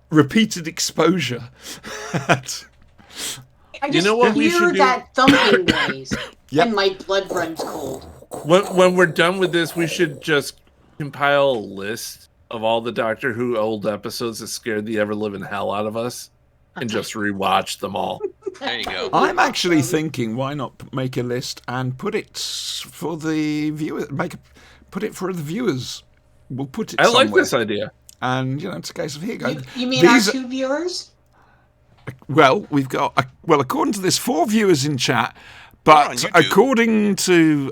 repeated exposure. I just You know what we hear should do? that thumping noise, Yep. and my blood runs cold. When we're done with this, we should just compile a list of all the Doctor Who old episodes that scared the ever living hell out of us, and just rewatch them all. There you go. I'm actually thinking, why not make a list and put it for the viewers? Put it for the viewers. We'll put it. I like somewhere. this idea. And it's a case of here you go. You mean These our two viewers? Well, we've got according to this, 4 viewers in chat, We're on but YouTube. according to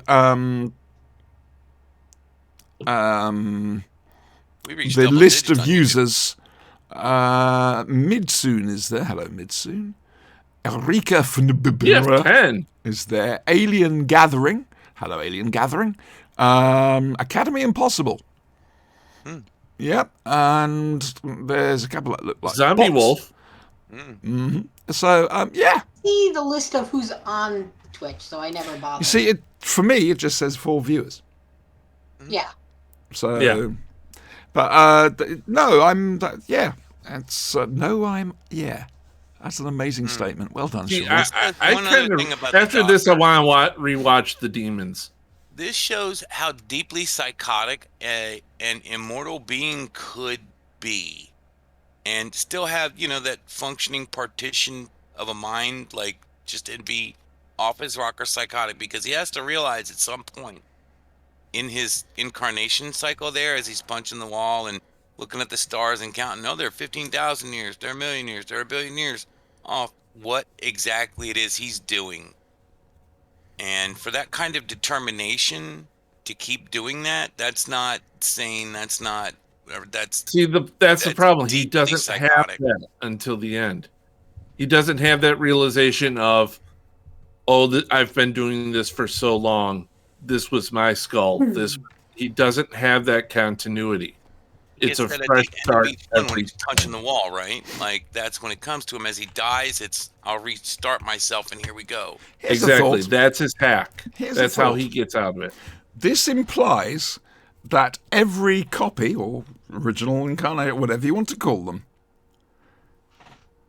We reached the double list digits of on YouTube. users, Midsoon is there. Hello, Midsoon. Erika You have Fnbra 10. is there. Alien Gathering. Hello, Alien Gathering. Academy Impossible. Yep, and there's a couple that look like Zombie bots. Wolf. So yeah, See the list of who's on Twitch, so I never bother. you see, for me, it just says 4 viewers. Yeah. So, Yeah. But no, yeah. That's yeah. That's an amazing statement. Well done, See, Sean. I One other kind of thing about the after this, I Doctor. want to rewatch The Demons. This shows how deeply psychotic an immortal being could be, and still have that functioning partition of a mind, like just and be off his rocker psychotic, because he has to realize at some point in his incarnation cycle there, as he's punching the wall and looking at the stars and counting, no, they're 15,000 years, they're a million years, they're a billion years off what exactly it is he's doing. And for that kind of determination to keep doing that, that's not sane. That's not whatever. That's See, that's the That's problem. He deeply doesn't have psychotic. that until the end. He doesn't have that realization of, I've been doing this for so long. This was my skull. He doesn't have that continuity. It's a that at fresh the end start of each one when every he's punching the wall, right? Like that's when it comes to him as he dies. It's I'll restart myself, and here we go. Here's a exactly. thought. That's his hack. Here's a That's how thought. he gets out of it. This implies that every copy, or original incarnate, whatever you want to call them,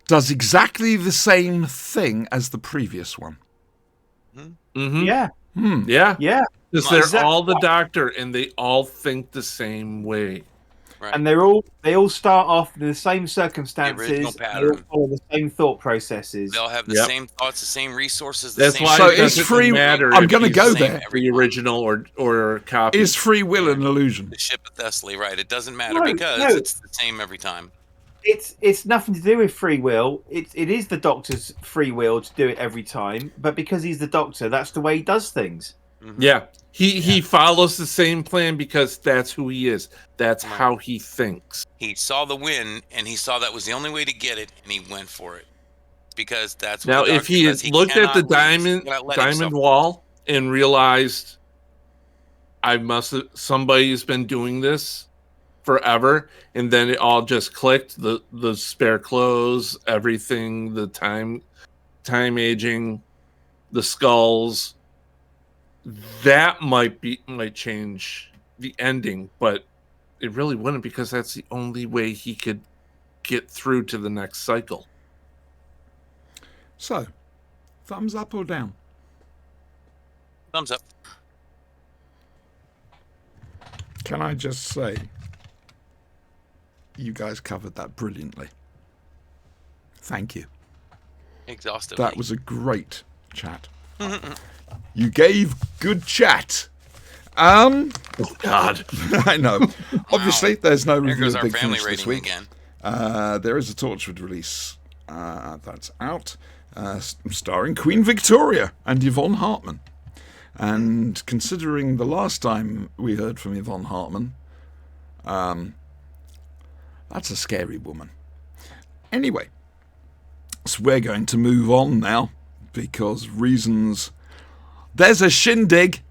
does exactly the same thing as the previous one. Mm-hmm. Yeah, Yeah. yeah. Because they're Exactly. all the Doctor, and they all think the same way. Right. And they all start off in the same circumstances. original They all pattern. follow the same thought processes. They all have the Yep. same thoughts, the same resources. That's same why So it is doesn't free- matter. I'm if gonna he's go the same there. every the time. original or copy. Is free will an illusion? The ship of Thessaly, right? It doesn't matter No, because no. it's the same every time. It's nothing to do with free will. It is the Doctor's free will to do it every time. But because he's the Doctor, that's the way he does things. Yeah. He follows the same plan because that's who he is. That's Right. how he thinks. He saw the win, and he saw that was the only way to get it, and he went for it because that's what Now, the if Doctor he does. had looked at the cannot lose. He diamond cannot let himself diamond wall and realized somebody's been doing this forever, and then it all just clicked, the spare clothes, everything, the time aging, the skulls, that might change the ending, but it really wouldn't, because that's the only way he could get through to the next cycle. So, thumbs up or down? Thumbs up. Can I just say, you guys covered that brilliantly. Thank you. Exhaustively. That was a great chat. You gave good chat. Oh God. I know. Obviously, there's no There review goes of our Big family Finish this rating week. again. There is a Torchwood release that's out, starring Queen Victoria and Yvonne Hartman. And considering the last time we heard from Yvonne Hartman, that's a scary woman. Anyway, so we're going to move on now because reasons. There's a shindig.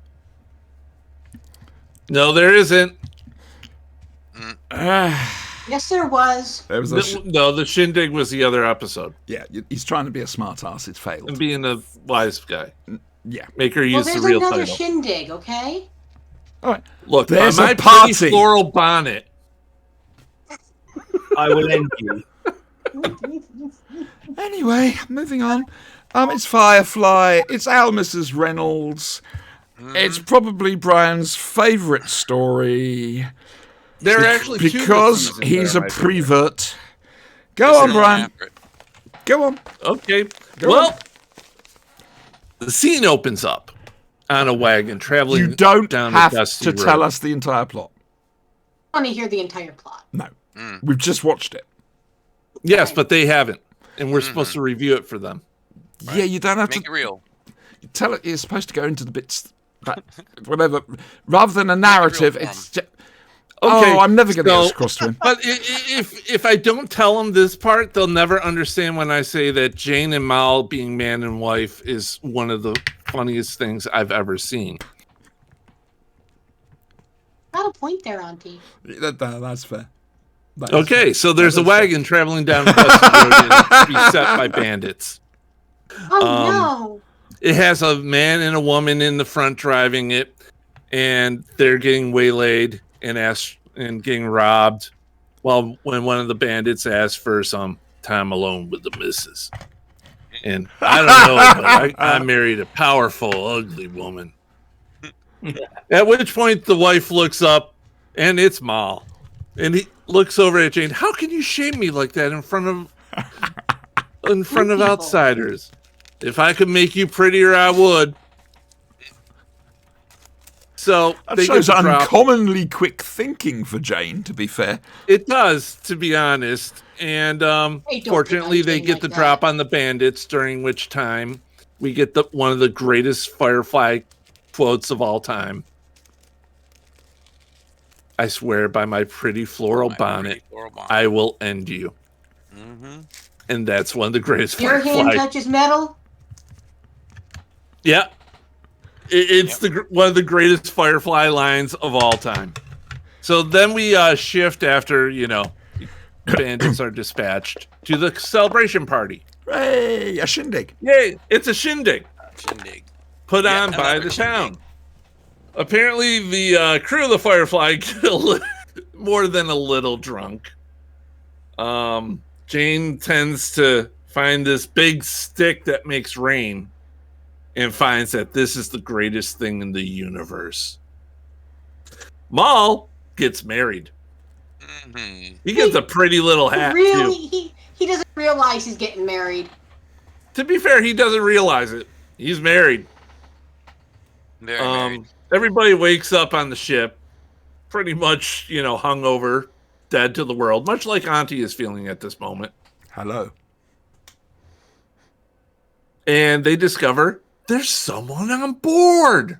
No, there isn't. Yes, there was. There was a No, the shindig was the other episode. yeah. He's trying to be a smart ass. It's And failed. being a wise guy. Yeah. Make her Well, use there's the real another title. shindig, okay? All right. Look, There's by my a party. pretty floral bonnet. I will end you. Anyway, moving on. It's Firefly. It's Al Mrs. Reynolds. It's probably Brian's favourite story There are actually two because differences he's there, a my favorite. prevert. Go Just on, going Brian. after it. Go on. Okay. Go well, on. the scene opens up on a wagon traveling You don't down have a dusty to road. tell us the entire plot. I want to hear the entire plot. No. We've just watched it. Yes, but they haven't. And we're supposed to review it for them. Yeah, you don't have Make it to real. tell it. You're supposed to go into the bits, that, whatever, rather than a narrative. for 'em. It's just, Okay, oh, I'm never going to so- get across to him. But if I don't tell them this part, they'll never understand when I say that Jane and Mal being man and wife is one of the funniest things I've ever seen. Got a point there, Auntie. That's fair. That is Okay, fair. so there's a That is fair. wagon traveling down a dusty road and it's beset by bandits. Oh no! It has a man and a woman in the front driving it, and they're getting waylaid and getting robbed. When one of the bandits asks for some time alone with the missus, and I don't know, but I married a powerful, ugly woman. At which point the wife looks up, and it's Mal, and he looks over at Jane. How can you shame me like that in front of People. outsiders? If I could make you prettier, I would. So That they shows get the drop. uncommonly quick thinking for Jane, to be fair. It does, to be honest. And Hey, don't fortunately, pick on they Jane get like the that. drop on the bandits, during which time we get one of the greatest Firefly quotes of all time. I swear by my pretty floral My bonnet, pretty floral bonnet. I will end you. Mhm. And that's one of the greatest Your hand Firefly. touches metal. Yeah. It's one of the greatest Firefly lines of all time. So then we shift after, bandits are dispatched to the celebration party. Hooray! A shindig. Yay! It's a shindig Shindig. put Yeah, on by another the shindig. town. Apparently, the crew of the Firefly get more than a little drunk. Jane tends to find this big stick that makes rain and finds that this is the greatest thing in the universe. Mal gets married. Mm-hmm. He gets a pretty little hat, Really, too. he doesn't realize he's getting married. To be fair, he doesn't realize it. He's married. Very married. Everybody wakes up on the ship, pretty much, hungover, dead to the world, much like Auntie is feeling at this moment. Hello. And they discover there's someone on board.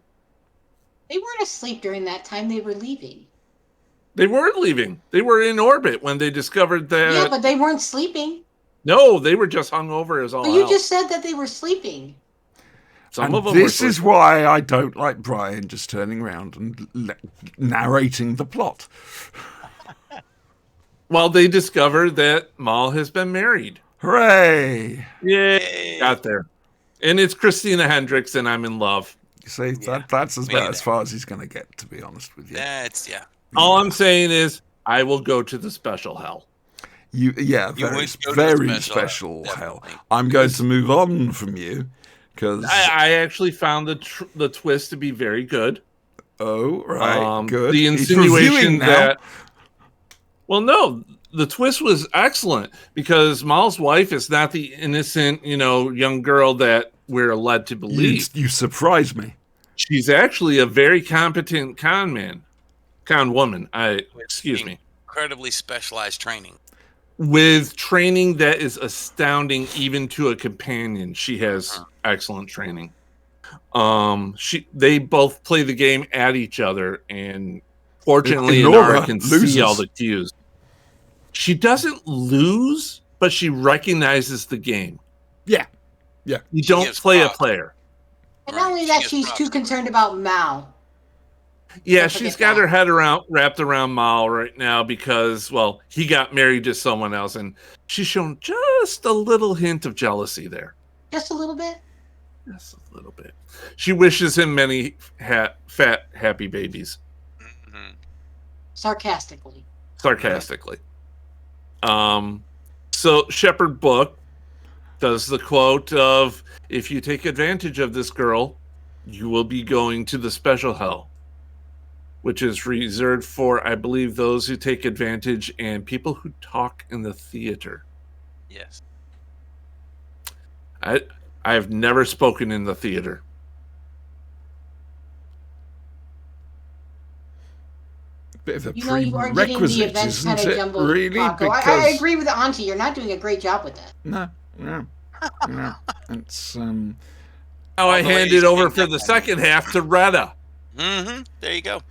They weren't asleep during that time. They were leaving. They weren't leaving. They were in orbit when they discovered that. Yeah, but they weren't sleeping. No, they were just hungover as all But you hell. just said that they were sleeping. Some And of them this were is why I don't like Brian just turning around and narrating the plot. Well, they discovered that Mal has been married. Hooray! Yay! Got there. And it's Christina Hendricks, and I'm in love. You see, Yeah, that's as me about neither. as far as he's going to get, to be honest with you. That's yeah. All I'm saying is, I will go to the special hell. You would go to very the special special hell. definitely. I'm going to move on from you because I actually found the twist to be very good. oh right, good. The He's reviewing insinuation now. that. Well, no, the twist was excellent because Mal's wife is not the innocent, young girl that we're led to believe. you surprised me. She's actually a very competent con woman. Excuse me. Incredibly specialized training. With training that is astounding, even to a companion. She has excellent training. They both play the game at each other, and fortunately, Nora Inara can loses. see all the cues. She doesn't lose, but she recognizes the game. Yeah. You She don't gives play a props. player. And Right, not only she that, gets she's props. too concerned about Mal. Yeah, Don't she's forget got that. her head wrapped around Mal right now because, well, he got married to someone else, and she's shown just a little hint of jealousy there. Just a little bit. Just a little bit. She wishes him many fat, happy babies, Mhm. Sarcastically. sarcastically. So Shepherd Book does the quote of, if you take advantage of this girl, you will be going to the special hell, which is reserved for, I believe, those who take advantage and people who talk in the theater. Yes. I've never spoken in the theater. Bit of a You are getting the prerequisite, events isn't kind of it? jumbled. Really? Paco. I Because agree with Auntie. You're not doing a great job with that. no. It's Now I the hand ladies it over came for up the on second half to Retta. Mm-hmm. There you go.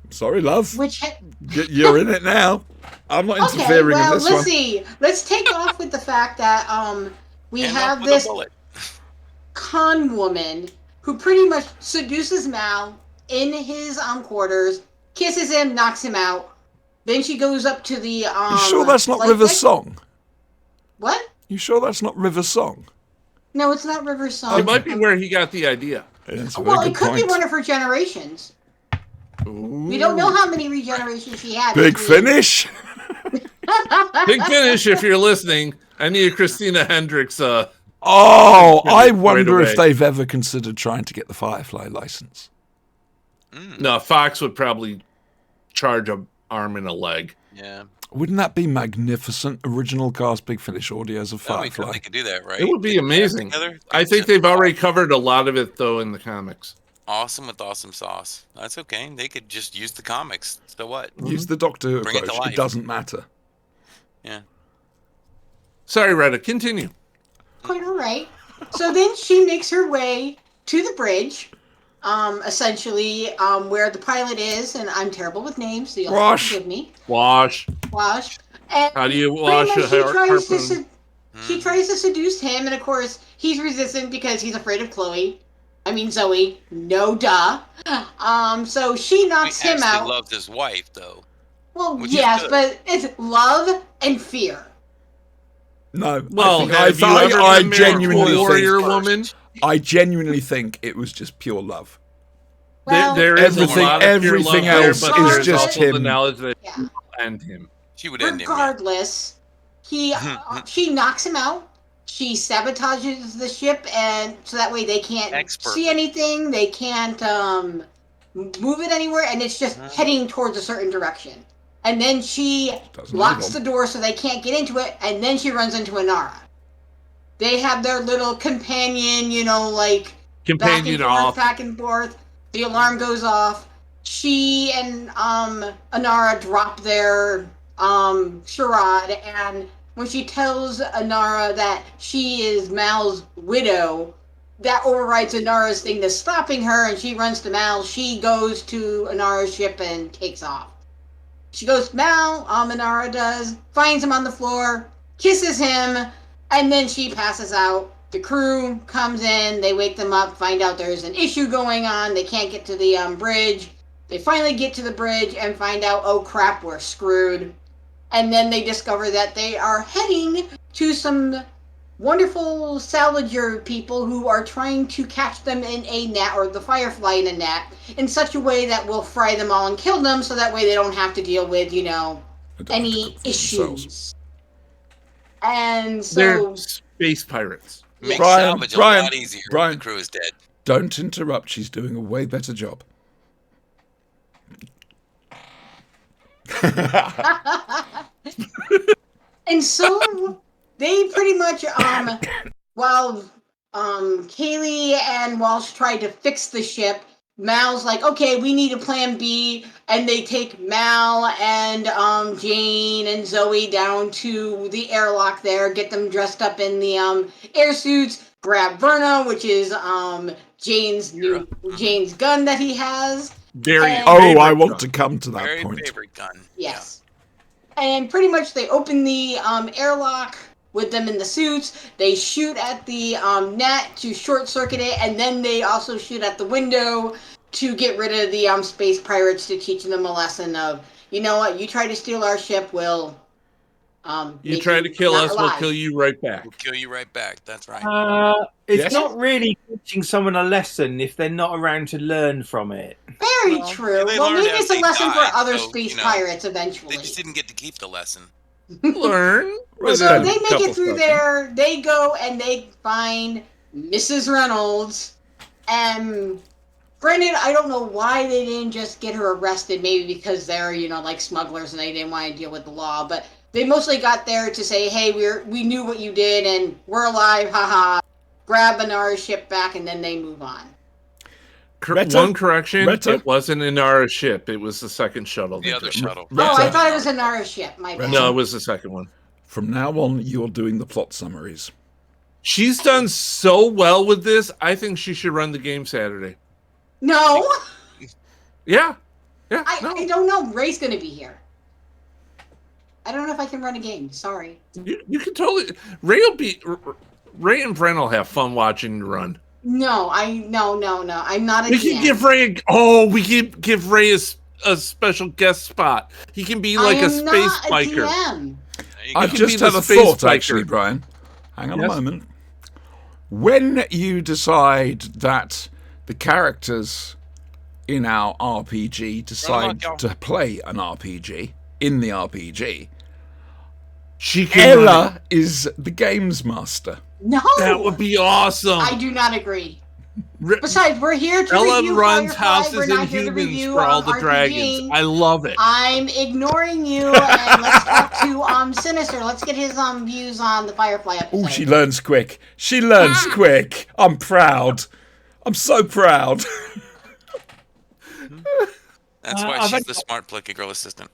sorry, love. Which You're in it now. I'm not okay, interfering well, in this let's one. see. Let's take off with the fact that we Hand have off with a this bullet. con woman who pretty much seduces Mal in his quarters, kisses him, knocks him out. Then she goes up to the You sure that's not flight River deck. Song? What? You sure that's not River Song? No, it's not River Song. It might be where he got the idea. That's a very Well, good it could be point. one of her generations. We don't know how many regenerations she had. Big between- finish. Big finish, if you're listening. I need a Christina Hendricks. Oh, Right I wonder if away. they've ever considered trying to get the Firefly license. No, Fox would probably charge an arm and a leg. Yeah. Wouldn't that be magnificent? Original cast Big Finish audios of That'd be cool. Firefly. They could do that, right? It would be Get the cast amazing. together. I think they've already covered a lot of it, though, in the comics. Awesome with awesome sauce. That's okay. They could just use the comics. So what? Use the Doctor Who Bring it to approach. It life. doesn't matter. Yeah. Sorry, Retta, continue. Quite all right. So then she makes her way to the bridge, essentially where the pilot is, and I'm terrible with names, so you'll have to Wash. forgive me. Wash. Wash. And How do you pretty wash much a harpoon? she tries to seduce him, and of course he's resistant because he's afraid of Chloe. I mean Zoe, no duh. So she He knocks him actually out. loves his wife, though. Well, which is yes, good. but it's love and fear. No, Well, I have you ever I been married to a genuinely warrior think, woman? I genuinely think it was just pure love. Well, There is Everything- a lot of pure everything love there, else but is there's just also the him. knowledge that Yeah. she will end him. She would end him. Yeah. Regardless, she knocks him out. She sabotages the ship, and so that way they can't Expertly. see anything. They can't move it anywhere, and it's just heading towards a certain direction. And then she Doesn't locks move the door so they can't get into it, and then she runs into Inara. They have their little companion, like Companion off. back and forth. The alarm goes off. She and Inara drop their charade, and when she tells Inara that she is Mal's widow, that overrides Inara's thing that's stopping her, and she runs to Mal. She goes to Inara's ship and takes off. She goes to Mal, Inara does, finds him on the floor, kisses him, and then she passes out. The crew comes in, they wake them up, find out there's an issue going on, they can't get to the bridge. They finally get to the bridge and find out, oh crap, we're screwed. And then they discover that they are heading to some wonderful salvager people who are trying to catch them in a net, or the Firefly in a net, in such a way that will fry them all and kill them, so that way they don't have to deal with, They don't have to any cook for themselves. issues. And They're so, space pirates. Makes Brian, salvage Brian, a lot easier Brian. when the crew is dead. Don't interrupt. She's doing a way better job. and so they pretty much while Kaylee and Walsh tried to fix the ship, Mal's like, okay, we need a plan B, and they take Mal and Jane and Zoe down to the airlock there, get them dressed up in the air suits, grab Verna, which is Jane's gun that he has. Very. And- Oh, favorite I want gun. to come to that Very point. favorite gun. Yes. And pretty much they open the airlock with them in the suits. They shoot at the net to short circuit it, and then they also shoot at the window to get rid of the space pirates, to teach them a lesson of, you know what, you try to steal our ship, we'll You make try to kill not us, we'll alive. kill you right back. We'll kill you right back. That's right. It's Yes. not really teaching someone a lesson if they're not around to learn from it. Very Well, true. they Well, learned maybe as it's a they lesson died, for other so, space you know, pirates eventually. They just didn't get to keep the lesson. Learn. Well, So then, they make couple it through stuff. there. They go and they find Mrs. Reynolds. And granted, I don't know why they didn't just get her arrested. Maybe because they're, like smugglers and they didn't want to deal with the law. But they mostly got there to say, hey, we knew what you did and we're alive, haha. Grab Inara's ship back, and then they move on. Retta? One correction: Retta? it wasn't Inara's ship; it was the second shuttle. The they other took. shuttle. Oh, I Retta. thought it was Inara's ship. My bad. No, it was the second one. From now on, you're doing the plot summaries. She's done so well with this. I think she should run the game Saturday. No, Yeah, no. I don't know. Ray's going to be here. I don't know if I can run a game. Sorry. You can totally. Ray and Bren will have fun watching you run. No, no. I'm not a We GM. can give Ray. We can give Ray a special guest spot. He can be like I a am space not a biker. GM. There you go. I've can just be the had a space thought, biker. actually, Brian. Hang on a Yes? moment. When you decide that the characters in our RPG decide y'all. to play an RPG in the RPG, She can run Ella is the games master. No, it. That would be awesome. I do not agree. Ri- Besides, we're here to Ella review runs Firefly. houses We're not and here to humans review for all the RPG. dragons. I love it. I'm ignoring you, and let's talk to Sinister. Let's get his views on the Firefly episode. Oh, she learns quick. She learns quick. I'm proud. I'm so proud. That's why I've she's only the smart plucky girl assistant.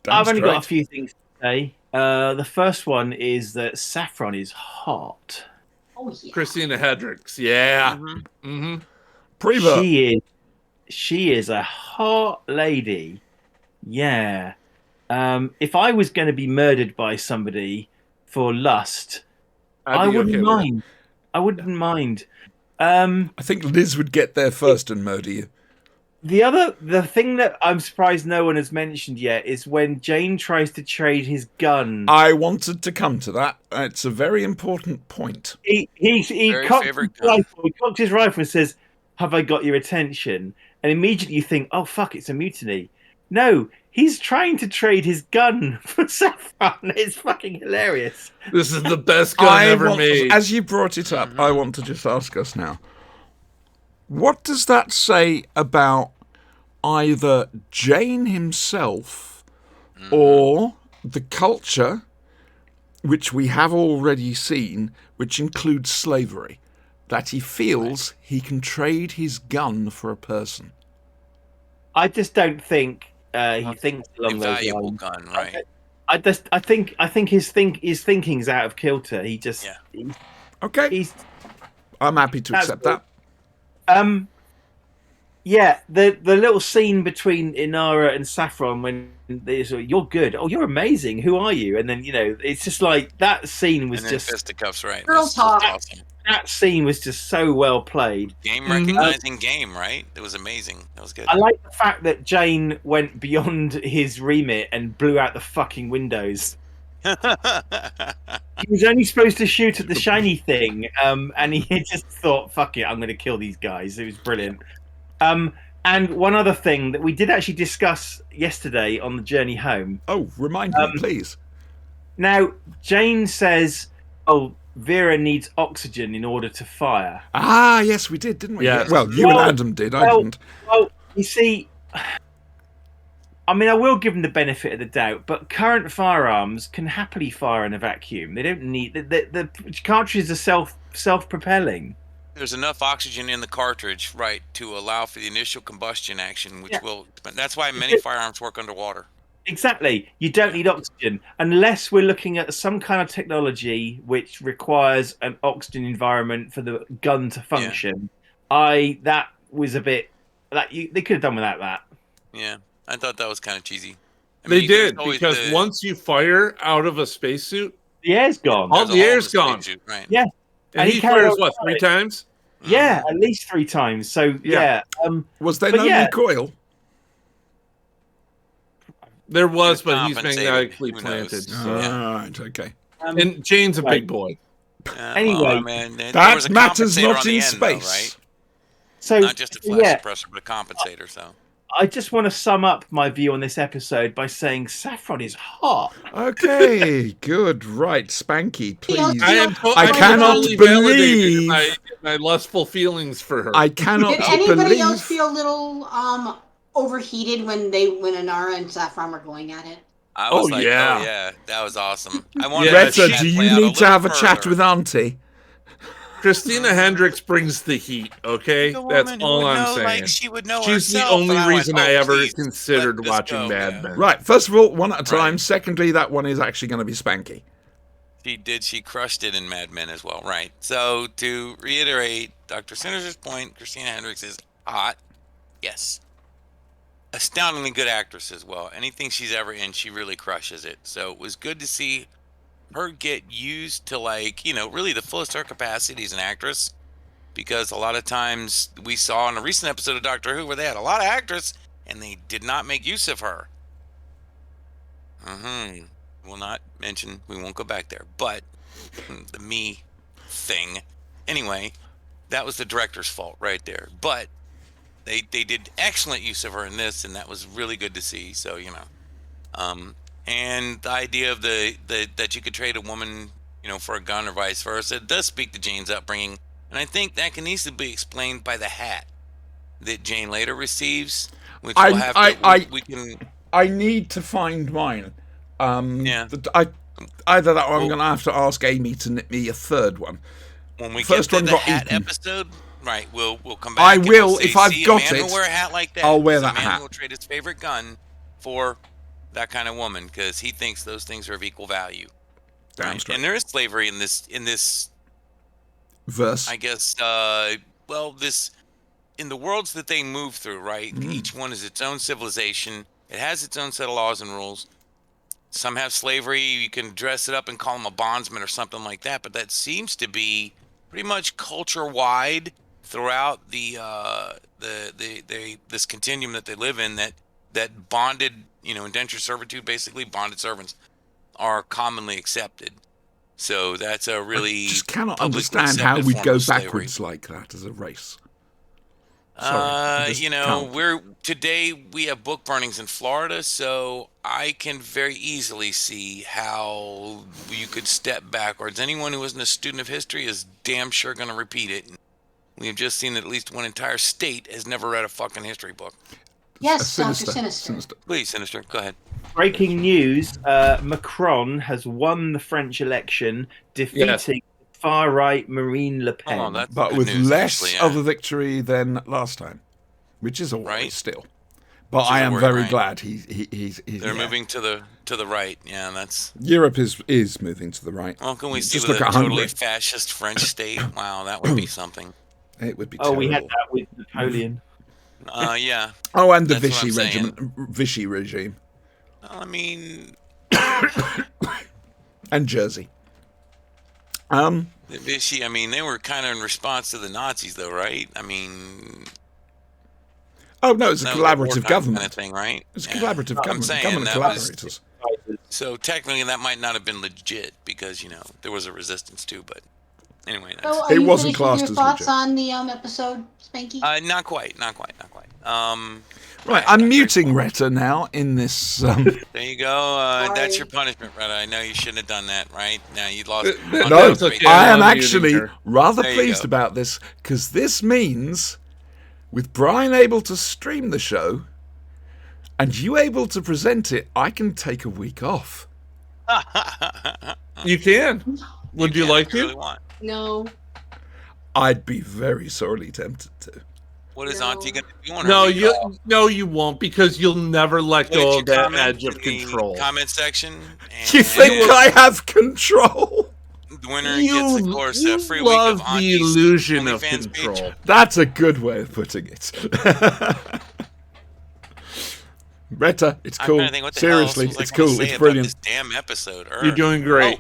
I've only got a Damn straight. few things to say. The first one is that Saffron is hot. Oh yeah. Christina Hendricks. Yeah. Mm-hmm. Preva. She is a hot lady. Yeah. If I was going to be murdered by somebody for lust, I wouldn't mind. I wouldn't mind. I think Liz would get there first and murder you. The thing that I'm surprised no one has mentioned yet is when Jane tries to trade his gun. I wanted to come to that. It's a very important point. He Very cocks favorite his gun. rifle. He cocks his rifle and says, "Have I got your attention?" And immediately you think, "Oh fuck, it's a mutiny." No, he's trying to trade his gun for Saffron. It's fucking hilarious. This is the best gun ever made. As you brought it up, I want to just ask us now. What does that say about either Jane himself or the culture, which we have already seen, which includes slavery, that he feels he can trade his gun for a person? I just don't think he thinks A along those valuable lines. gun, right? I think his thinking's out of kilter. He just Yeah. Okay, he's I'm happy to That's accept good. that. Yeah, the little scene between Inara and Saffron when they say, "You're good. Oh, you're amazing. Who are you?" And then it's just like that scene was And then just fisticuffs, right? Girl That's talk. awesome. that scene was just so well played. Game recognizing game, right? It was amazing. That was good. I like the fact that Jane went beyond his remit and blew out the fucking windows. He was only supposed to shoot at the shiny thing, and he just thought, "Fuck it, I'm going to kill these guys." It was brilliant. And one other thing that we did actually discuss yesterday on the journey home. Oh, remind me, please. Now, Jane says, "Oh, Vera needs oxygen in order to fire." Ah, yes, we did, didn't we? Yes. Well, you and Adam did. I didn't. Well, you see, I mean, I will give them the benefit of the doubt, but current firearms can happily fire in a vacuum. They don't need the cartridges are self-propelling. There's enough oxygen in the cartridge, right, to allow for the initial combustion action, which will. But that's why many firearms work underwater. Exactly. You don't need oxygen unless we're looking at some kind of technology which requires an oxygen environment for the gun to function. That was a bit they could have done without that. Yeah, I thought that was kind of cheesy. I They mean, there's did, always because once you fire out of a spacesuit, The air's gone. all there's a the hole in air's gone. spacesuit, right? Yeah. And And he he can't fires go what, outside. 3 times? Yeah, at least 3 times. So Yeah. yeah. Was there But no yeah. recoil? There was, It's but he's compensated. magnetically Who planted. knows? So. Right, okay. And Jane's a Right. big boy. Anyway, well, man, there was That a matters compensator not on the in end, though, space. right? so Not just a flash yeah, suppressor, but a compensator. So I just want to sum up my view on this episode by saying Saffron is hot. Okay, good. Right, Spanky, please. I cannot totally believe- validated my lustful feelings for her. I cannot Did anybody else believe. feel a little overheated when Inara and Saffron were going at it? I was Oh, like, yeah. oh yeah, that was awesome. I wanted Yeah, to see Greta, that do play you out need to little have a chat further. with Auntie? Christina Hendricks brings the heat, okay? The That's woman who all would I'm know, saying. like, she would know She's the herself, only and I went, reason "Oh, I ever please, considered let this watching go, Mad yeah." Men. Right, first of all, one at a time. Right. Secondly, that one is actually going to be Spanky. She crushed it in Mad Men as well, right? So to reiterate Dr. Sinner's point, Christina Hendricks is hot. Yes. Astoundingly good actress as well. Anything she's ever in, she really crushes it. So it was good to see her get used to, like, really the fullest of her capacity as an actress. Because a lot of times we saw in a recent episode of Doctor Who where they had a lot of actors and they did not make use of her. We'll not mention, we won't go back there, but the me thing. Anyway, that was the director's fault right there. But they did excellent use of her in this, and that was really good to see. So, and the idea of that you could trade a woman, for a gun or vice versa, it does speak to Jane's upbringing. And I think that can easily be explained by the hat that Jane later receives, which we'll have to, we can. I need to find mine. Yeah. Either that or I'm going to have to ask Amy to knit me a third one. When we First get one to the got hat eaten. episode, right? We'll come back. I and will, we'll say, if I've "See, got a man it, will wear a hat like that. I'll wear So that a man hat." will trade his favorite gun for that kind of woman because he thinks those things are of equal value. Damn Right? straight. And there is slavery in this. Verse. I guess. This in the worlds that they move through, right? Each one is its own civilization. It has its own set of laws and rules. Some have slavery. You can dress it up and call them a bondsman or something like that. But that seems to be pretty much culture-wide throughout this continuum that they live in, that bonded, indentured servitude, basically bonded servants, are commonly accepted. So that's a really I just cannot publicly understand how accepted we'd form go of slavery. backwards like that as a race. Sorry, I just can't. Today we have book burnings in Florida, so I can very easily see how you could step backwards. Anyone who isn't a student of history is damn sure going to repeat it. We have just seen that at least one entire state has never read a fucking history book. Yes, Dr. Sinister. Sinister. Please, Sinister, go ahead. Breaking news: Macron has won the French election, defeating far-right Marine Le Pen. Oh, that's But good with news, less actually, yeah. of a victory than last time, which is a worry Right. still. But Which is I a am worry, very right. glad he's They're moving to the right. Yeah, that's. Europe is moving to the right. Well, can we see Just with look a at totally Hungary. fascist French state? Wow, that would be something. It would be Oh, terrible. we had that with Napoleon. Yeah. Oh, and the That's what I'm Vichy saying. Vichy regime, I mean, and Jersey. the Vichy. I mean, they were kind of in response to the Nazis, though, right? I mean, Oh no, it's a that was a collaborative wartime government. kind of thing, right? It's a Yeah. collaborative I'm government. saying Government that collaborators. So technically, that might not have been legit because there was a resistance too. But anyway, that's, So, are It you wasn't finished with classed your as thoughts legit. on the episode, Spanky? not quite. Right, I'm muting Retta now in this. There you go. That's Sorry. your punishment, Retta. I know you shouldn't have done that, right? Now you lost. No, That's okay. I am I'm muting actually her. rather There you pleased go. about this because this means, with Brian able to stream the show and you able to present it, I can take a week off. You can. Would you can like if you to? really want. No. I'd be very sorely tempted to. What is No. Auntie gonna do on her No, week off? you won't, because you'll never let Put go your of that comment edge of in the control. Comment section. You think and I have control? the winner gets, of course, a free week love of the Auntie's illusion of OnlyFans page. control. That's a good way of putting it. Retta, it's I'm cool. trying to think what the hell else Seriously, was I it's gonna cool. say It's about brilliant. This damn episode. You're doing great.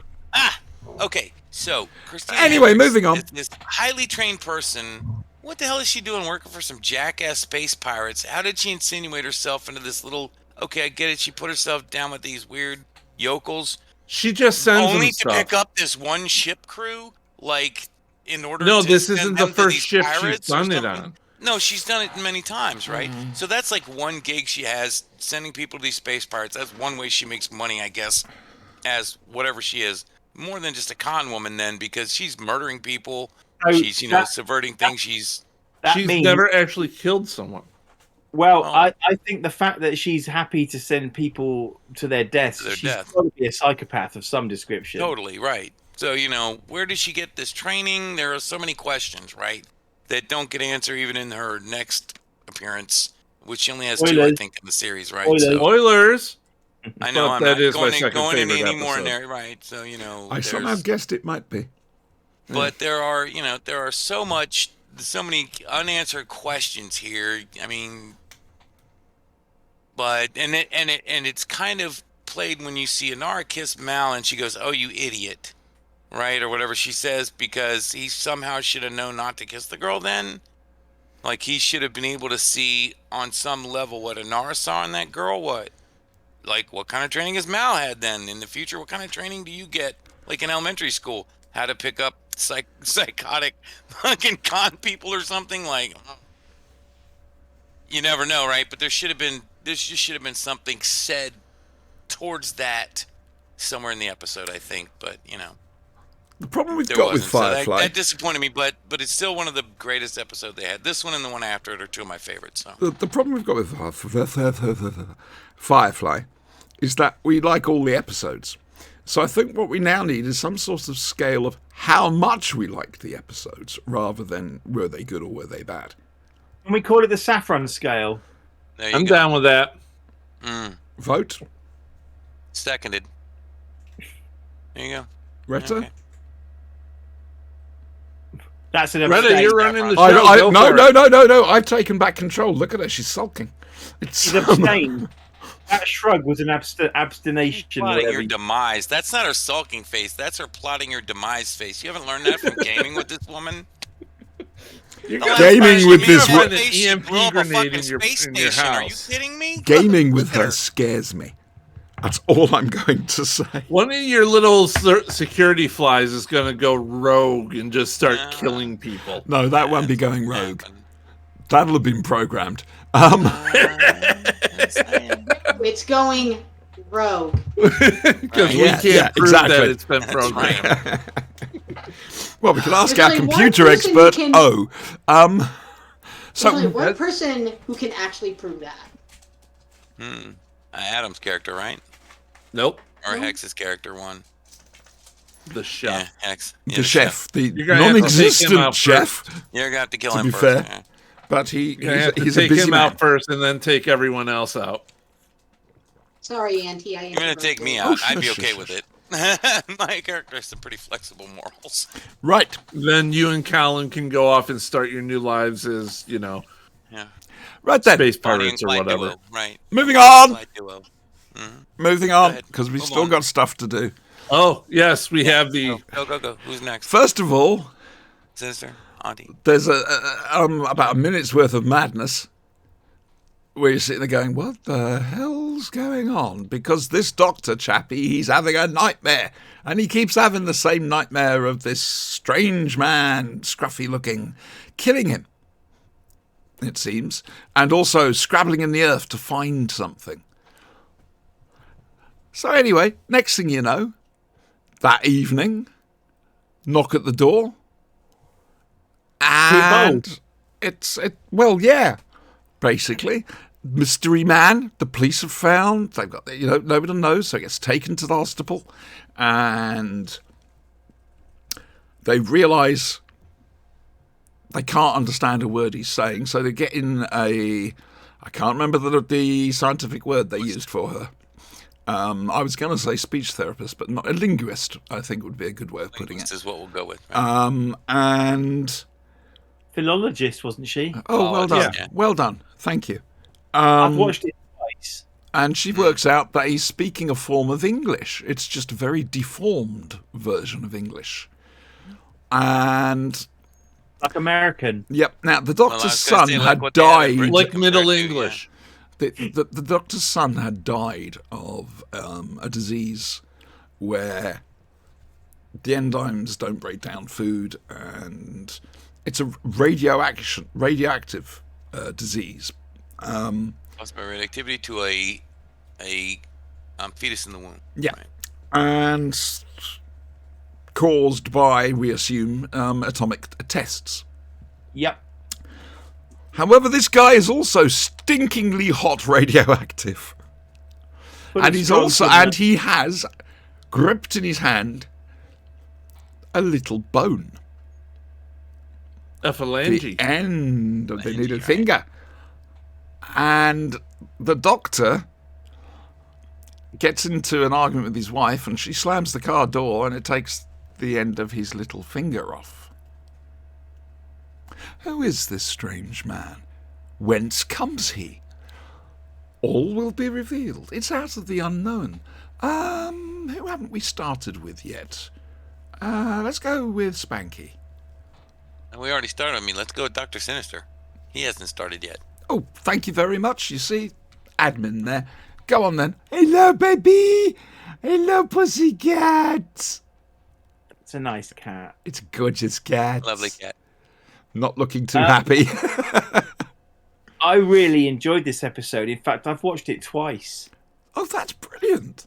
Okay. So, Christina Anyway, Hendricks moving on. is this highly trained person. What the hell is she doing working for some jackass space pirates? How did she insinuate herself into this little... Okay, I get it. She put herself down with these weird yokels. She just sends Only them to pick stuff. up this one ship crew? Like, in order No, to this send isn't them the to first these ship she's pirates or done it something? on. No, she's done it many times, right? Mm-hmm. So that's like one gig she has, sending people to these space pirates. That's one way she makes money, I guess, as whatever she is. More than just a con woman, then, because she's murdering people. So She's, that- subverting things. She's... That She's means, never actually killed someone. well, Oh. I think the fact that she's happy to send people to their deaths, To their she's death. got to be a psychopath of some description. Totally, right. So, where did she get this training? There are so many questions, right, that don't get answered even in her next appearance, which she only has 2, I Spoilers. think, in the series, right? Spoilers. So, Spoilers. I know But I'm that not is my going, second going in favorite any more in episode. there, right? So, I somehow there's- guessed it might be. But there are so many unanswered questions here. I mean, but it's kind of played when you see Inara kiss Mal and she goes, "Oh, you idiot," right, or whatever she says, because he somehow should have known not to kiss the girl. Then, like, he should have been able to see on some level what Inara saw in that girl. What kind of training has Mal had then in the future? What kind of training do you get, like in elementary school? How to pick up psychotic fucking con people or something? Like, you never know, right? But there should have been something said towards that somewhere in the episode, I think. But The problem we've there got with wasn't. So Firefly. that disappointed me. But it's still one of the greatest episodes they had. This one and the one after it are two of my favorites. So The problem we've got with Firefly is that we like all the episodes. So I think what we now need is some sort of scale of how much we liked the episodes, rather than were they good or were they bad. Can we call it the saffron scale? there you I'm go. down with that. Vote, Seconded. There you go. Retta. Okay. That's an Retta, abstain. you're running the show. I, Go no, for no, it. no, no, no! I've taken back control. Look at her; she's sulking. It's She's abstained. That shrug was an abstination. Plotting whatever your you- demise. That's not her sulking face. That's her plotting your demise face. You haven't learned that from gaming with this woman? You're The gonna last Gaming time she with made this a wa- spaceship EMP blow up a grenade fucking in your space in your station. Are you house. kidding me? Gaming with Look at her her. scares me. That's all I'm going to say. One of your little security flies is gonna go rogue and just start Yeah. killing people. No, that won't be That's going what rogue. happened. That'll have been programmed. That's saying. It's going rogue. Because we Yeah, can't yeah, prove exactly. that it's been That's programmed. Well, we can ask There's our only one computer person who expert. can- Oh, There's only so one person who can actually prove that. Adam's character, right? Nope. Or No. Hex's character one. The chef. Yeah, Hex. Yeah, the chef, the You're gonna have to take him non-existent out chef, You're gonna have to kill To him be first. fair. Yeah. but You're gonna have to he's a take busy him man. out first and then take everyone else out. Sorry, Auntie. You're gonna take me Oh, out. I'd be shush, okay shush, with it. My character has some pretty flexible morals. Right, Then you and Colin can go off and start your new lives as, Yeah. right then. space Bonnie and pirates or Clyde whatever. duo. Right. Moving on, Clyde duo. moving on, ahead. because we've Move still on. got stuff to do. Oh, yes, we have the. Go. Who's next? First of all, Sister? Auntie? there's about a minute's worth of madness where you're sitting there going, what the hell's going on? Because this doctor chappie, he's having a nightmare, and he keeps having the same nightmare of this strange man, scruffy looking, killing him, it seems, and also scrabbling in the earth to find something. So anyway, next thing you know, that evening, knock at the door, and well, yeah, basically, mystery man. The police have found. They've got, nobody knows, so it gets taken to the hospital, and they realise they can't understand a word he's saying, so they get in I can't remember the scientific word they used for her. I was going to say speech therapist, but not a linguist. I think would be a good way of putting This it. is what we'll go with. Right? And Philologist, wasn't she? oh, well done, yeah. well done, thank you. I've watched it twice. And she works out that he's speaking a form of English. It's just a very deformed version of English. And Like American. yep, now the Well, I doctor's was gonna son say, like had what they have in died. Britain. Like Middle Compared to, English. The doctor's son had died of a disease where the enzymes don't break down food, and it's a radioactive disease. Caused by radioactivity to a fetus in the womb. Yeah, Right. and caused by, we assume, atomic tests. Yep. However, this guy is also stinkingly hot radioactive. And he's also, and he has gripped in his hand a little bone, A phalange. the end of the Phalange, little right. finger. And the doctor gets into an argument with his wife, and she slams the car door, and it takes the end of his little finger off. Who is this strange man? Whence comes he? All will be revealed. It's out of the unknown. Who haven't we started with yet? Let's go with Spanky. And we already started. I mean, let's go with Dr. Sinister. He hasn't started yet. Oh, thank you very much. You see, admin there. Go on then. Hello, baby. Hello, pussycat. It's a nice cat. It's a gorgeous cat. Lovely cat. Not looking too happy. I really enjoyed this episode. In fact, I've watched it twice. Oh, that's brilliant.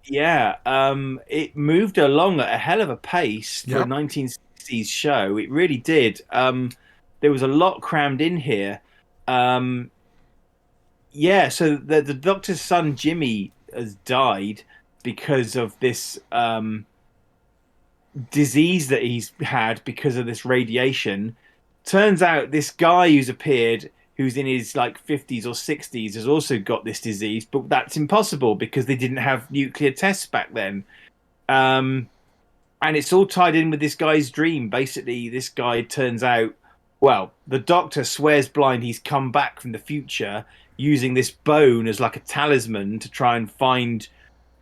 Yeah, it moved along at a hell of a pace for Yeah. a 1960s show. It really did. There was a lot crammed in here. Yeah, so the doctor's son, Jimmy, has died because of this disease that he's had because of this radiation. Turns out this guy who's appeared, who's in his like 50s or 60s, has also got this disease, but that's impossible because they didn't have nuclear tests back then. And it's all tied in with this guy's dream. Basically, this guy turns out, well, the doctor swears blind he's come back from the future using this bone as like a talisman to try and find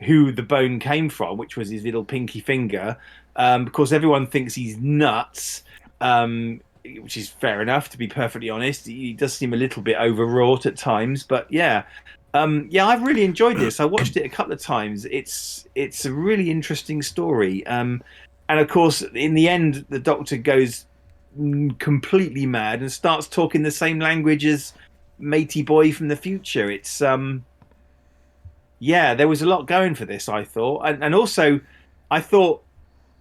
who the bone came from, which was his little pinky finger. Because everyone thinks he's nuts. which is fair enough, to be perfectly honest. He does seem a little bit overwrought at times, but yeah. I've really enjoyed this. I watched it a couple of times. It's a really interesting story. And of course, in the end, the Doctor goes completely mad and starts talking the same language as Matey Boy from the future. It's there was a lot going for this, I thought, and also I thought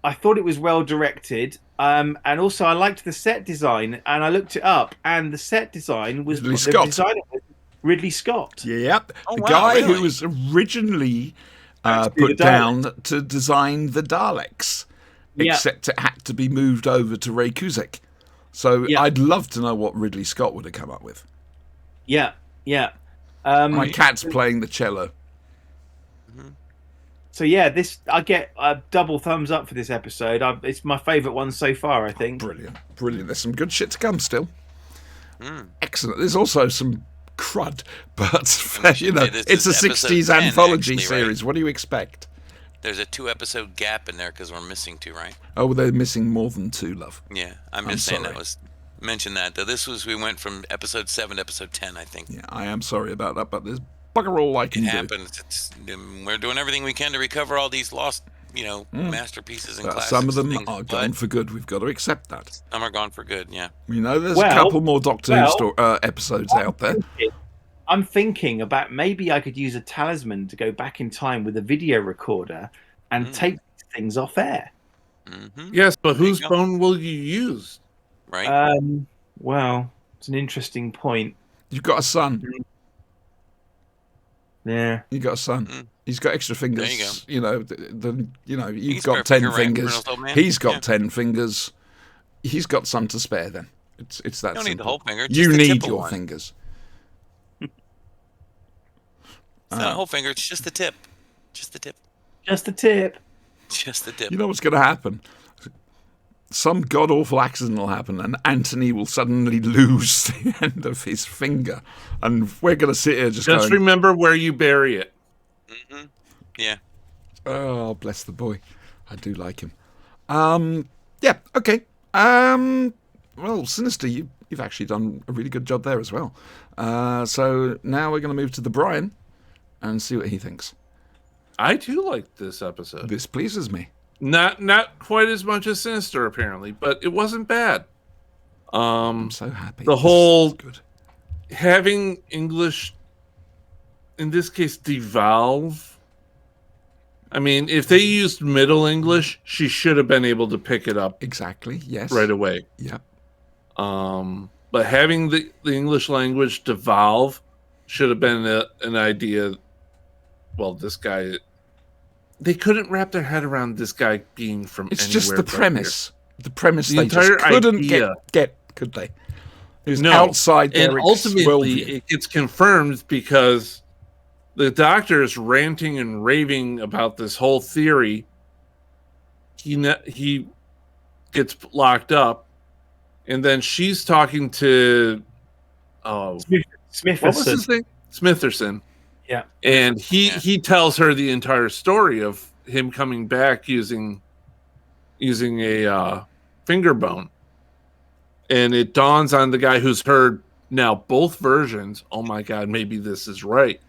it was well directed. And also I liked the set design, and I looked it up, and the set design was Ridley Scott. designer was Ridley Scott. Yep. Oh, the wow, guy really? who was originally Actually, put the down to design the Daleks, Yeah. except it had to be moved over to Ray Kuzik. So Yeah. I'd love to know what Ridley Scott would have come up with. Yeah. My cat's playing the cello. So yeah, I get a double thumbs up for this episode. It's my favourite one so far, I think. Brilliant. There's some good shit to come still. Excellent. There's also some crud, but you know, This it's a is episode 60s 10, anthology actually, right? series. What do you expect? There's a 2-episode gap in there because we're missing 2, right? Oh, they're missing more than 2, love. Yeah, I'm just saying sorry. that was mention that. We went from episode 7 to episode 10, I think. Yeah, I am sorry about that, but there's bugger all I It can do. happens. We're doing everything we can to recover all these lost, masterpieces and classics. Some of them and things, are gone but for good. We've got to accept that. some are gone for good. Yeah. You know, there's Well- a couple more Doctor Who well- episodes out there. I'm thinking about maybe I could use a talisman to go back in time with a video recorder and take things off air. Mm-hmm. Yes, but There you whose go. phone will you use? Right. Well, it's an interesting point. You've got a son. Yeah. You've got a son. He's got extra fingers. There you go. You know, you've He's got got 10 finger right, fingers. Colonel's old man. He's got Yeah. 10 fingers. He's got some to spare then. It's that You don't need the simple. whole finger. Just You the need tip of your one. fingers. It's not a whole finger. It's just the tip. Just the tip. Just a tip. Just the tip. You know what's going to happen? Some god-awful accident will happen and Anthony will suddenly lose the end of his finger. And we're going to sit here just Just going, remember where you bury it. Yeah. oh, bless the boy. I do like him. Yeah, okay. Well, Sinister, you've actually done a really good job there as well. So now we're going to move to the Brian and see what he thinks. I do like this episode. This pleases me. Not quite as much as Sinister, apparently, but it wasn't bad. I'm so happy. The This whole- is good. Having English, in this case, devolve. I mean, if they used Middle English, she should have been able to pick it up Exactly. Yes. right away. Yep. But having the English language devolve should have been an idea. Well, this guy, they couldn't wrap their head around this guy being from It's anywhere just the but premise. The premise The they just entire couldn't idea. get, could they? It was No. outside here. their And ultimately, worldview. it gets confirmed because the Doctor is ranting and raving about this whole theory. He gets locked up, and then she's talking to Smith. what was his name? Smitherson. Yeah. And Yeah. he tells her the entire story of him coming back using a finger bone. And it dawns on the guy who's heard now both versions. Oh my God, maybe this is right.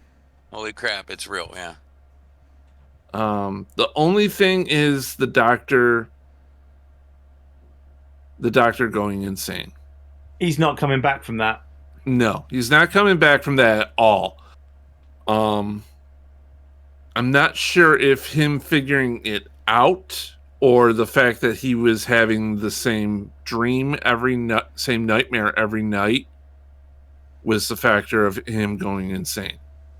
Holy crap! It's real. Yeah. The only thing is the doctor going insane. He's not coming back from that. No, he's not coming back from that at all. I'm not sure if him figuring it out or the fact that he was having the same dream same nightmare every night was the factor of him going insane.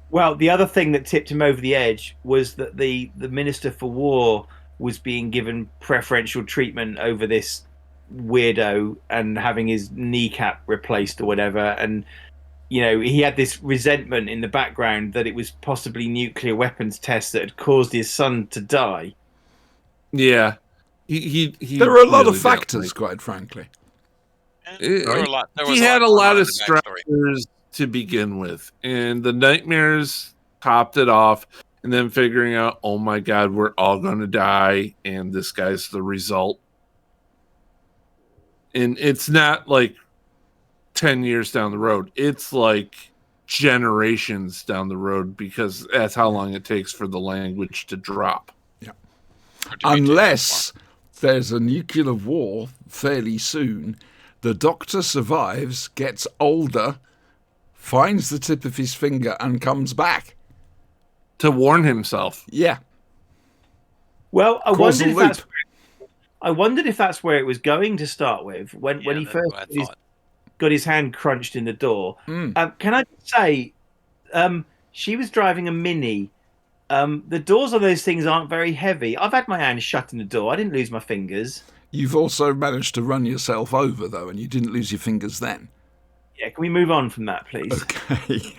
Well, the other thing that tipped him over the edge was that the Minister for War was being given preferential treatment over this weirdo and having his kneecap replaced or whatever. And, you know, he had this resentment in the background that it was possibly nuclear weapons tests that had caused his son to die. Yeah. He There are a lot really of didn't factors, like- quite frankly. There were a lot. There was he had a going lot on of in the backstory. stressors to begin with, and the nightmares topped it off. And then figuring out, oh my God, we're all going to die, and this guy's the result. And it's not like 10 years down the road. It's like generations down the road because that's how long it takes for the language to drop. Unless there's a nuclear war fairly soon, the Doctor survives, gets older, finds the tip of his finger, and comes back. To warn himself. Yeah. Well, I Causal wondered if that's where it was going to start with when he that's first what I thought. got his hand crunched in the door. Can I just say, she was driving a Mini. The doors on those things aren't very heavy. I've had my hand shut in the door. I didn't lose my fingers. You've also managed to run yourself over, though, and you didn't lose your fingers then. Yeah, can we move on from that, please? Okay.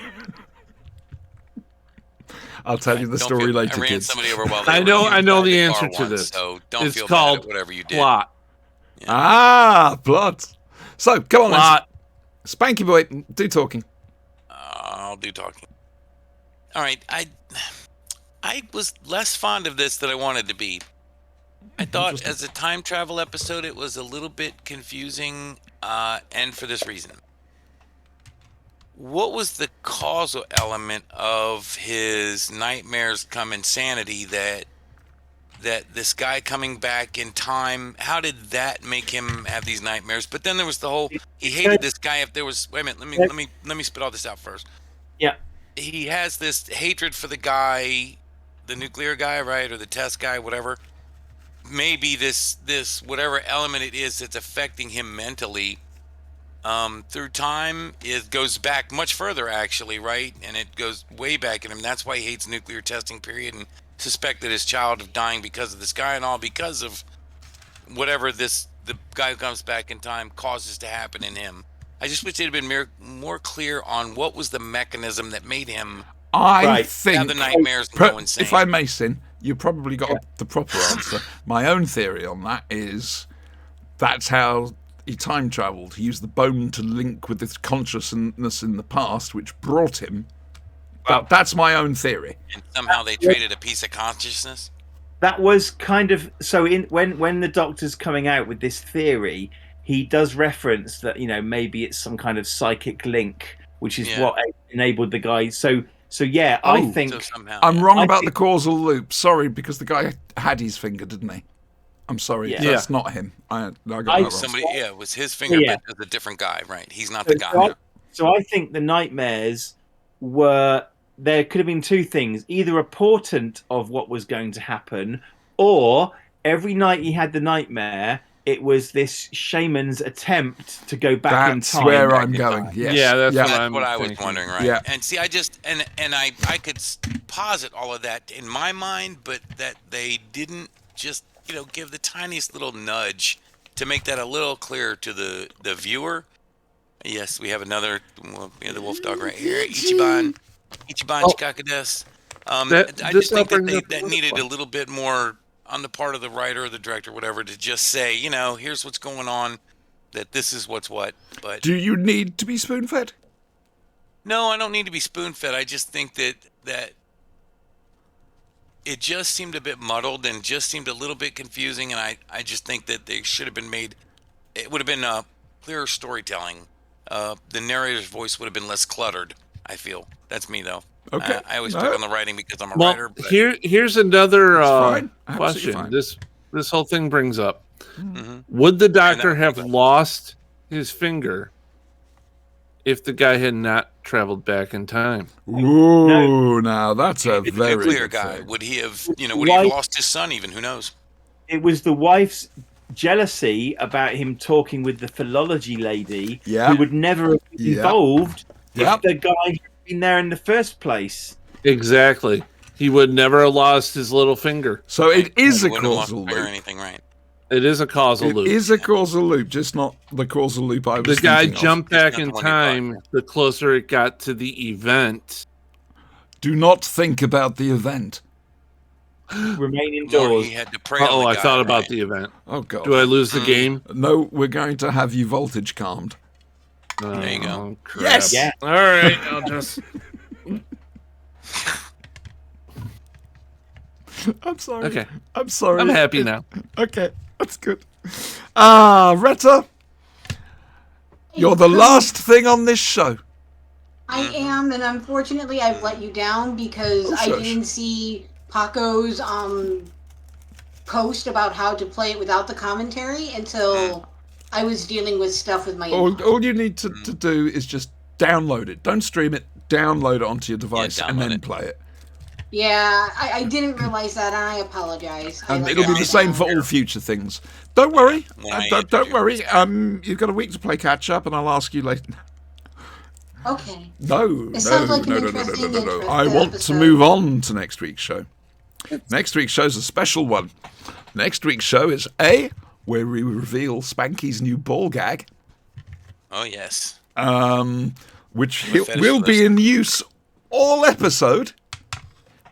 I'll tell you the Don't story feel- later, I ran kids. somebody over while they I were know inside the car answer to once, this. So don't It's feel called bad at whatever you did. plot. Ah, plot. So, come on, then. Plot. Spanky boy, do talking. I'll do talking. All right, I was less fond of this than I wanted to be. I thought as a time travel episode, it was a little bit confusing, and for this reason. What was the causal element of his nightmares come insanity that this guy coming back in time, how did that make him have these nightmares? But then there was the whole, he hated this guy. If there was, wait a minute, let me spit all this out first. Yeah. He has this hatred for the guy, the nuclear guy, right? Or the test guy, whatever. Maybe this whatever element it is that's affecting him mentally through time, it goes back much further actually, right? And it goes way back in him. That's why he hates nuclear testing, period, and suspected his child of dying because of this guy and all, because of whatever the guy who comes back in time causes to happen in him. I just wish it had been more clear on what was the mechanism that made him I think, have the nightmares and go insane. if I may, Sin, you probably got the proper answer. My own theory on that is that's how he time travelled. He used the bone to link with his consciousness in the past, which brought him. But that's my own theory. And somehow they traded a piece of consciousness. That was kind of so. When the Doctor's coming out with this theory, he does reference that maybe it's some kind of psychic link, which is what enabled the guy. So yeah, I think So somehow, I'm wrong I about think- the causal loop. Sorry, because the guy had his finger, didn't he? I'm sorry, Yeah. that's not him. I got that wrong. somebody, it was his finger, Yeah. but it was a different guy, right? He's not the guy. So I think the nightmares were. There could have been two things: either a portent of what was going to happen, or every night he had the nightmare, it was this shaman's attempt to go back in That's time. where back I'm in going. time. Yes. Yeah, that's yeah. what That's I'm what I was thinking. wondering, right? Yeah. And see, I just and I could posit all of that in my mind, but that they didn't just give the tiniest little nudge to make that a little clearer to the viewer. Yes, we have another the wolf dog right here, Ichiban Chikakades. I just think that needed a little bit more on the part of the writer or the director, whatever, to just say, here's what's going on, that this is what's what. But Do you need to be spoon-fed? no, I don't need to be spoon-fed. I just think that it just seemed a bit muddled and just seemed a little bit confusing, and I just think that they should have been made. It would have been clearer storytelling. The narrator's voice would have been less cluttered, I feel. That's me, though. Okay. I always No. pick on the writing because I'm a Well, writer. But here's another fine. Absolutely question. fine. This whole thing brings up: Mhm. would the Doctor that- have lost his finger if the guy had not traveled back in time? Ooh, now that's a the very nuclear good guy, thing. would he have, would he have lost his son even? Who knows? It was the wife's jealousy about him talking with the philology lady, Yeah. who would never have been Yeah. involved Yep. if the guy had been there in the first place. Exactly. He would never have lost his little finger. So it is a He wouldn't have lost causal a finger or loop. anything, right? It is a causal It loop. is a causal loop, just not the causal loop I was The guy thinking of. jumped It's back not in the one you time the closer it got to the event. Do not think about the event. Remain Or indoors. he had to pray on Oh, the I guy, thought about right? the event. Oh, God. Do I lose the game? No, we're going to have you voltage calmed. There you go. Crap. Yes! Yeah. All right. I'll just. I'm sorry. Okay. I'm sorry. I'm happy now. Okay, that's good. Retta, You're the last thing on this show. I am, and unfortunately, I've let you down because I shush. didn't see Paco's post about how to play it without the commentary until I was dealing with stuff with my in-laws. All you need to do is just download it. Don't stream it. Download it onto your device and download then it. play it. Yeah, I didn't realize that, and I apologize. I And let it'll you be the same down. for all future things. Don't worry. When I Don't introduce worry. that. You've got a week to play catch up, and I'll ask you later. Okay. No. It sounds like an interesting I want to episode. move on to next week's show. Next week's show's a special one. Next week's show is where we reveal Spanky's new ball gag, Oh yes. which I'm a fetish will for be this. in use all episode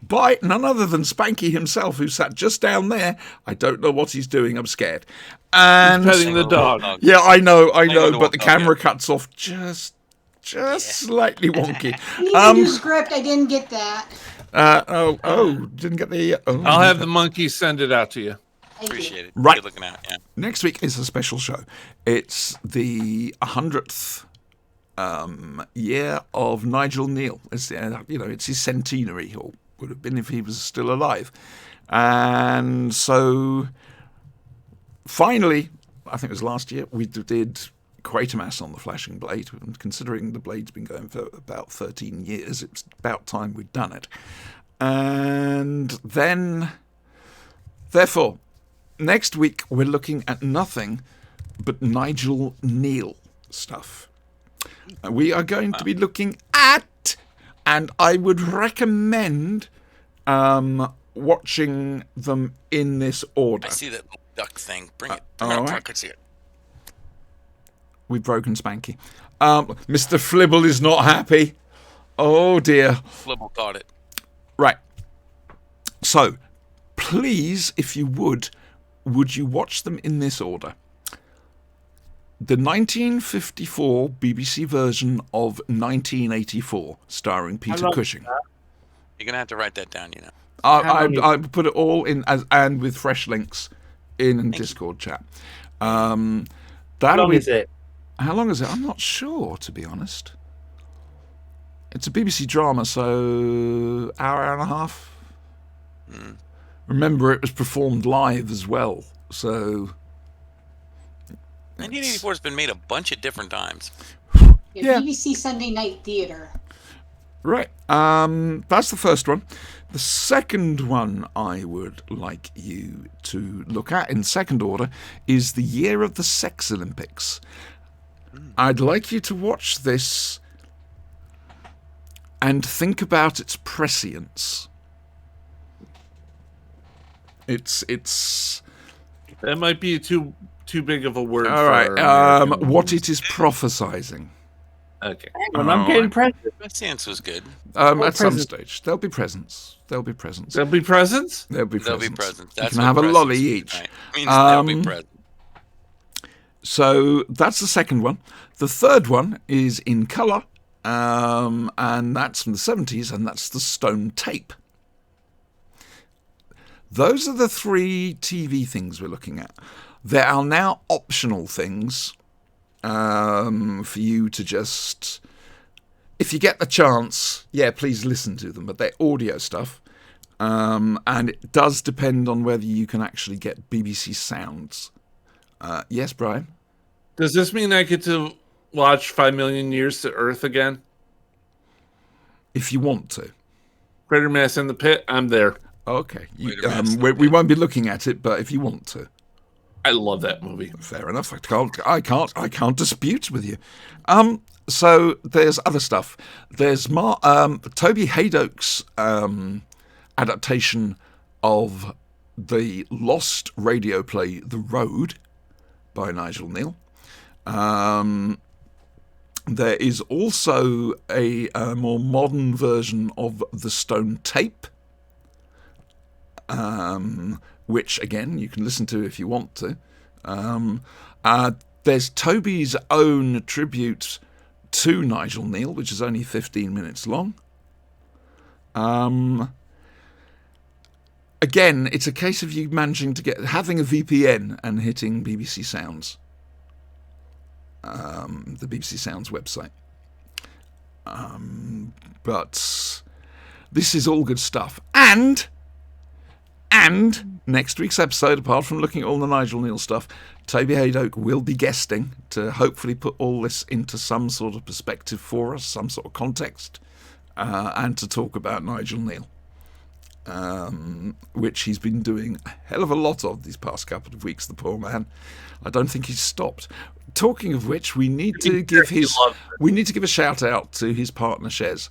by none other than Spanky himself, who sat just down there. I don't know what he's doing. I'm scared. And Petting the dog. yeah, I know, the but the dog, camera yeah. cuts off just slightly wonky. You need a new script. I didn't get that. Didn't get the. I'll have the monkey send it out to you. Thank you. Appreciate it. Right. Good looking out. Yeah. Next week is a special show. It's the 100th year of Nigel Neal. It's it's his centenary, or would have been if he was still alive. And so, finally, I think it was last year, we did Quatermass on the Flashing Blade. And considering the Blade's been going for about 13 years, it's about time we'd done it. And then, therefore, next week we're looking at nothing but Nigel Neal stuff. We are going to be looking at, and I would recommend watching them in this order. I see that little duck thing. Bring it. all Bring it up. right. I could see it. We've broken Spanky. Mr. Flibble is not happy. Oh dear. Flibble caught it. Right. So, please, if you would you watch them in this order? The 1954 BBC version of 1984, starring Peter like Cushing. You're gonna have to write that down. I put it all in and with fresh links in Discord chat. How That'll long be. is it? How long is it? I'm not sure, to be honest. It's a BBC drama, so hour and a half. Remember, it was performed live as well, so 1984 has been made a bunch of different times. Yeah. BBC Sunday Night Theater. right. That's the first one. The second one I would like you to look at in second order is the year of the Sex Olympics. I'd like you to watch this and think about its prescience. It's That might be too big of a word. all right. for American What audience. it is prophesizing. Okay. Well, I'm getting presents. That stance was good. At some presents? stage, there'll be presents. There'll be presents. There'll be presents. There'll be There'll presents. be presents. You That's can what have a presents lolly mean each. tonight. Means there'll be presents. So that's the second one. The third one is in colour, and that's from the 70s, and that's the Stone Tape. Those are the three TV things we're looking at. There are now optional things for you to just, if you get the chance, please listen to them, but they're audio stuff. And it does depend on whether you can actually get BBC sounds. Yes, Brian? Does this mean I get to watch 5 Million Years to Earth again? If you want to. Quatermass in the Pit, I'm there. Okay. Quatermass. We won't be looking at it, but if you want to. I love that movie. Fair enough. I can't dispute with you. So there's other stuff. There's Toby Haydock's adaptation of the lost radio play The Road by Nigel Neal. There is also a more modern version of The Stone Tape, which, again, you can listen to if you want to. There's Toby's own tribute to Nigel Neal, which is only 15 minutes long. Again, it's a case of you managing to having a VPN and hitting BBC Sounds. the BBC Sounds website. But this is all good stuff. And next week's episode, apart from looking at all the Nigel Neal stuff, Toby Hadoke will be guesting to hopefully put all this into some sort of perspective for us, some sort of context, and to talk about Nigel Neal, which he's been doing a hell of a lot of these past couple of weeks, the poor man. I don't think he's stopped. Talking of which, we need to give a shout out to his partner Shez.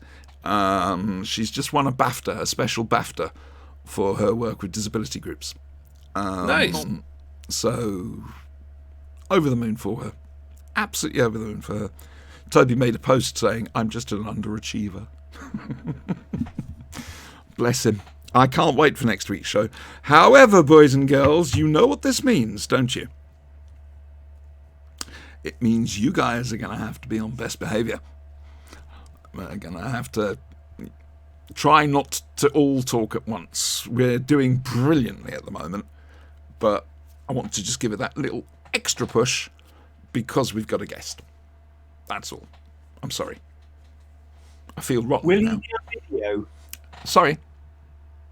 She's just won a BAFTA, a special BAFTA, for her work with disability groups. Nice. So, over the moon for her. Absolutely over the moon for her. Toby made a post saying, "I'm just an underachiever." Bless him. I can't wait for next week's show. However, boys and girls, you know what this means, don't you? It means you guys are going to have to be on best behaviour. We're going to have to try not to all talk at once. We're doing brilliantly at the moment, but I want to just give it that little extra push because we've got a guest. That's all. I'm sorry. I feel rotten Will he now. be on video? Sorry.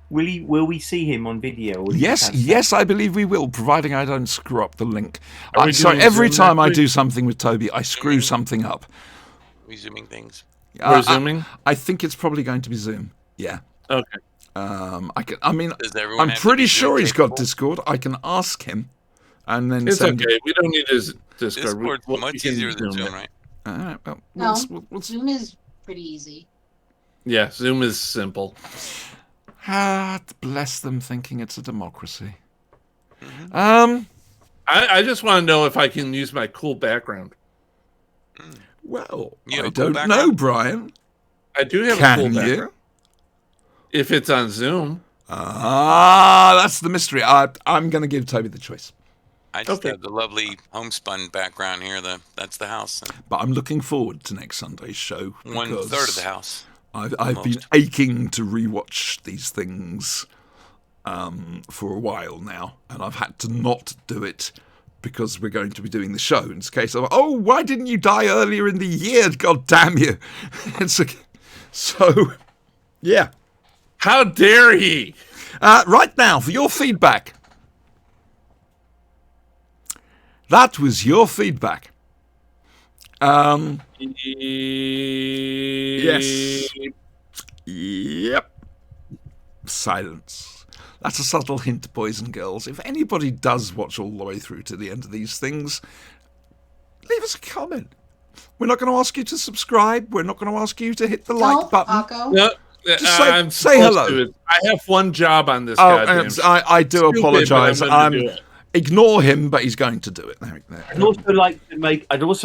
Will we see him on video? Or Yes, I believe we will, providing I don't screw up the link. Are we Sorry, doing every Zoom time I next do week? something with Toby, I screw something up. Resuming things. We're zooming? I think it's probably going to be Zoom. Yeah. Okay. Does everyone I'm have to pretty be sure he's got capable? Discord. I can ask him, and then It's send. okay. We don't need his Discord. Discord's We much can easier than Zoom it. Zoom, right? All right, well, No, we'll Zoom is pretty easy. Yeah, Zoom is simple. bless them, thinking it's a democracy. I just want to know if I can use my cool background. Well, You have I a cool don't background? know, Brian. I do have a Can cool you? background. If it's on Zoom. That's the mystery. I'm going to give Toby the choice, I just Okay. have the lovely homespun background here. That's the house. And but I'm looking forward to next Sunday's show. 1/3 of the house. I've been Almost. aching to rewatch these things for a while now, and I've had to not do it because we're going to be doing the show. In this case, I'm like, oh, why didn't you die earlier in the year? God damn you! So, yeah. How dare he? Right now, for your feedback. That was your feedback. Yes. Yep. Silence. That's a subtle hint, boys and girls. If anybody does watch all the way through to the end of these things, leave us a comment. We're not going to ask you to subscribe. We're not going to ask you to hit the like button. Paco. No, Just say- I'm say supposed hello. to. I have one job on this Oh, goddamn and I do Stupid, but apologise. I'm gonna do I'm it. ignore him, but he's going to do it. There. I'd also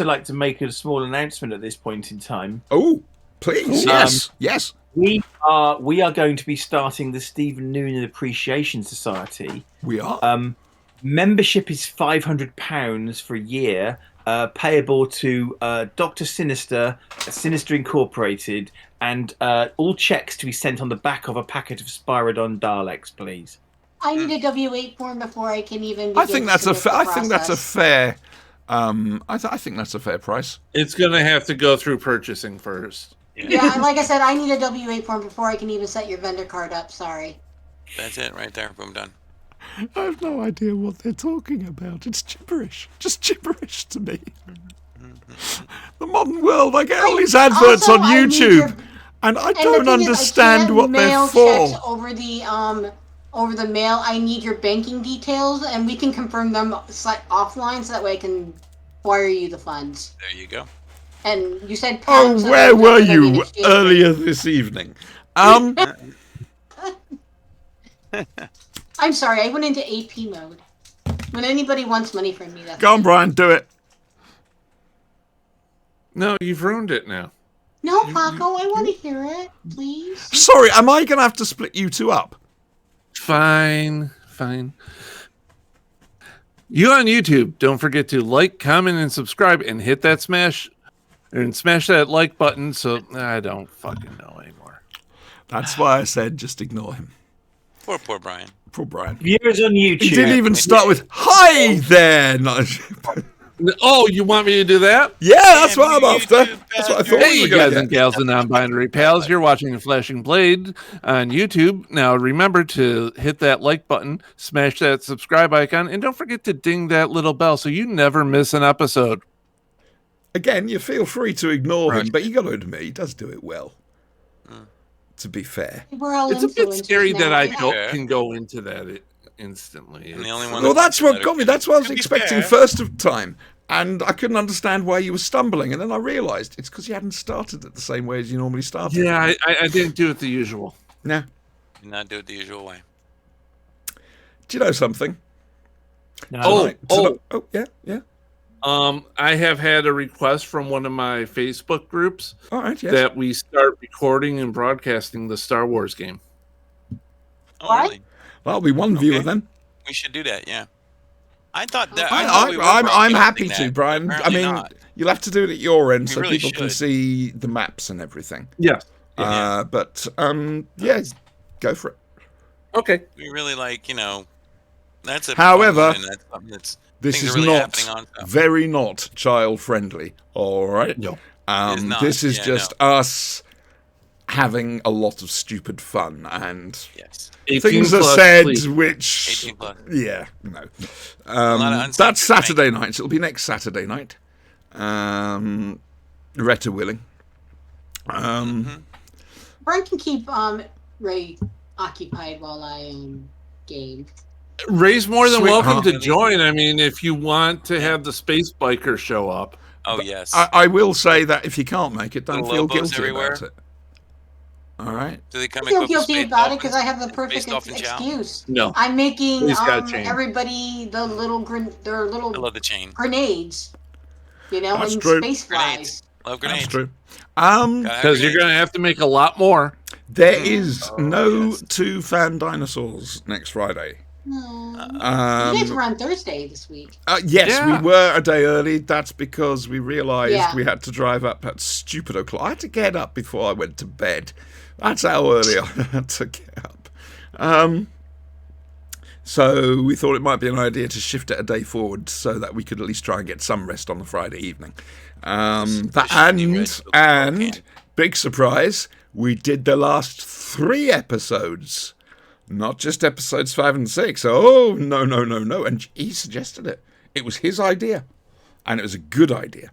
like to make a small announcement at this point in time. Oh, please, yes. We are going to be starting the Stephen Noonan Appreciation Society. We are. Membership is £500 for a year, payable to Dr. Sinister, Sinister Incorporated, and all checks to be sent on the back of a packet of Spyrodon Daleks, please. I need a W-8 form before I can even. I begin think to that's a. submit the I think that's a process. fair. I think that's a fair price. It's going to have to go through purchasing first. Yeah, like I said, I need a W-8 form before I can even set your vendor card up. Sorry. That's it right there. Boom, done. I have no idea what they're talking about. It's gibberish. Just gibberish to me. The modern world. I get all these adverts Also, on I need YouTube, your- and I And the don't thing is, I understand can't what they're mail for. checks over the mail. I need your banking details, and we can confirm them offline, so that way I can wire you the funds. There you go. And you said. Oh, pounds, so where that's were gonna be an you exchange earlier this evening? I'm sorry, I went into AP mode. When anybody wants money from me, that's Go on, Brian, do it. No, you've ruined it now. No, Paco, I want to hear it, please. Sorry, am I going to have to split you two up? Fine. You on YouTube, don't forget to like, comment, and subscribe, and hit that smash that like button. So I don't fucking know anymore. That's why I said just ignore him. Poor Brian. Poor Brian. Viewers on YouTube. He didn't even start with "Hi there." No. Oh, you want me to do that? Yeah, that's what I'm YouTube after. That's what I thought Hey, we were you going guys to and get. gals and non-binary pals, you're watching The Flashing Blade on YouTube. Now, remember to hit that like button, smash that subscribe icon, and don't forget to ding that little bell so you never miss an episode. Again, you feel free to ignore him, Right. but you got to admit, he does do it well. To be fair. We're all It's a bit influencers scary that now. I Yeah. can go into that instantly. And the only one Well, that that's watches what got me. That's what I was To be expecting fair, first of time. And I couldn't understand why you were stumbling. And then I realised it's because you hadn't started it the same way as you normally started. Yeah, I didn't do it the usual. Yeah. do not do it the usual way. Do you know something? Oh, Oh, yeah, yeah. I have had a request from one of my Facebook groups All right, yes. that we start recording and broadcasting the Star Wars game. Oh, What? really? That'll be one viewer Okay. then. We should do that. Yeah. I thought that. I thought we were I'm happy broadcasting to, that, Brian. I apparently mean, not. you'll have to do it at your end We so really people can should. see the maps and everything. Yes. But yeah, go for it. Okay. We really that's a. However, fun one, and that's something that's This things is are really not happening on stuff. very not child friendly. All right. No. It is not. This is Yeah, just us having a lot of stupid fun and Yes. 18 things are plus, said please. which 18 plus. yeah, no. lot of uncensored That's Saturday nights. It'll be next Saturday night. Retta willing. Brian can keep Ray occupied while I game. Ray's more than welcome to Sweetheart. join. I mean, if you want to have the space biker show up. Oh yes. I will say that if you can't make it, don't Little feel lobos guilty everywhere. about it. All right. Do they come I feel equipped with guilty space about it because I dolphins? have the perfect Space dolphin chow? excuse. No. I'm making Please, God, change. everybody their I little love the chain. grenades, That's and true. space Grenades. flies. Love grenades. That's true. Gotta have Because you're grenades. going to have to make a lot more. There is no yes. two fan dinosaurs next Friday. You guys Um, were on Thursday this week. yes, Yeah. we were a day early. That's because we realised Yeah. we had to drive up at stupid o'clock. I had to get up before I went to bed. That's how early I had to get up. So we thought it might be an idea to shift it a day forward so that we could at least try and get some rest on the Friday evening. And big surprise, we did the last 3 episodes. Not just episodes 5 and 6. Oh, no. And he suggested it. It was his idea. And it was a good idea.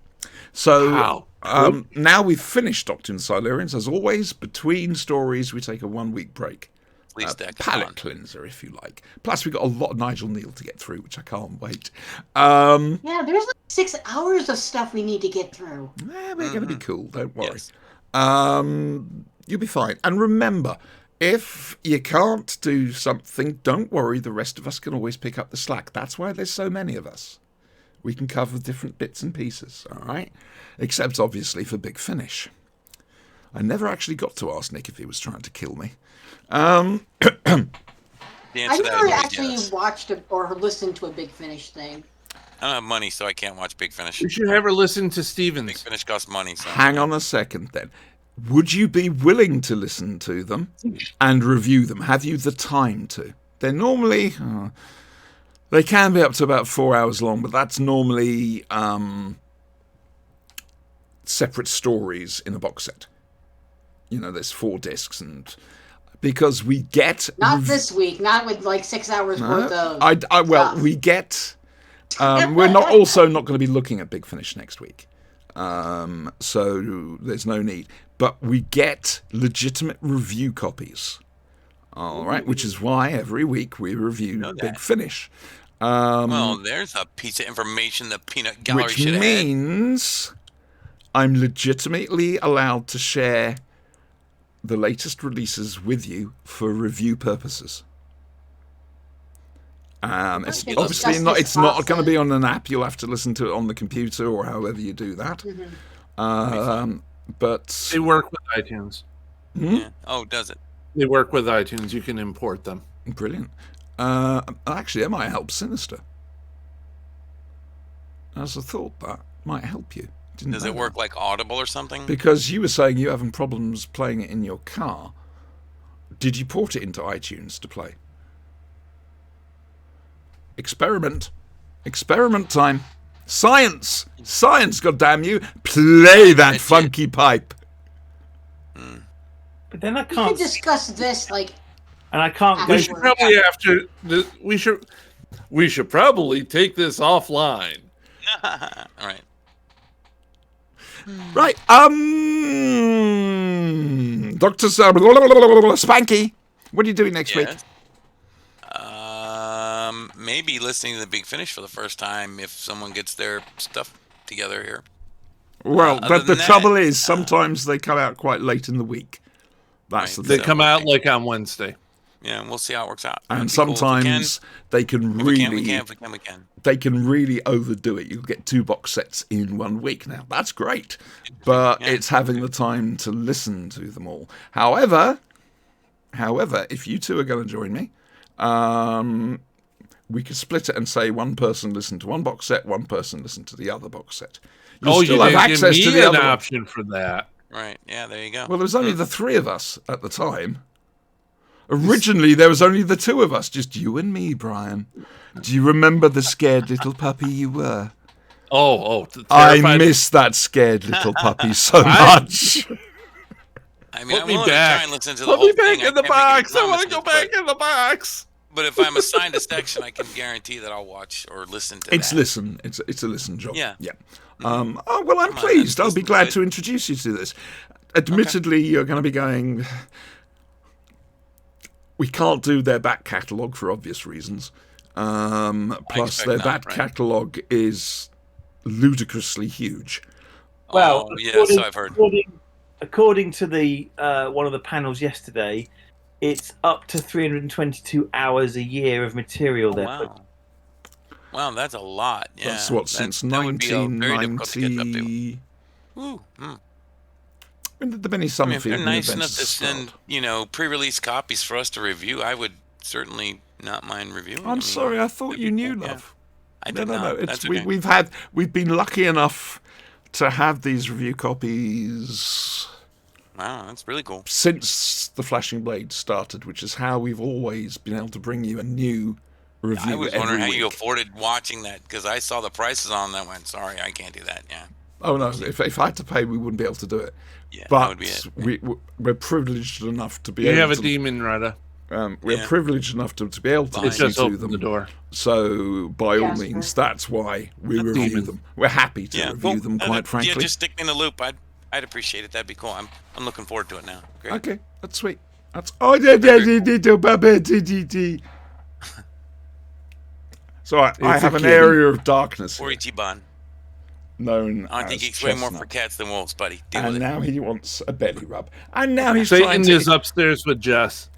So Wow. now we've finished Doctor and Silurians. As always, between stories, we take a 1-week break. Please stack them Palate on. cleanser, if you like. Plus, we've got a lot of Nigel Neal to get through, which I can't wait. Yeah, there's like 6 hours of stuff we need to get through. We're going to be cool. Don't worry. Yes. You'll be fine. And remember, if you can't do something, don't worry. The rest of us can always pick up the slack. That's why there's so many of us. We can cover different bits and pieces, all right? Except, obviously, for Big Finish. I never actually got to ask Nick if he was trying to kill me. The answer I to that never is actually yes. watched or listened to a Big Finish thing. I don't have money, so I can't watch Big Finish. You should have her listen to Big Stevens. Finish costs money. So Hang on a second, then. Would you be willing to listen to them and review them? Have you the time to? They're normally... they can be up to about 4 hours long, but that's normally separate stories in a box set. You know, there's 4 discs, and because we get... Not this week, not with like 6 hours worth of. well, we get... we're not also not going to be looking at Big Finish next week. So there's no need. But we get legitimate review copies. All right, which is why every week we review Know Big that. Finish. well, there's a piece of information the peanut gallery Which should have had. means I'm legitimately allowed to share the latest releases with you for review purposes. It's Okay, obviously that's not. this It's not going to process. be on an app. You'll have to listen to it on the computer or however you do that. But They work with iTunes. Yeah. Oh, does it? They work with iTunes. You can import them. brilliant. Actually, that might help Sinister. As I thought, that might help you. Didn't Does know it work that. like Audible or something? Because you were saying you're having problems playing it in your car. Did you port it into iTunes to play? Experiment time. Science! Science, goddamn you! Play that Legit. funky pipe. But then I We can't, could discuss this like and I can't go. We should probably we should probably take this offline. All right. Right, Dr. Spanky, what are you doing next week? Yes. Maybe listening to the Big Finish for the first time if someone gets their stuff together here. Well, other but the than that, trouble is, sometimes they come out quite late in the week. That's Right. the They thing. come out like on Wednesday. Yeah, we'll see how it works out. And It'd be cool if we sometimes they can can. If really, we can. they can really overdo it. You'll get 2 box sets in 1 week. Now that's great, but Yeah. it's having the time to listen to them all. However, if you two are going to join me, we could split it and say one person listen to 1 box set, one person listen to the other box set. You'll You still have didn't access give to me the an other one. option for that. Right. Yeah, there you go. Well, there was only the 3 of us at the time. Originally, there was only the 2 of us, just you and me, Brian. Do you remember the scared little puppy you were? Terrified. I miss that scared little puppy so much. I mean, Put I'm me willing to back. try and listen to the Put whole me back thing. in the can't make any box. I want to go promises, back in the box. But if I'm assigned a section, I can guarantee that I'll watch or listen to It's that. listen. It's a listen job. Yeah. Yeah. Oh well, I'm Come on, pleased. that's I'll be good. glad to introduce you to this. Admittedly, you're going to be going. We can't do their back catalogue for obvious reasons. Plus, expect their not, back right. catalogue is ludicrously huge. Well, Oh, yeah, so I've heard. According to the one of the panels yesterday, it's up to 322 hours a year of material Oh, there. wow. Wow, that's a lot. Yeah. That's what since that would be very difficult to get up to. 1990. Ooh, When did the Benny I mean, Summerfield if they're nice enough events to start? send, pre-release copies for us to review, I would certainly not mind reviewing. I'm sorry, I thought that'd you be knew, cool, yeah. love. I No, did no, no. not. It's That's okay. we've been lucky enough to have these review copies Wow, that's really cool. since the Flashing Blade started, which is how we've always been able to bring you a new review I was every wondering how week. you afforded watching that because I saw the prices on that. Went, sorry, I can't do that. Yeah, Oh no! If I had to pay, we wouldn't be able to do it. yeah, that But would be it. we're privileged enough to be You able have a to. demon, Rada. We're Yeah. privileged enough to be able to Fine. It's listen just to open them. the door. So by all Yes, means, sir. that's why we review demon. them. We're happy to Yeah, review cool. them, quite frankly. Yeah, just stick me in the loop. I'd appreciate it. That'd be cool. I'm looking forward to it now. Great. Okay, that's sweet. That's So I have an kitty. area of darkness Or here, Ichiban. known I as think he's way more for Chestnut. cats than wolves, buddy. Deal with And it. now he wants a belly rub. And now he's trying Satan to. is upstairs with Jess.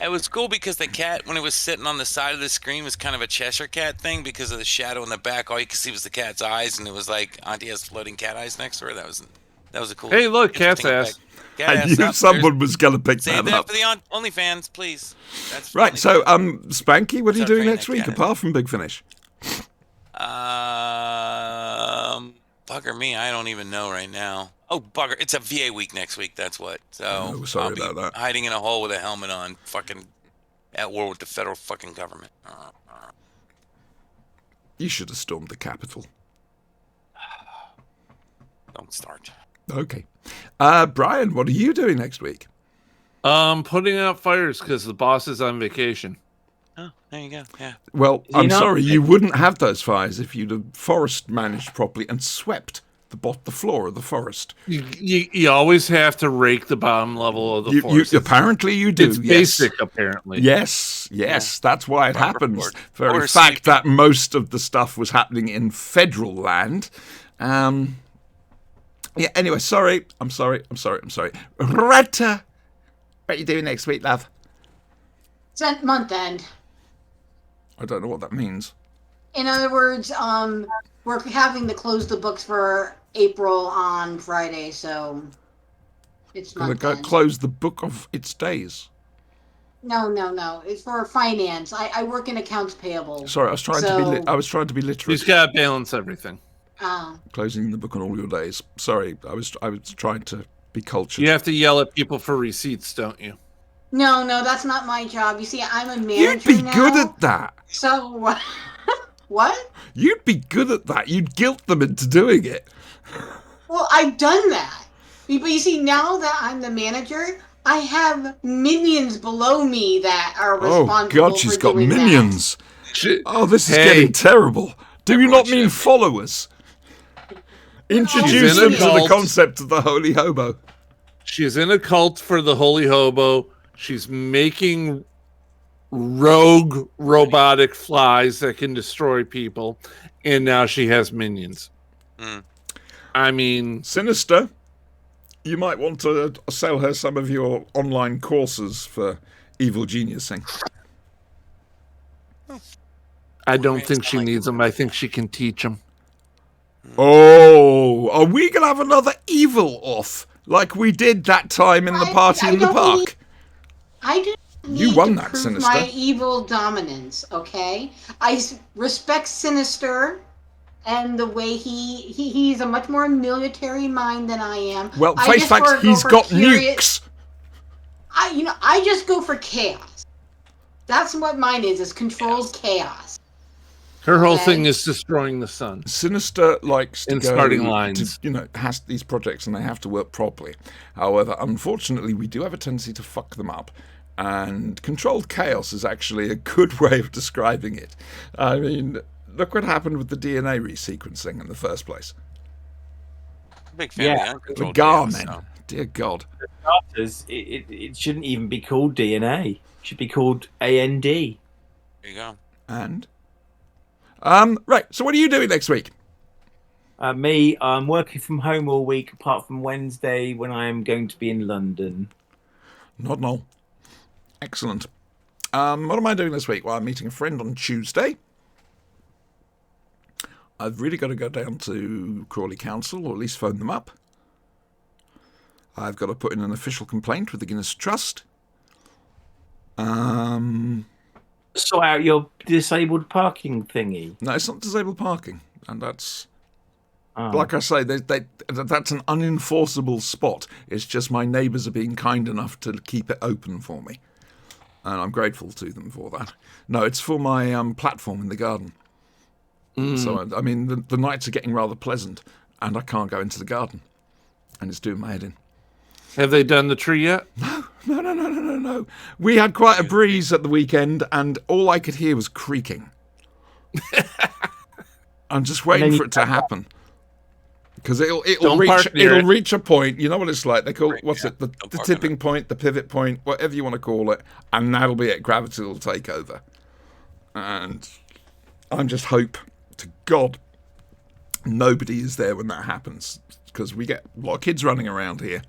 It was cool because the cat, when it was sitting on the side of the screen, was kind of a Cheshire cat thing because of the shadow in the back. All you could see was the cat's eyes, and it was like Auntie has floating cat eyes next to her. That was a cool. Hey, look, cat's interesting ass. effect. Cat I ass knew upstairs. someone was going to pick Save that that up. for the OnlyFans, please. That's Right, really so cool. Spanky, what are you Start doing training next that week cat. apart from Big Finish? Bugger me, I don't even know right now. Oh, bugger, it's a VA week next week. That's what. So Oh, sorry I'll be about that. hiding in a hole with a helmet on, fucking at war with the federal fucking government. You should have stormed the Capitol. Don't start. Okay. Brian, what are you doing next week? Putting out fires because the boss is on vacation. Oh, there you go. Yeah. Well, he I'm not- sorry, you wouldn't have those fires if you'd have forest managed properly and swept the floor of the forest. You always have to rake the bottom level of the You forest. apparently you do. It's yes. basic, apparently. Yes, that's why it Proper happens. report. For Or the fact sleeping. that most of the stuff was happening in federal land. Yeah, anyway, sorry. I'm sorry. Rata, what are you doing next week, love? It's month end. I don't know what that means. In other words, we're having to close the books for April on Friday, so it's Gonna month go end. close the book of its days. No. It's for finance. I work in accounts payable. Sorry, I was trying to be literate. He's got to balance everything. Closing the book on all your days. Sorry, I was trying to be cultured. You have to yell at people for receipts, don't you? No, that's not my job. You see, I'm a manager You'd be now, good at that. So What? You'd be good at that. You'd guilt them into doing it. Well, I've done that. But you see, now that I'm the manager, I have minions below me that are Oh, responsible God, she's for got doing minions. She- Oh, this is Hey. getting terrible. Do you Everyone not mean should. followers? Introduce She's them in to a the cult. concept of the holy hobo. She's in a cult for the Holy Hobo. She's making rogue robotic flies that can destroy people, and now she has minions. Mm. I mean, Sinister, you might want to sell her some of your online courses for evil geniusing. I don't It's think not she like- needs them. I think she can teach them. Oh, are we going to have another evil off like we did that time in the party I in the don't park? need- I do You need won to that, prove Sinister. my evil dominance, okay? Respect Sinister and the way he's a much more military mind than I am. Well, I face just facts, go he's for got curious- nukes. I just go for chaos. That's what mine is controlled chaos. Her whole Okay. thing is destroying the sun. Sinister likes to In go starting lines. to, has these projects and they have to work properly. However, unfortunately, we do have a tendency to fuck them up. And controlled chaos is actually a good way of describing it. I mean, look what happened with the DNA resequencing in the first place. Big fan Yeah. of The uncontrolled Gar chaos, men. so. Dear God. Starters, it shouldn't even be called DNA. It should be called AND. There you go. And? Right, so what are you doing next week? Me, I'm working from home all week, apart from Wednesday when I am going to be in London. Not null. Excellent. What am I doing this week? Well, I'm meeting a friend on Tuesday. I've really got to go down to Crawley Council, or at least phone them up. I've got to put in an official complaint with the Guinness Trust. Sort out your disabled parking thingy. No, it's not disabled parking, and that's Oh. like I say, that's an unenforceable spot. It's just my neighbours are being kind enough to keep it open for me, and I'm grateful to them for that. No, it's for my platform in the garden. So I mean, the nights are getting rather pleasant, and I can't go into the garden, and it's doing my head in. Have they done the tree yet? No. We had quite a breeze at the weekend, and all I could hear was creaking. I'm just waiting for it to happen. Because it'll Don't park near it. reach a point. You know what it's like. They call Right, what's yeah. it? The Don't park on tipping point, the pivot point, whatever you want to call it, and that'll be it. Gravity will take over, and I'm just hope to God nobody is there when that happens, because we get a lot of kids running around here.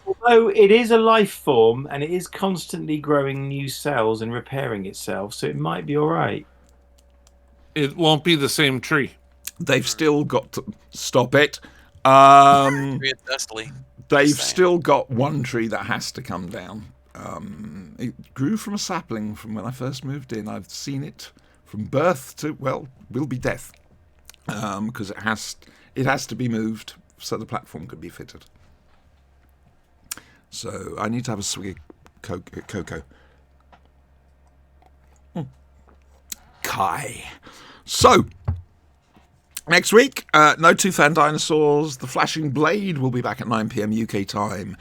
Although it is a life form and it is constantly growing new cells and repairing itself, so it might be all right. It won't be the same tree. They've still got to stop it. They've Read dustily. Saying. still got one tree that has to come down. It grew from a sapling from when I first moved in. I've seen it from birth to, well, will be death, because it has to be moved so the platform could be fitted. So I need to have a swig of cocoa. Kai. So next week, No Two Fan Dinosaurs. The Flashing Blade will be back at 9 p.m. UK time.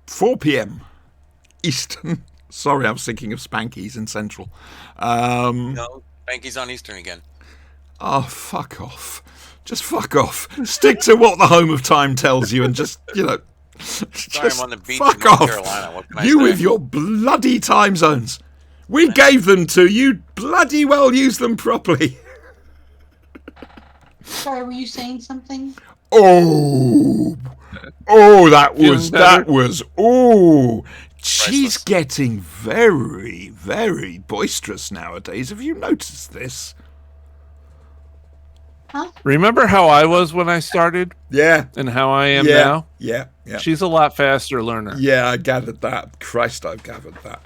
4 p.m. Eastern. Sorry, I was thinking of Spanky's in Central. No, Banky's on Eastern again. Oh, fuck off. Just fuck off. Stick to what the home of time tells you and just, Sorry, just I'm on the beach fuck in North off. Carolina. What can I You say? with your bloody time zones. We gave them to you. Bloody well use them properly. Sorry, were you saying something? Oh, Feeling better? She's Priceless. getting very, very boisterous nowadays. Have you noticed this? Remember how I was when I started Yeah. and how I am Yeah. now? Yeah. She's a lot faster learner. Yeah, I gathered that. Christ, I've gathered that.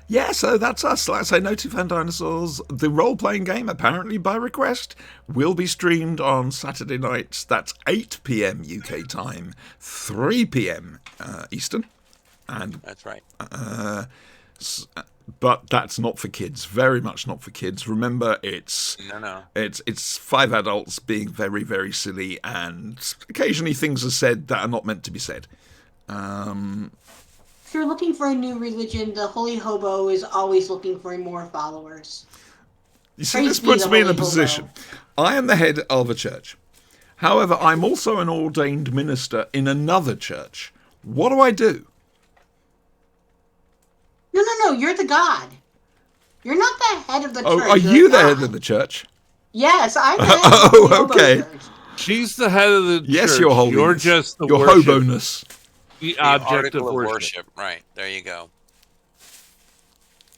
Yeah, so that's us. Like I say, No Two Fan Dinosaurs, the role-playing game, apparently by request, will be streamed on Saturday nights. That's 8 p.m. UK time, 3 p.m. Eastern. And That's right. but that's not for kids. Very much not for kids. Remember, it's No. it's 5 adults being very, very silly, and occasionally things are said that are not meant to be said. If you're looking for a new religion, the Holy Hobo is always looking for more followers. You see, Praise this be puts the me in a Holy position. Hobo. I am the head of a church. However, I'm also an ordained minister in another church. What do I do? No, you're the god. You're not the head of the Oh, church. are you're you the God. head of the church? Yes, I'm the head Oh, of the Holy Hobo okay. church. She's the head of the Yes, church. your holiness. You're just the your worship, hoboness. the The object article of of worship. Right. There you go.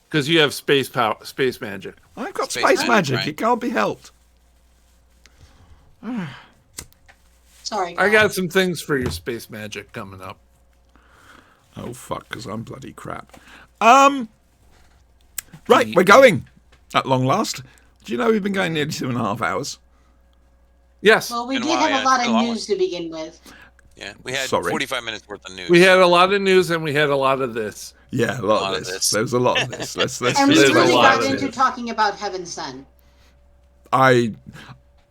Because you have space magic. I've got Space space magic, magic. right? It can't be helped. Sorry, I God. got some things for your space magic coming up. Oh, fuck, because I'm bloody crap. Right, we're going. At long last. Do you know we've been going nearly 2.5 hours? Yes, Well, we Been a did while, have yeah, a lot it's of been a long news to begin with. Yeah, we had Sorry. 45 minutes worth of news. we had a lot of news and we had a lot of this. Yeah, a lot of this. There was a lot of this. Let's And we just There's a really face lot got of it. into it. talking about Heaven Sent. I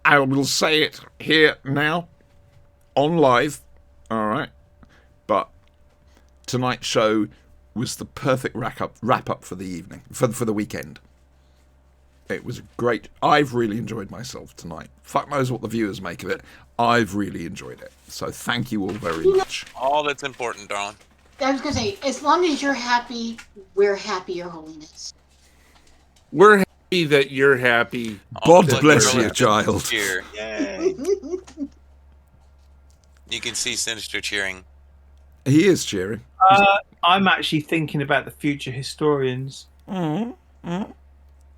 will say it here now, on live, all right. But tonight's show was the perfect wrap up for the evening, for the weekend. It was great. I've really enjoyed myself tonight. Fuck knows what the viewers make of it. I've really enjoyed it. So thank you all very much. All that's important, darling. I was going to say, as long as you're happy, we're happy, Your Holiness. We're happy that you're happy. God Look, bless you're you, really child. Cheer. Yay. You can see Sinister cheering. He is cheering. I'm actually thinking about the future historians. And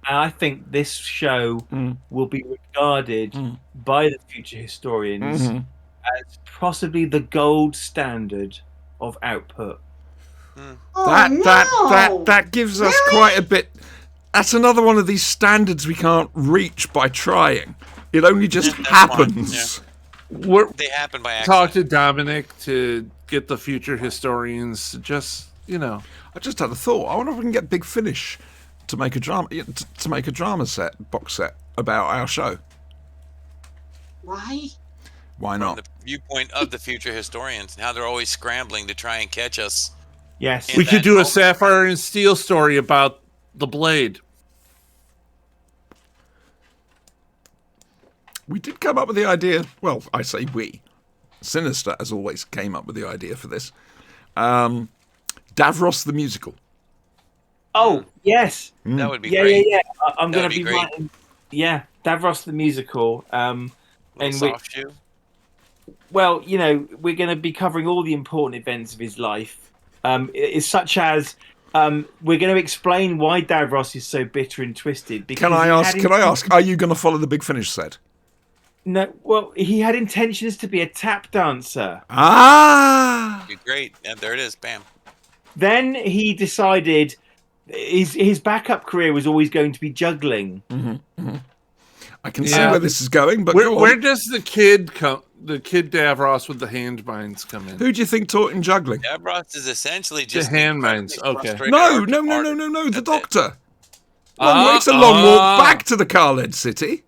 I think this show will be regarded by the future historians as possibly the gold standard of output. Oh, That gives us quite a bit. That's another one of these standards we can't reach by trying. It only just That's happens. They happen by accident. Talk to Dominic to get the future historians to just, I just had a thought. I wonder if we can get Big Finish to make a drama box set about our show. Why? Why From not? the viewpoint of the future historians and how they're always scrambling to try and catch us. Yes. In we could that do a moment. Sapphire and Steel story about the Blade. We did come up with the idea. Well, I say we. Sinister, as always, came up with the idea for this. Davros the musical. Oh, yes. That would be Yeah, great. yeah, yeah. I'm That going would to be be great. writing. Yeah, Davros the musical. Little and soft shoe. well, we're going to be covering all the important events of his life. It's such as we're going to explain why Davros is so bitter and twisted. Because Can I he had ask? Are you going to follow the Big Finish set? No, well, he had intentions to be a tap dancer. Ah! Be great. Yeah, there it is. Bam. Then he decided his backup career was always going to be juggling. I can see Yeah. where this is going, but go on. Where does the kid Davros with the hand mines come in? Who do you think taught him juggling? Davros is essentially just hand incredibly mines, okay. frustrated No, art- the That's it. doctor. It's a long walk back to the Khaled city.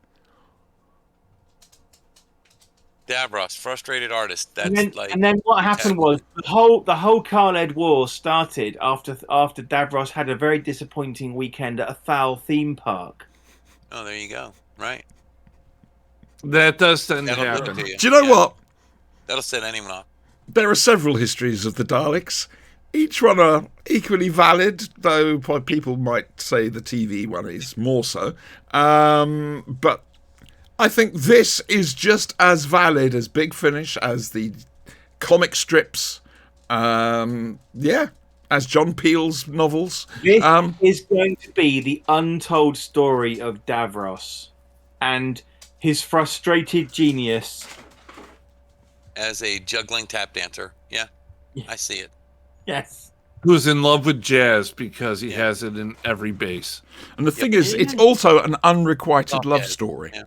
Davros, frustrated artist. That's And then what happened was the whole Khaled War started after Davros had a very disappointing weekend at a foul theme park. Oh, there you go. Right. That does tend to That'll do it happen. to you. Do you know Yeah. what? That'll set anyone off. There are several histories of the Daleks. Each one are equally valid, though people might say the TV one is more so. But I think this is just as valid as Big Finish, as the comic strips, as John Peel's novels. This is going to be the untold story of Davros and his frustrated genius. As a juggling tap dancer. Yeah. I see it. Yes. Who's in love with jazz because he has it in every base. And the thing is, it's also an unrequited love jazz. story. Yeah.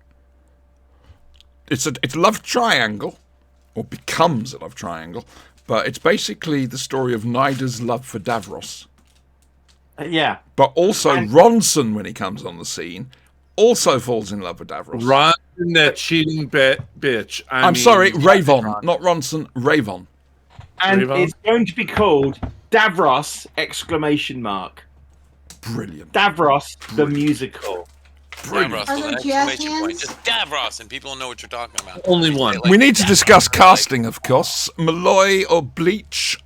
It's a love triangle, or becomes a love triangle, but it's basically the story of Nida's love for Davros. Yeah. But also And- Ronson, when he comes on the scene, also falls in love with Davros. Ron, that cheating bitch. I'm sorry, Ravon, not Ronson, Ravon. And Ravon? it's going to be called Davros! ! Brilliant. Davros the musical. Davros, Are with there an jazz exclamation point. hands? Just Davros, and people know what you're talking about. Only one. Like We need to Davros, discuss like- casting, of course. Malloy or Bleach?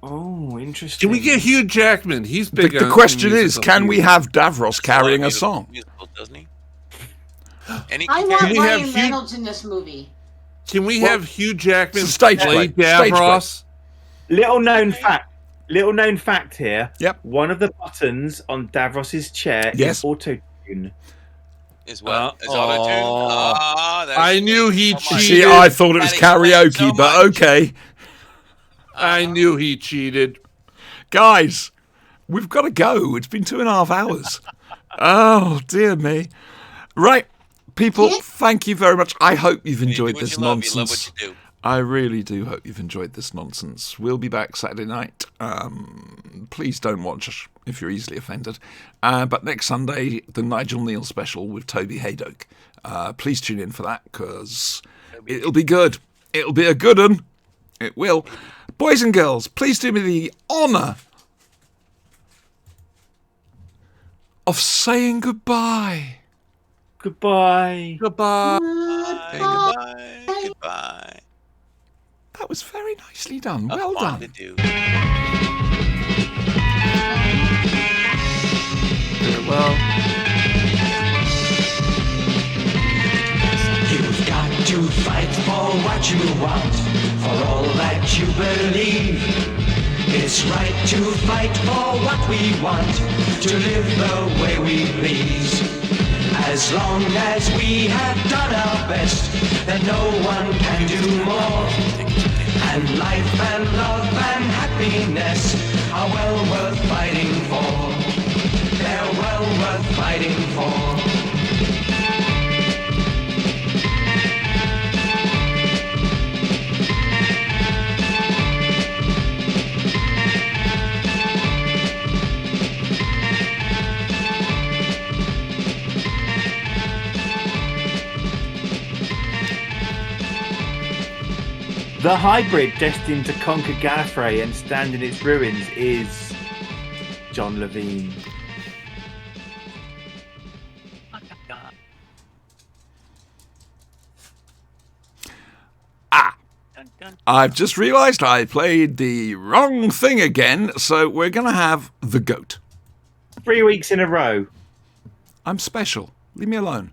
Oh, interesting. Can we get Hugh Jackman? He's The, big. the on question is, musical can we theater. have Davros carrying a musical- song? musical, doesn't he? And he I can want carry- we have Ryan Hugh- Reynolds in this movie. Can we Well, have Hugh Jackman it's a stage play play. Stage play. Davros? Little known fact here. Yep. One of the buttons on Davros's chair Yes. is auto-tune. Is what? Is Oh. auto-tune? Ah, that's I knew he so much. cheated. See, I thought it was That explains karaoke, so but much. okay. I knew he cheated. Guys, we've got to go. It's been 2.5 hours. Oh, dear me. Right, people, thank you very much. I hope you've You do enjoyed what this you love, you love nonsense. what you do. I really do hope you've enjoyed this nonsense. We'll be back Saturday night. Please don't watch if you're easily offended. But next Sunday, the Nigel Neal special with Toby Haydock. Please tune in for that because it'll be good. It'll be a good one. It will. Boys and girls, please do me the honour of saying goodbye. Goodbye. Goodbye. Goodbye. Goodbye. That was very nicely done. A Well fun done. to do. Well, You've got to fight for what you want, for all that you believe. It's right to fight for what we want, to live the way we please. As long as we have done our best, then no one can do more. And life and love and happiness are well worth fighting for. They're well worth fighting for. The hybrid destined to conquer Gallifrey and stand in its ruins is John Levine. I've just realised I played the wrong thing again, so we're going to have the goat. 3 weeks in a row. I'm special. Leave me alone.